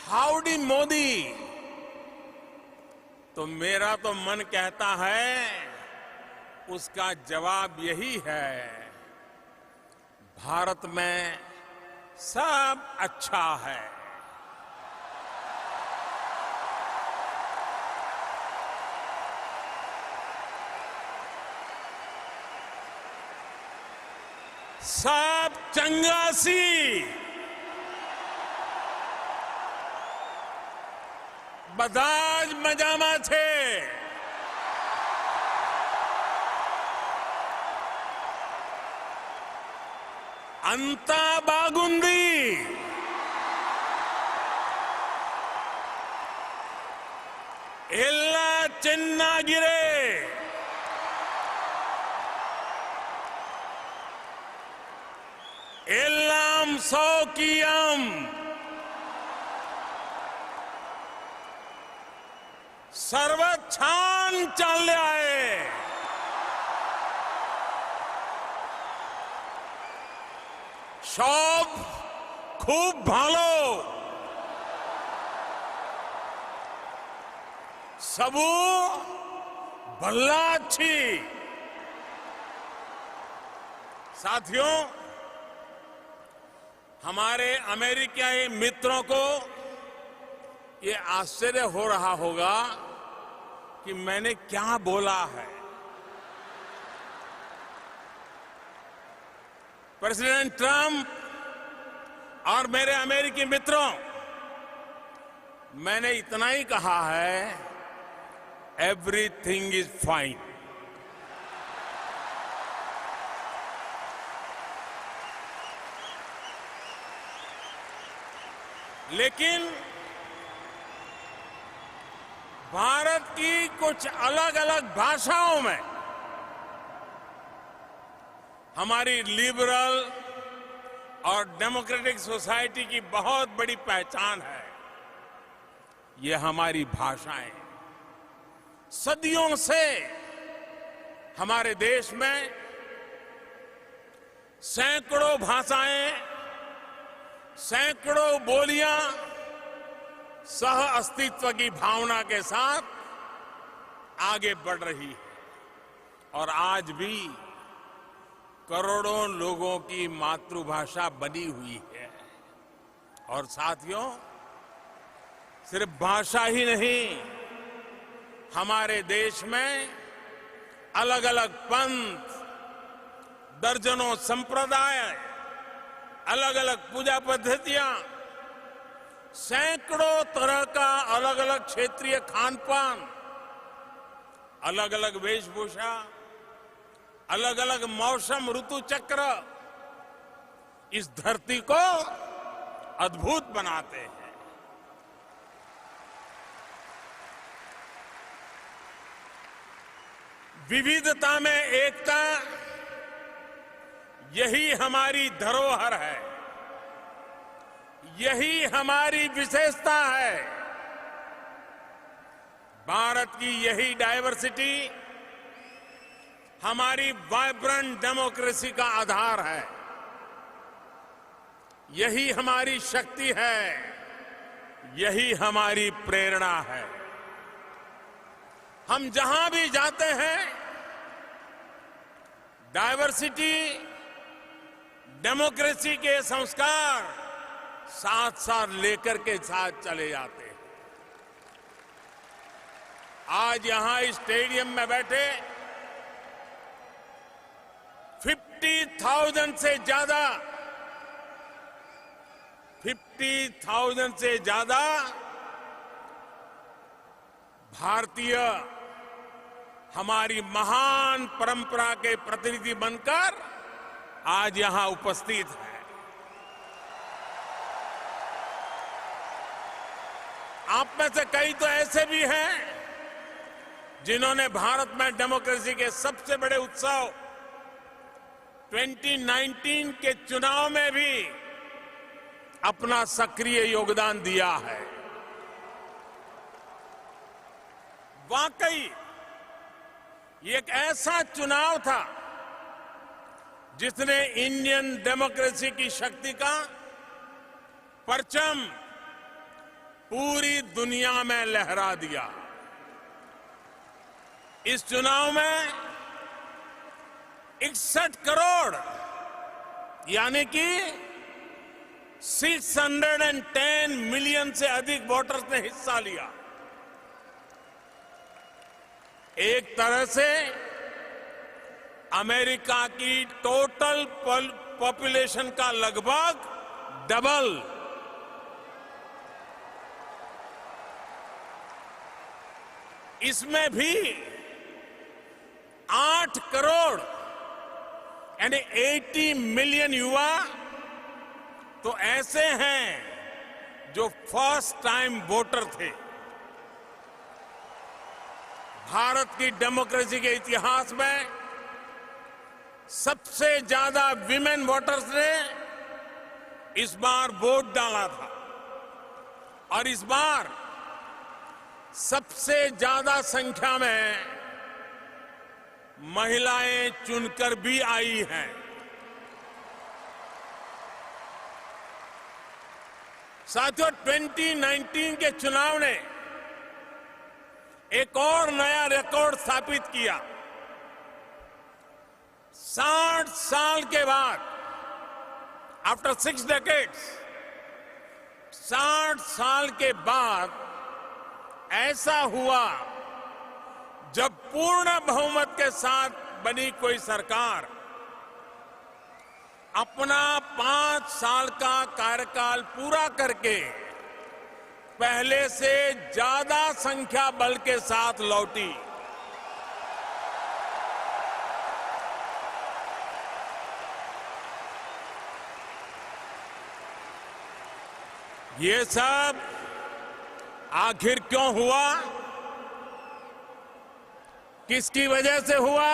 हाउडी मोदी, तो मेरा तो मन कहता है उसका जवाब यही है, भारत में सब अच्छा है। सब चंगासी, बधाज मजामा छे। अंता बागुंदी, एल्ला चेन्नागिरे, एल्लाम सौकियम, सर्वछान चाल्याए। সব খুব ভালো सबू भल्ला अच्छी। साथियों, हमारे अमेरिकी मित्रों को ये आश्चर्य हो रहा होगा कि मैंने क्या बोला है। प्रेसिडेंट ट्रंप और मेरे अमेरिकी मित्रों, मैंने इतना ही कहा है, एवरीथिंग इज फाइन। लेकिन भारत की कुछ अलग अलग भाषाओं में हमारी लिबरल और डेमोक्रेटिक सोसाइटी की बहुत बड़ी पहचान है। ये हमारी भाषाएं सदियों से हमारे देश में सैकड़ों भाषाएं, सैकड़ों बोलियां सह अस्तित्व की भावना के साथ आगे बढ़ रही है और आज भी करोड़ों लोगों की मातृभाषा बनी हुई है। और साथियों, सिर्फ भाषा ही नहीं, हमारे देश में अलग अलग पंथ, दर्जनों संप्रदाय, अलग अलग पूजा पद्धतियां, सैकड़ों तरह का अलग अलग क्षेत्रीय खान पान, अलग अलग वेशभूषा, अलग अलग मौसम ऋतु चक्र इस धरती को अद्भुत बनाते हैं। विविधता में एकता, यही हमारी धरोहर है, यही हमारी विशेषता है। भारत की यही डायवर्सिटी हमारी वाइब्रेंट डेमोक्रेसी का आधार है, यही हमारी शक्ति है, यही हमारी प्रेरणा है। हम जहां भी जाते हैं, डायवर्सिटी, डेमोक्रेसी के संस्कार साथ साथ लेकर के साथ चले जाते हैं। आज यहां इस स्टेडियम में बैठे 50,000 से ज्यादा भारतीय हमारी महान परंपरा के प्रतिनिधि बनकर आज यहां उपस्थित है। आप में से कई तो ऐसे भी हैं जिन्होंने भारत में डेमोक्रेसी के सबसे बड़े उत्सव 2019 के चुनाव में भी अपना सक्रिय योगदान दिया है। वाकई ये एक ऐसा चुनाव था जिसने इंडियन डेमोक्रेसी की शक्ति का परचम पूरी दुनिया में लहरा दिया। इस चुनाव में 61 करोड़ यानी कि 610 मिलियन से अधिक वोटर्स ने हिस्सा लिया। एक तरह से अमेरिका की टोटल पॉपुलेशन का लगभग डबल। इसमें भी 8 करोड़ यानी 80 मिलियन युवा तो ऐसे हैं जो फर्स्ट टाइम वोटर थे। भारत की डेमोक्रेसी के इतिहास में सबसे ज्यादा विमेन वोटर्स ने इस बार वोट डाला था और इस बार सबसे ज्यादा संख्या में महिलाएं चुनकर भी आई हैं। साथियों, 2019 के चुनाव ने एक और नया रिकॉर्ड स्थापित किया। 60 साल के बाद, आफ्टर 6 decades, 60 साल के बाद ऐसा हुआ जब पूर्ण बहुमत के साथ बनी कोई सरकार अपना 5 साल का कार्यकाल पूरा करके पहले से ज्यादा संख्या बल के साथ लौटी। ये सब आखिर क्यों हुआ? किसकी वजह से हुआ?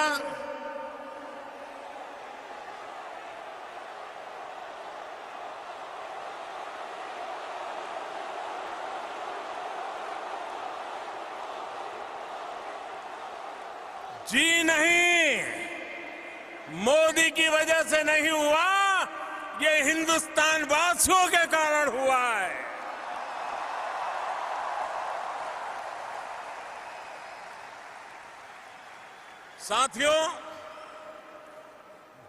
जी नहीं, मोदी की वजह से नहीं हुआ, ये हिंदुस्तान वासियों के कारण हुआ है। साथियों,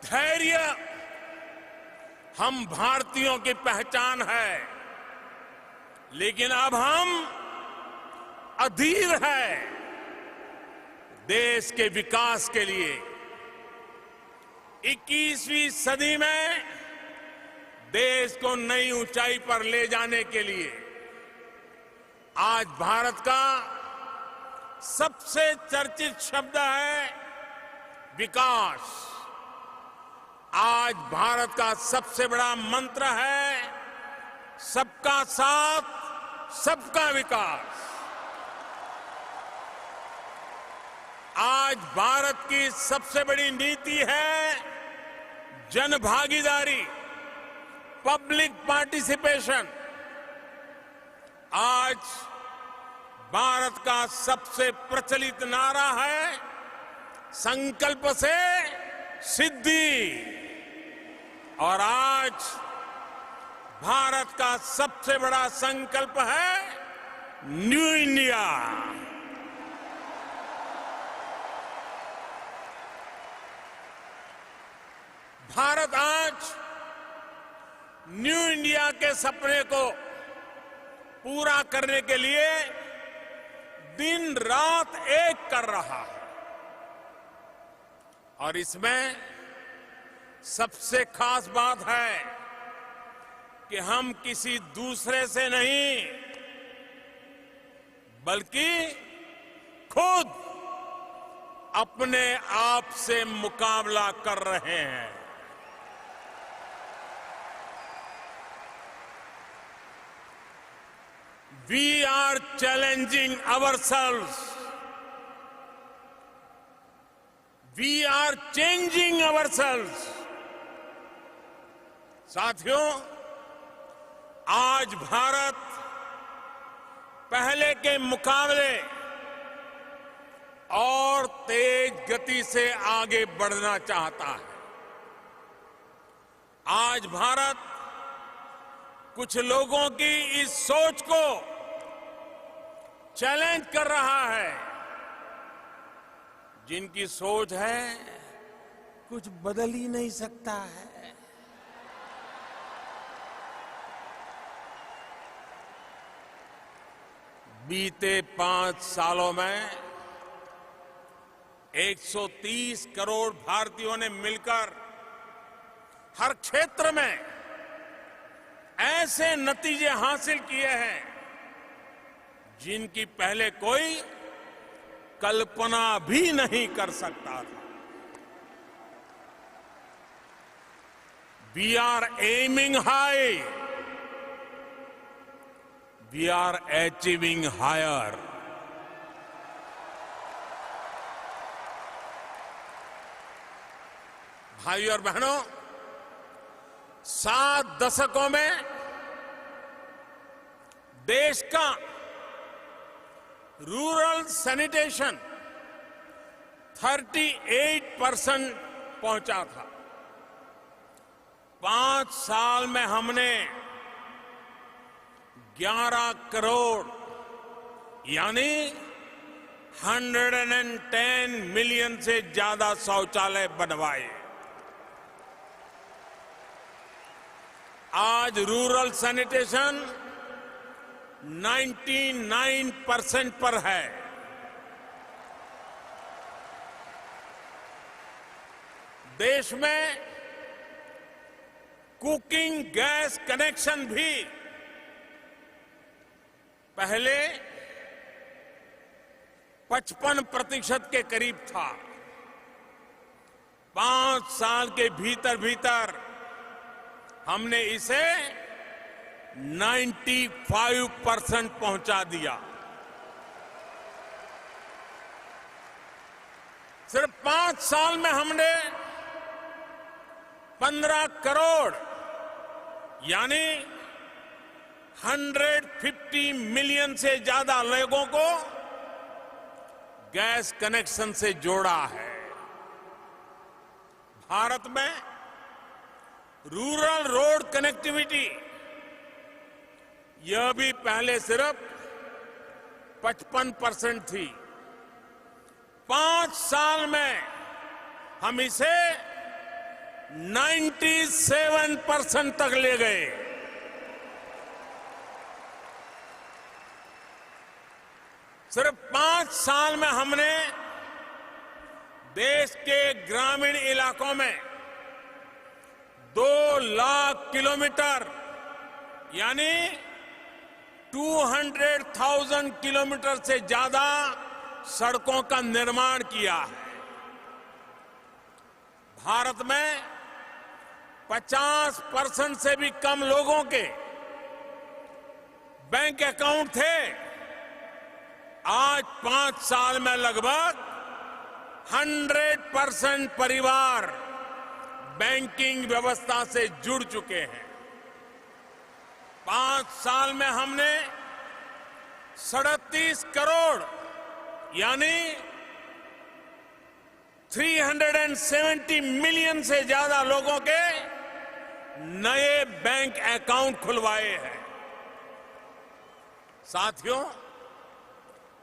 धैर्य हम भारतीयों की पहचान है, लेकिन अब हम अधीर है देश के विकास के लिए। 21वीं सदी में देश को नई ऊंचाई पर ले जाने के लिए आज भारत का सबसे चर्चित शब्द है विकास। आज भारत का सबसे बड़ा मंत्र है सबका साथ, सबका विकास। आज भारत की सबसे बड़ी नीति है जनभागीदारी, पब्लिक पार्टिसिपेशन। आज भारत का सबसे प्रचलित नारा है संकल्प से सिद्धि। और आज भारत का सबसे बड़ा संकल्प है न्यू इंडिया। भारत आज न्यू इंडिया के सपने को पूरा करने के लिए दिन रात एक कर रहा है। और इसमें सबसे खास बात है कि हम किसी दूसरे से नहीं, बल्कि खुद अपने आप से मुकाबला कर रहे हैं। We are challenging ourselves. We are changing ourselves. साथियों, आज भारत पहले के मुकाबले और तेज गति से आगे बढ़ना चाहता है। आज भारत कुछ लोगों की इस सोच को चैलेंज कर रहा है, जिनकी सोच है कुछ बदल ही नहीं सकता है। बीते 5 सालों में 130 करोड़ भारतीयों ने मिलकर हर क्षेत्र में ऐसे नतीजे हासिल किए हैं जिनकी पहले कोई कल्पना भी नहीं कर सकता था। We are aiming high. We are achieving higher. भाइयों और बहनों, 7 दशकों में देश का रूरल सैनिटेशन 38% पहुंचा था। 5 साल में हमने 11 करोड़ यानी 110 मिलियन से ज्यादा शौचालय बनवाए। आज रूरल सैनिटेशन 99% पर है। देश में कुकिंग गैस कनेक्शन भी पहले 55% के करीब था। 5 साल के भीतर भीतर हमने इसे 95% पहुंचा दिया। सिर्फ 5 साल में हमने 15 करोड़ यानी 150 मिलियन से ज्यादा लोगों को गैस कनेक्शन से जोड़ा है। भारत में रूरल रोड कनेक्टिविटी यह भी पहले सिर्फ 55% थी। 5 साल में हम इसे 97% तक ले गए। सिर्फ 5 साल में हमने देश के ग्रामीण इलाकों में 2 लाख किलोमीटर यानी 200,000 किलोमीटर से ज्यादा सड़कों का निर्माण किया है। भारत में 50% से भी कम लोगों के बैंक अकाउंट थे। आज 5 साल में लगभग 100% परिवार बैंकिंग व्यवस्था से जुड़ चुके हैं। 5 साल में हमने 37 करोड़ यानी 370 मिलियन से ज्यादा लोगों के नए बैंक अकाउंट खुलवाए हैं। साथियों,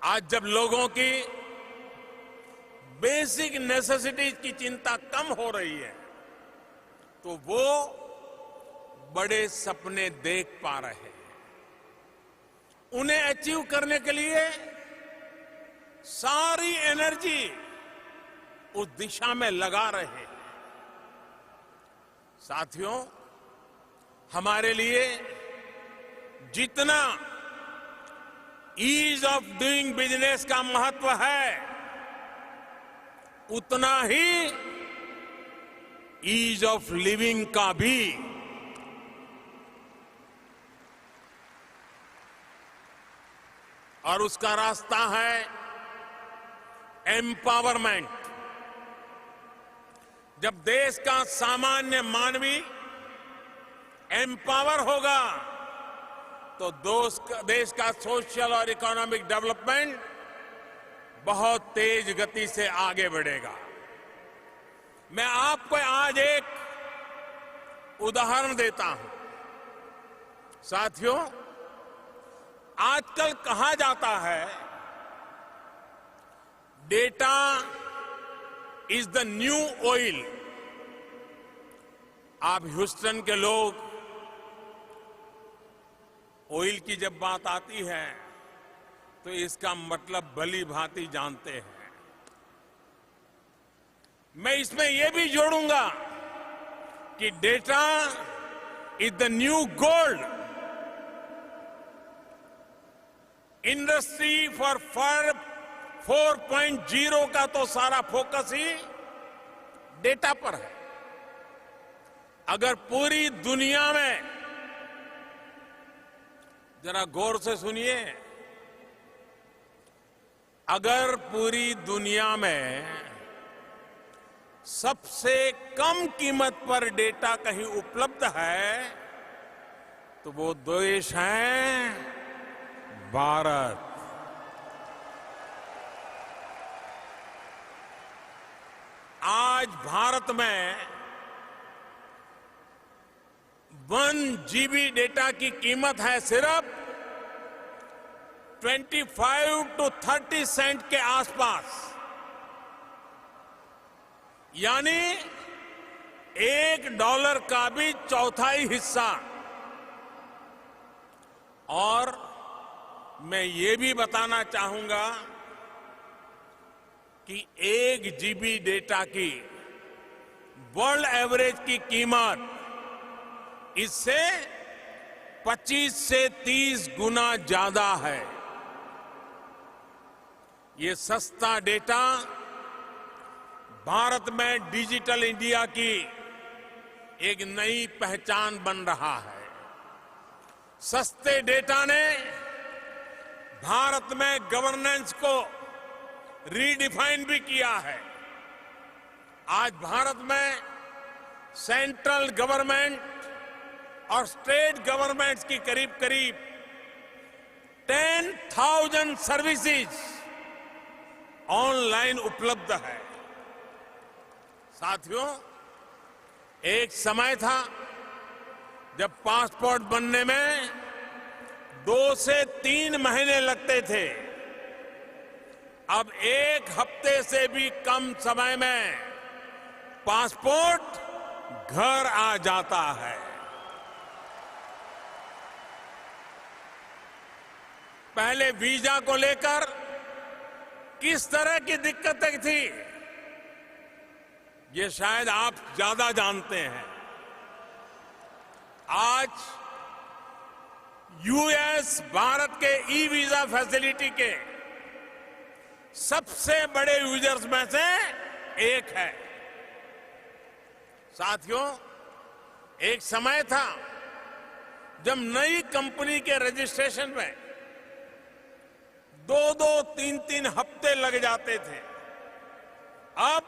आज जब लोगों की बेसिक नेसेसिटीज की चिंता कम हो रही है तो वो बड़े सपने देख पा रहे हैं। उन्हें अचीव करने के लिए सारी एनर्जी उस दिशा में लगा रहे हैं। साथियों, हमारे लिए जितना ईज ऑफ डूइंग बिजनेस का महत्व है उतना ही ईज ऑफ लिविंग का भी। और उसका रास्ता है एम्पावरमेंट। जब देश का सामान्य मानवी एम्पावर होगा तो देश का सोशल और इकोनॉमिक डेवलपमेंट बहुत तेज गति से आगे बढ़ेगा। मैं आपको आज एक उदाहरण देता हूं। साथियों, आजकल कहा जाता है data is the new oil. आप ह्यूस्टन के लोग ऑयल की जब बात आती है तो इसका मतलब भली भांति जानते हैं। मैं इसमें यह भी जोड़ूंगा कि data is the new gold. Industry for 4.0 का तो सारा फोकस ही डेटा पर है। अगर पूरी दुनिया में, जरा गौर से सुनिए, अगर पूरी दुनिया में सबसे कम कीमत पर डेटा कहीं उपलब्ध है तो वो देश है भारत। आज भारत में 1 GB डेटा की कीमत है सिर्फ 25 to 30 सेंट के आसपास, यानी $1 का भी चौथाई हिस्सा। और मैं ये भी बताना चाहूंगा कि 1 GB डेटा की वर्ल्ड एवरेज की कीमत इससे 25 से 30 गुना ज्यादा है। ये सस्ता डेटा भारत में डिजिटल इंडिया की एक नई पहचान बन रहा है। सस्ते डेटा ने भारत में गवर्नेंस को रीडिफाइन भी किया है। आज भारत में सेंट्रल गवर्नमेंट और स्टेट गवर्नमेंट्स की करीब करीब 10,000 सर्विसेज ऑनलाइन उपलब्ध है। साथियों, एक समय था जब पासपोर्ट बनने में 2 से 3 महीने लगते थे। अब 1 हफ्ते से भी कम समय में पासपोर्ट घर आ जाता है। पहले वीजा को लेकर किस तरह की दिक्कतें थी, ये शायद आप ज्यादा जानते हैं। आज यूएस भारत के ई वीजा फैसिलिटी के सबसे बड़े यूजर्स में से एक है। साथियों, एक समय था जब नई कंपनी के रजिस्ट्रेशन में 2-2, 3-3 हफ्ते लग जाते थे। अब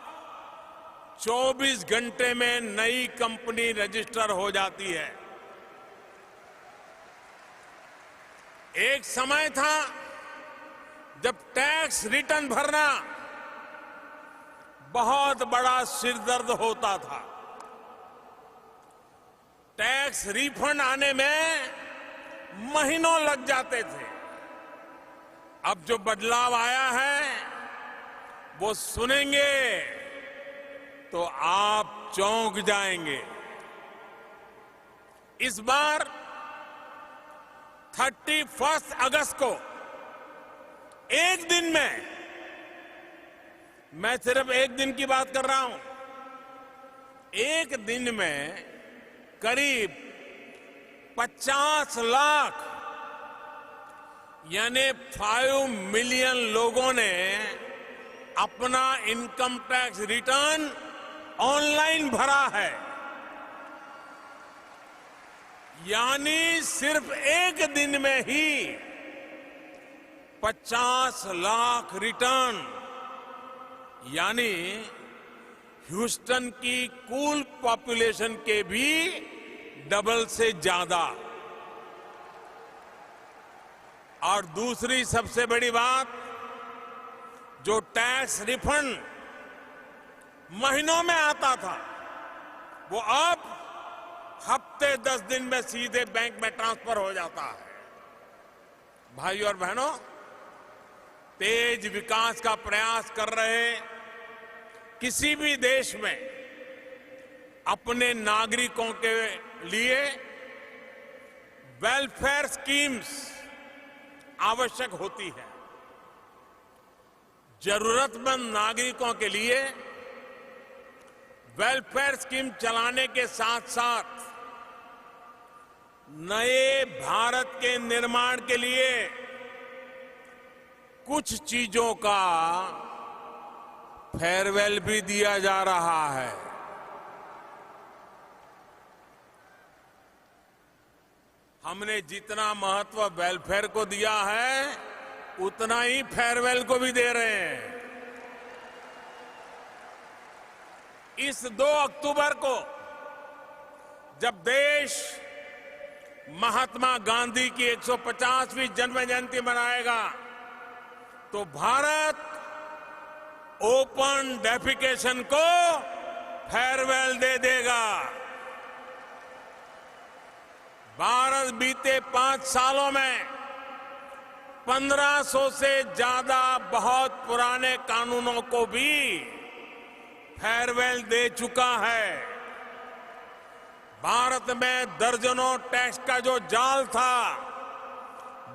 24 घंटे में नई कंपनी रजिस्टर हो जाती है। एक समय था जब टैक्स रिटर्न भरना बहुत बड़ा सिरदर्द होता था। टैक्स रिफंड आने में महीनों लग जाते थे। अब जो बदलाव आया है वो सुनेंगे तो आप चौंक जाएंगे। इस बार 31 अगस्त को एक दिन में, मैं सिर्फ एक दिन की बात कर रहा हूं, एक दिन में करीब 50 लाख यानी 5 मिलियन लोगों ने अपना इनकम टैक्स रिटर्न ऑनलाइन भरा है। यानी सिर्फ एक दिन में ही 50 लाख रिटर्न, यानी ह्यूस्टन की कुल पॉपुलेशन के भी डबल से ज्यादा। और दूसरी सबसे बड़ी बात, जो टैक्स रिफंड महीनों में आता था वो अब हफ्ते 10 दिन में सीधे बैंक में ट्रांसफर हो जाता है। भाइयों और बहनों, तेज विकास का प्रयास कर रहे किसी भी देश में अपने नागरिकों के लिए वेलफेयर स्कीम्स आवश्यक होती है। जरूरतमंद नागरिकों के लिए वेलफेयर स्कीम चलाने के साथ साथ नए भारत के निर्माण के लिए कुछ चीजों का फेयरवेल भी दिया जा रहा है। हमने जितना महत्व वेलफेयर को दिया है उतना ही फेयरवेल को भी दे रहे हैं। इस 2 अक्टूबर को जब देश महात्मा गांधी की 150वीं जन्म जयंती मनाएगा तो भारत ओपन डेफिकेशन को फेयरवेल दे देगा। भारत बीते 5 सालों में 1500 से ज्यादा बहुत पुराने कानूनों को भी फेयरवेल दे चुका है। भारत में दर्जनों टैक्स का जो जाल था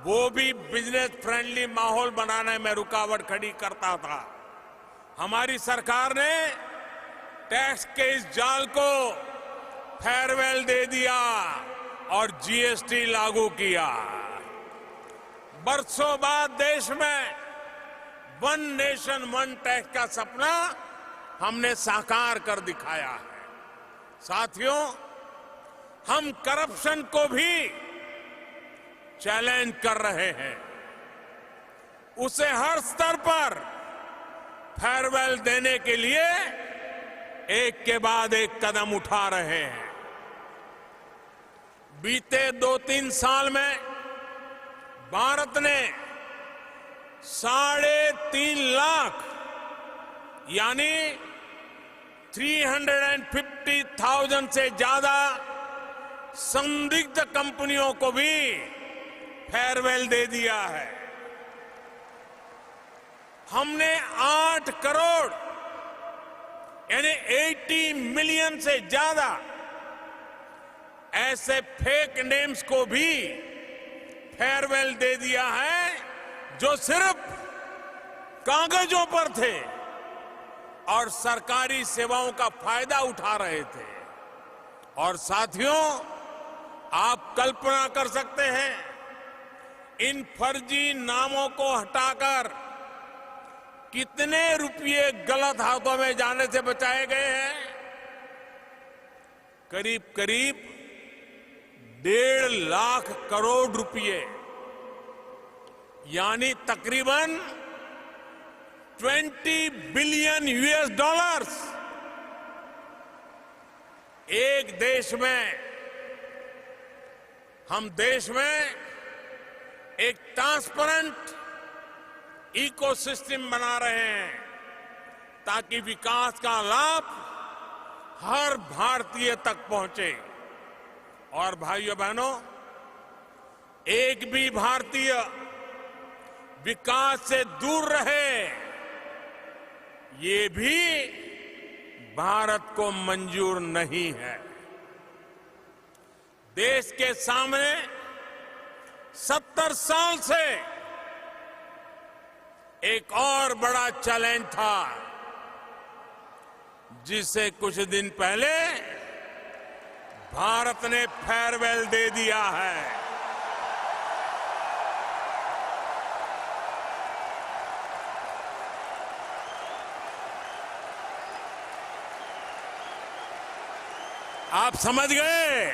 वो भी बिजनेस फ्रेंडली माहौल बनाने में रुकावट खड़ी करता था। हमारी सरकार ने टैक्स के इस जाल को फेयरवेल दे दिया और जीएसटी लागू किया। बरसों बाद देश में वन नेशन वन टैक्स का सपना हमने साकार कर दिखाया है। साथियों, हम करप्शन को भी चैलेंज कर रहे हैं। उसे हर स्तर पर फेयरवेल देने के लिए एक के बाद एक कदम उठा रहे हैं। बीते 2-3 साल में भारत ने 3.5 लाख यानी 350,000 से ज्यादा संदिग्ध कंपनियों को भी फेयरवेल दे दिया है। हमने 8 करोड़ यानी 80 मिलियन से ज्यादा ऐसे फेक नेम्स को भी फेयरवेल दे दिया है जो सिर्फ कागजों पर थे और सरकारी सेवाओं का फायदा उठा रहे थे। और साथियों, आप कल्पना कर सकते हैं इन फर्जी नामों को हटाकर कितने रुपये गलत हाथों में जाने से बचाए गए हैं। करीब करीब 1.5 लाख करोड़ रुपए यानी तकरीबन 20 बिलियन यूएस डॉलर्स एक देश में, हम देश में एक ट्रांसपेरेंट इकोसिस्टम बना रहे हैं ताकि विकास का लाभ हर भारतीय तक पहुंचे। और भाइयों बहनों, एक भी भारतीय विकास से दूर रहे ये भी भारत को मंजूर नहीं है। देश के सामने 70 साल से एक और बड़ा चैलेंज था जिसे कुछ दिन पहले भारत ने फेयरवेल दे दिया है। आप समझ गए?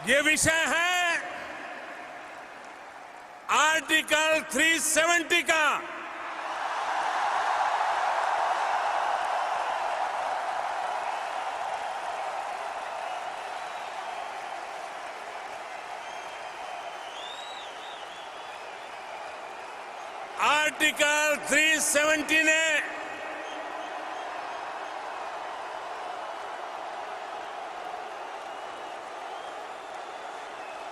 ये विषय है आर्टिकल 370 का। आर्टिकल 370 ने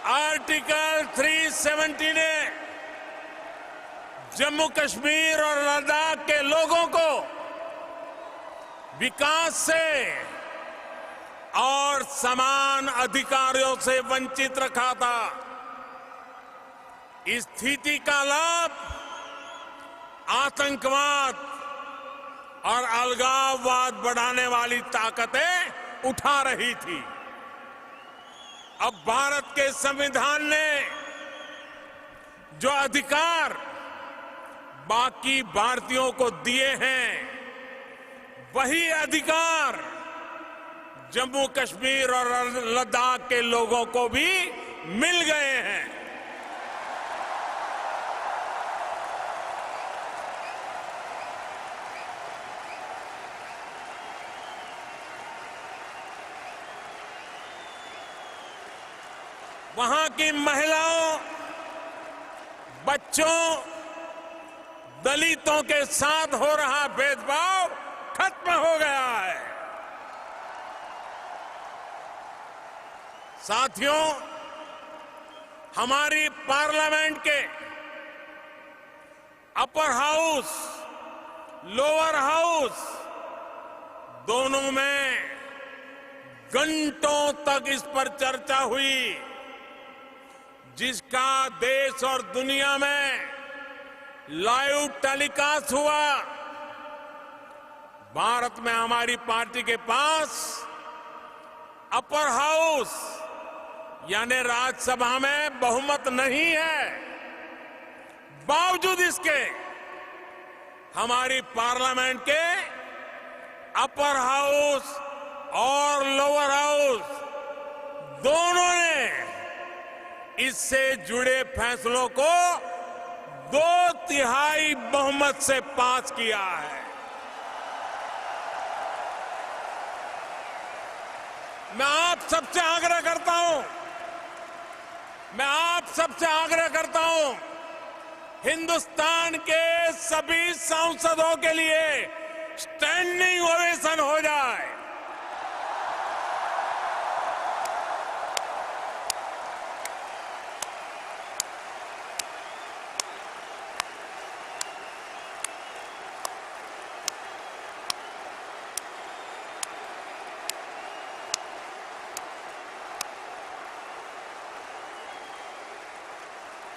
आर्टिकल 370 ने जम्मू कश्मीर और लद्दाख के लोगों को विकास से और समान अधिकारों से वंचित रखा था। इस स्थिति का लाभ आतंकवाद और अलगाववाद बढ़ाने वाली ताकतें उठा रही थी। अब भारत के संविधान ने जो अधिकार बाकी भारतीयों को दिए हैं वही अधिकार जम्मू कश्मीर और लद्दाख के लोगों को भी मिल गए हैं। वहां की महिलाओं, बच्चों, दलितों के साथ हो रहा भेदभाव खत्म हो गया है। साथियों, हमारी पार्लियामेंट के अपर हाउस, लोअर हाउस दोनों में घंटों तक इस पर चर्चा हुई, जिसका देश और दुनिया में लाइव टेलीकास्ट हुआ। भारत में हमारी पार्टी के पास अपर हाउस यानी राज्यसभा में बहुमत नहीं है। बावजूद इसके हमारी पार्लियामेंट के अपर हाउस और लोअर हाउस दोनों ने इससे जुड़े फैसलों को 2/3 बहुमत से पास किया है। मैं आप सबसे आग्रह करता हूं, हिंदुस्तान के सभी सांसदों के लिए स्टैंडिंग ओवेशन हो जाए।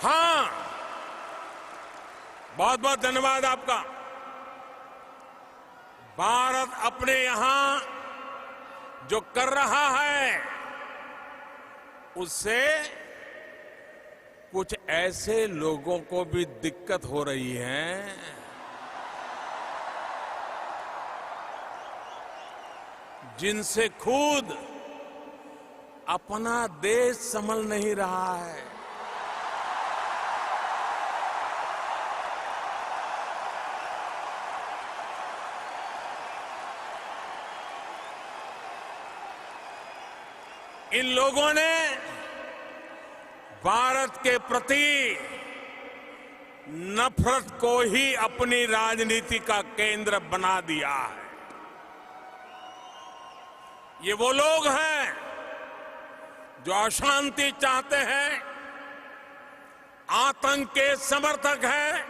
हाँ, बहुत बहुत धन्यवाद आपका। भारत अपने यहां जो कर रहा है उससे कुछ ऐसे लोगों को भी दिक्कत हो रही है जिनसे खुद अपना देश संभल नहीं रहा है। इन लोगों ने भारत के प्रति नफरत को ही अपनी राजनीति का केंद्र बना दिया है। ये वो लोग हैं जो अशांति चाहते हैं, आतंक के समर्थक हैं,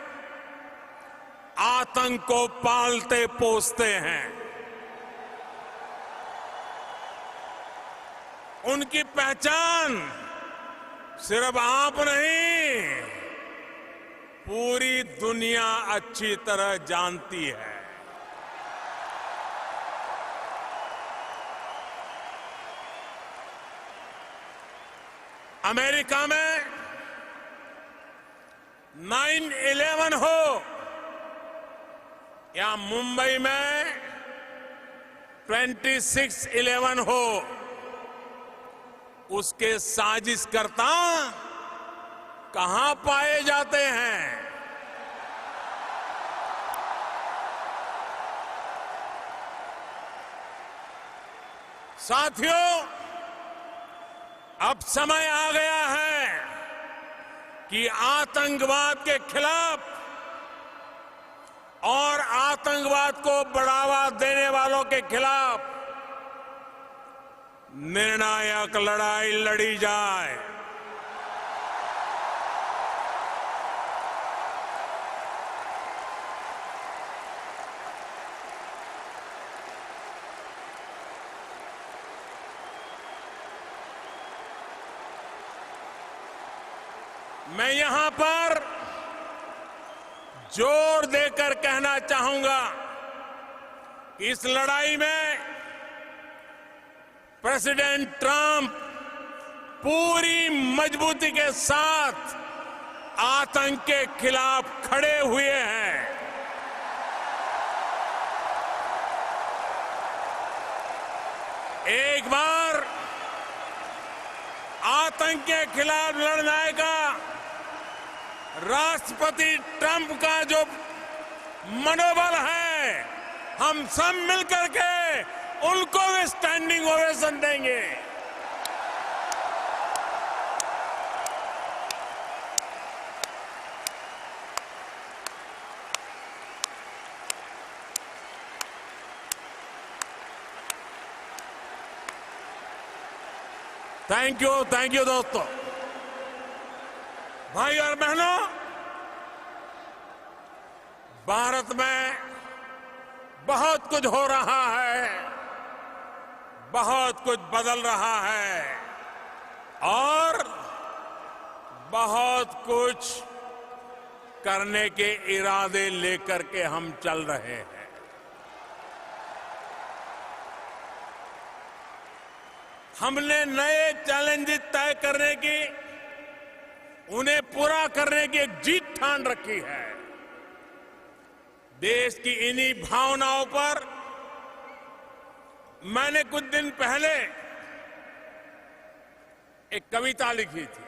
आतंक को पालते पोसते हैं। उनकी पहचान सिर्फ आप नहीं, पूरी दुनिया अच्छी तरह जानती है। अमेरिका में 9/11 हो या मुंबई में 26/11 हो, उसके साजिशकर्ता कहां पाए जाते हैं? साथियों, अब समय आ गया है कि आतंकवाद के खिलाफ और आतंकवाद को बढ़ावा देने वालों के खिलाफ निर्णायक लड़ाई लड़ी जाए। मैं यहां पर जोर देकर कहना चाहूंगा कि इस लड़ाई में प्रेसिडेंट ट्रंप पूरी मजबूती के साथ आतंक के खिलाफ खड़े हुए हैं। एक बार आतंक के खिलाफ लड़ने का राष्ट्रपति ट्रंप का जो मनोबल है, हम सब मिलकर के उनको भी स्टैंडिंग ओवेशन देंगे। थैंक यू दोस्तों। भाई और बहनों, भारत में बहुत कुछ हो रहा है, बहुत कुछ बदल रहा है और बहुत कुछ करने के इरादे लेकर के हम चल रहे हैं। हमने नए चैलेंजेस तय करने की, उन्हें पूरा करने की एक जीत ठान रखी है। देश की इन्हीं भावनाओं पर मैंने कुछ दिन पहले एक कविता लिखी थी।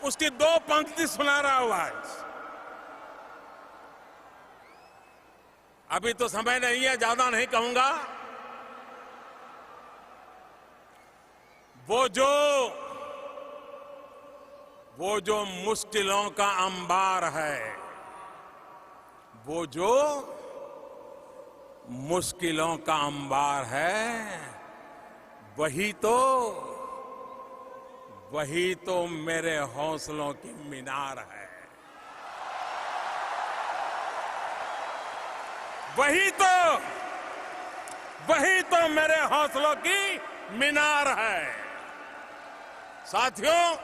उसकी 2 पंक्ति सुना रहा हूं आज। अभी तो समय नहीं है, ज्यादा नहीं कहूंगा। वो जो मुश्किलों का अंबार है, वो जो मुश्किलों का अंबार है, वही तो मेरे हौसलों की मीनार है। वही तो मेरे हौसलों की मीनार है। साथियों,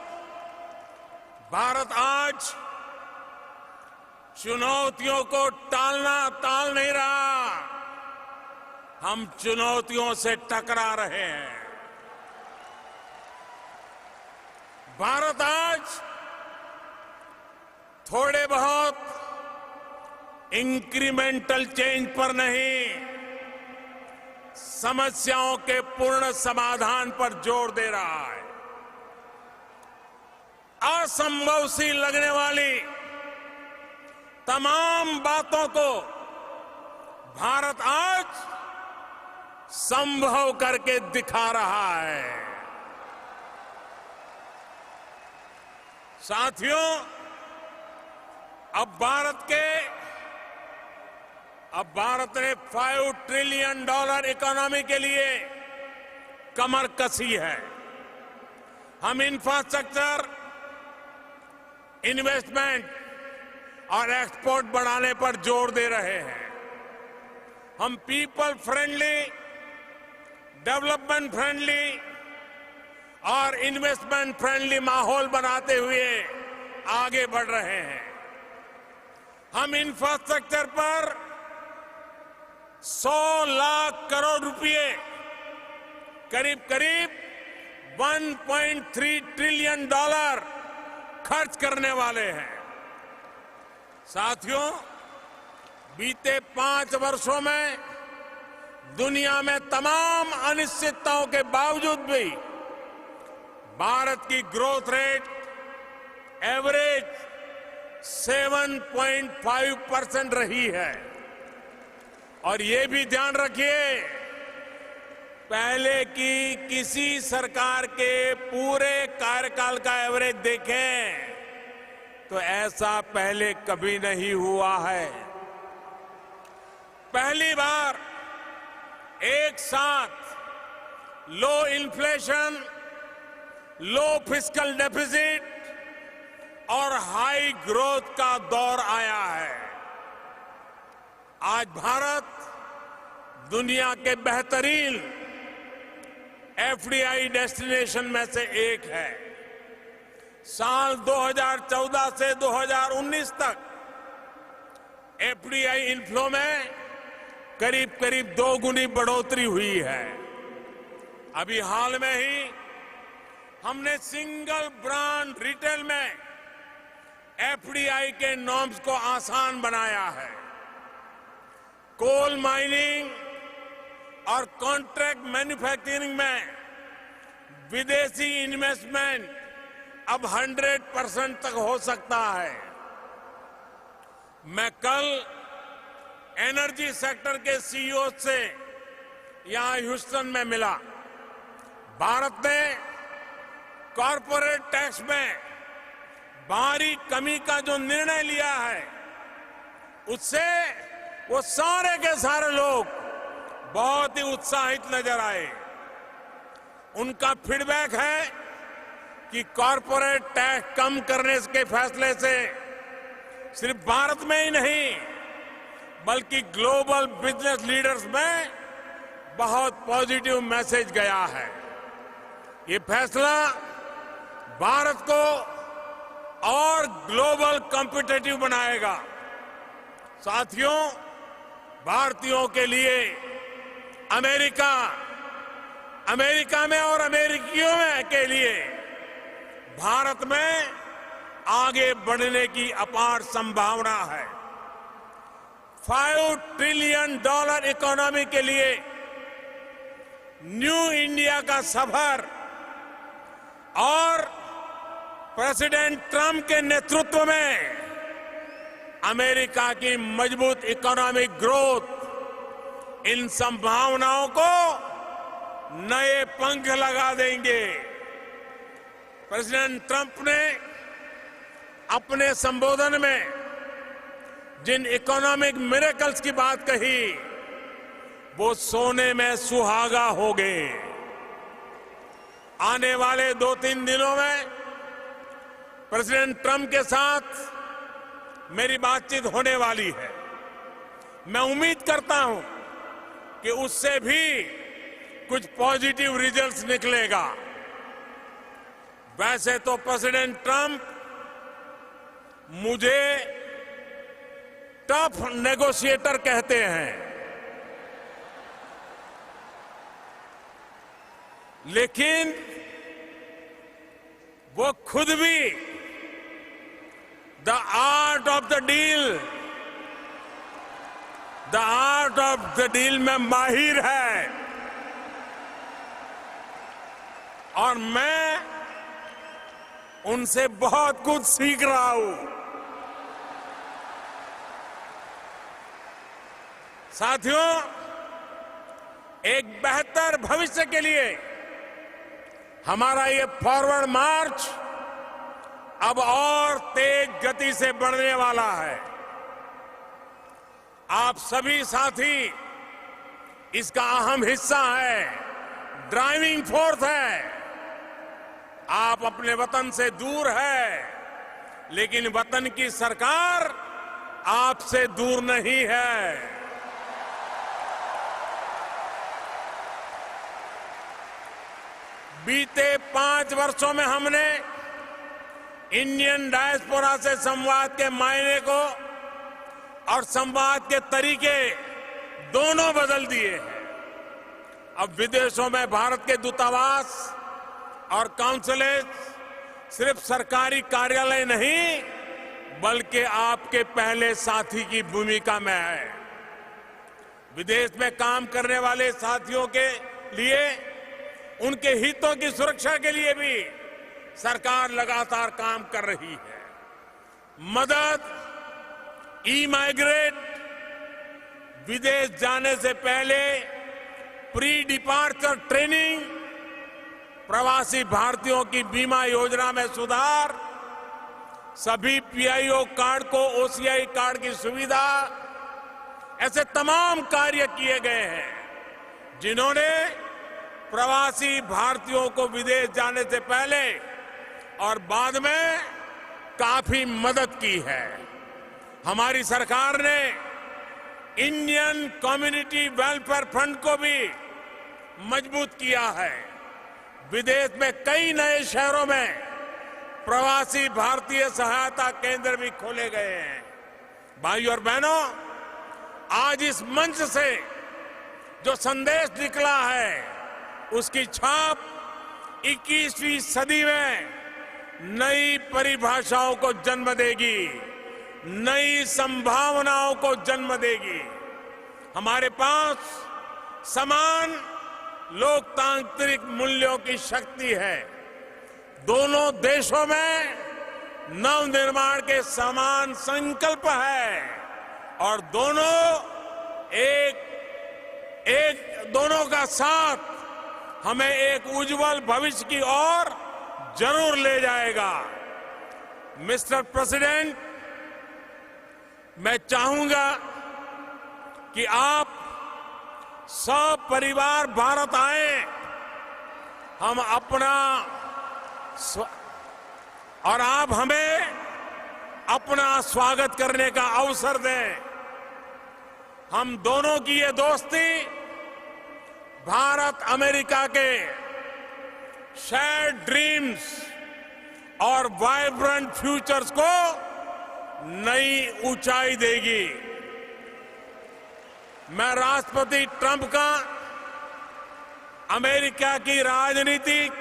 भारत आज चुनौतियों को टाल नहीं रहा, हम चुनौतियों से टकरा रहे हैं। भारत आज थोड़े बहुत इंक्रीमेंटल चेंज पर नहीं, समस्याओं के पूर्ण समाधान पर जोर दे रहा है। असंभव सी लगने वाली तमाम बातों को भारत आज संभव करके दिखा रहा है। साथियों, अब भारत ने $5 ट्रिलियन इकोनॉमी के लिए कमर कसी है। हम इंफ्रास्ट्रक्चर, इन्वेस्टमेंट और एक्सपोर्ट बढ़ाने पर जोर दे रहे हैं। हम पीपल फ्रेंडली, डेवलपमेंट फ्रेंडली और इन्वेस्टमेंट फ्रेंडली माहौल बनाते हुए आगे बढ़ रहे हैं। हम इंफ्रास्ट्रक्चर पर 100 लाख करोड़ रुपए, करीब 1.3 ट्रिलियन खर्च करने वाले हैं। साथियों, बीते 5 वर्षों में दुनिया में तमाम अनिश्चितताओं के बावजूद भी भारत की ग्रोथ रेट एवरेज 7.5% रही है। और ये भी ध्यान रखिए, पहले की किसी सरकार के पूरे कार्यकाल का एवरेज देखें तो ऐसा पहले कभी नहीं हुआ है। पहली बार एक साथ लो इन्फ्लेशन, लो फिस्कल डेफिसिट और हाई ग्रोथ का दौर आया है। आज भारत दुनिया के बेहतरीन एफडीआई डेस्टिनेशन में से एक है। साल 2014 से 2019 तक एफडीआई इनफ्लो में करीब 2 गुनी बढ़ोतरी हुई है। अभी हाल में ही हमने सिंगल ब्रांड रिटेल में एफडीआई के नॉर्म्स को आसान बनाया है। कोल माइनिंग और कॉन्ट्रैक्ट मैन्युफैक्चरिंग में विदेशी इन्वेस्टमेंट अब 100% तक हो सकता है। मैं कल एनर्जी सेक्टर के सीईओ से यहां ह्यूस्टन में मिला। भारत ने कॉरपोरेट टैक्स में भारी कमी का जो निर्णय लिया है, उससे वो सारे के सारे लोग बहुत ही उत्साहित नजर आए। उनका फीडबैक है कि कॉरपोरेट टैक्स कम करने के फैसले से सिर्फ भारत में ही नहीं बल्कि ग्लोबल बिजनेस लीडर्स में बहुत पॉजिटिव मैसेज गया है। ये फैसला भारत को और ग्लोबल कॉम्पिटिटिव बनाएगा। साथियों, भारतीयों के लिए अमेरिका में और अमेरिकियों में के लिए भारत में आगे बढ़ने की अपार संभावना है। $5 ट्रिलियन इकोनॉमी के लिए न्यू इंडिया का सफर और प्रेसिडेंट ट्रंप के नेतृत्व में अमेरिका की मजबूत इकोनॉमिक ग्रोथ इन संभावनाओं को नए पंख लगा देंगे। प्रेसिडेंट ट्रंप ने अपने संबोधन में जिन इकोनॉमिक मिरेकल्स की बात कही वो सोने में सुहागा हो गए। आने वाले 2-3 दिनों में प्रेसिडेंट ट्रंप के साथ मेरी बातचीत होने वाली है। मैं उम्मीद करता हूं कि उससे भी कुछ पॉजिटिव रिजल्ट्स निकलेगा। वैसे तो प्रेसिडेंट ट्रंप मुझे टफ नेगोशिएटर कहते हैं, लेकिन वो खुद भी the art of the deal में माहिर है और मैं उनसे बहुत कुछ सीख रहा हूं। साथियों, एक बेहतर भविष्य के लिए हमारा ये फॉरवर्ड मार्च अब और तेज गति से बढ़ने वाला है। आप सभी साथी इसका अहम हिस्सा है, ड्राइविंग फोर्स है। आप अपने वतन से दूर है, लेकिन वतन की सरकार आपसे दूर नहीं है। बीते 5 वर्षों में हमने इंडियन डायस्पोरा से संवाद के मायने को और संवाद के तरीके दोनों बदल दिए हैं। अब विदेशों में भारत के दूतावास और काउंसलेट सिर्फ सरकारी कार्यालय नहीं बल्कि आपके पहले साथी की भूमिका में है। विदेश में काम करने वाले साथियों के लिए उनके हितों की सुरक्षा के लिए भी सरकार लगातार काम कर रही है। मदद, ई-माइग्रेट, विदेश जाने से पहले प्री डिपार्चर ट्रेनिंग, प्रवासी भारतीयों की बीमा योजना में सुधार, सभी पीआईओ कार्ड को ओसीआई कार्ड की सुविधा, ऐसे तमाम कार्य किए गए हैं जिन्होंने प्रवासी भारतीयों को विदेश जाने से पहले और बाद में काफी मदद की है। हमारी सरकार ने इंडियन कम्युनिटी वेलफेयर फंड को भी मजबूत किया है। विदेश में कई नए शहरों में प्रवासी भारतीय सहायता केंद्र भी खोले गए हैं। भाइयों और बहनों, आज इस मंच से जो संदेश निकला है उसकी छाप 21वीं सदी में नई परिभाषाओं को जन्म देगी, नई संभावनाओं को जन्म देगी। हमारे पास समान लोकतांत्रिक मूल्यों की शक्ति है। दोनों देशों में नवनिर्माण के समान संकल्प है और दोनों का साथ हमें एक उज्जवल भविष्य की ओर जरूर ले जाएगा। मिस्टर प्रेसिडेंट, मैं चाहूंगा कि आप सब परिवार भारत आए, हम अपना और आप हमें अपना स्वागत करने का अवसर दें। हम दोनों की ये दोस्ती भारत अमेरिका के शेयर्ड ड्रीम्स और वाइब्रेंट फ्यूचर्स को नई ऊंचाई देगी। मैं राष्ट्रपति ट्रंप का अमेरिका की राजनीतिक,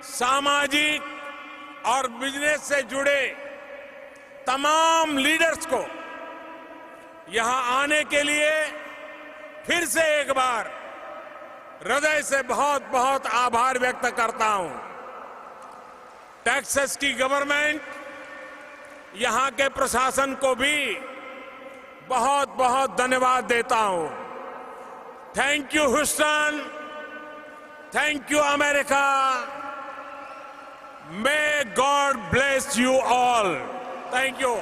सामाजिक और बिजनेस से जुड़े तमाम लीडर्स को यहां आने के लिए फिर से एक बार हृदय से बहुत बहुत आभार व्यक्त करता हूं। टेक्सास की गवर्नमेंट, यहां के प्रशासन को भी बहुत बहुत धन्यवाद देता हूं। Thank you Houston, thank you America, may God bless you all. Thank you.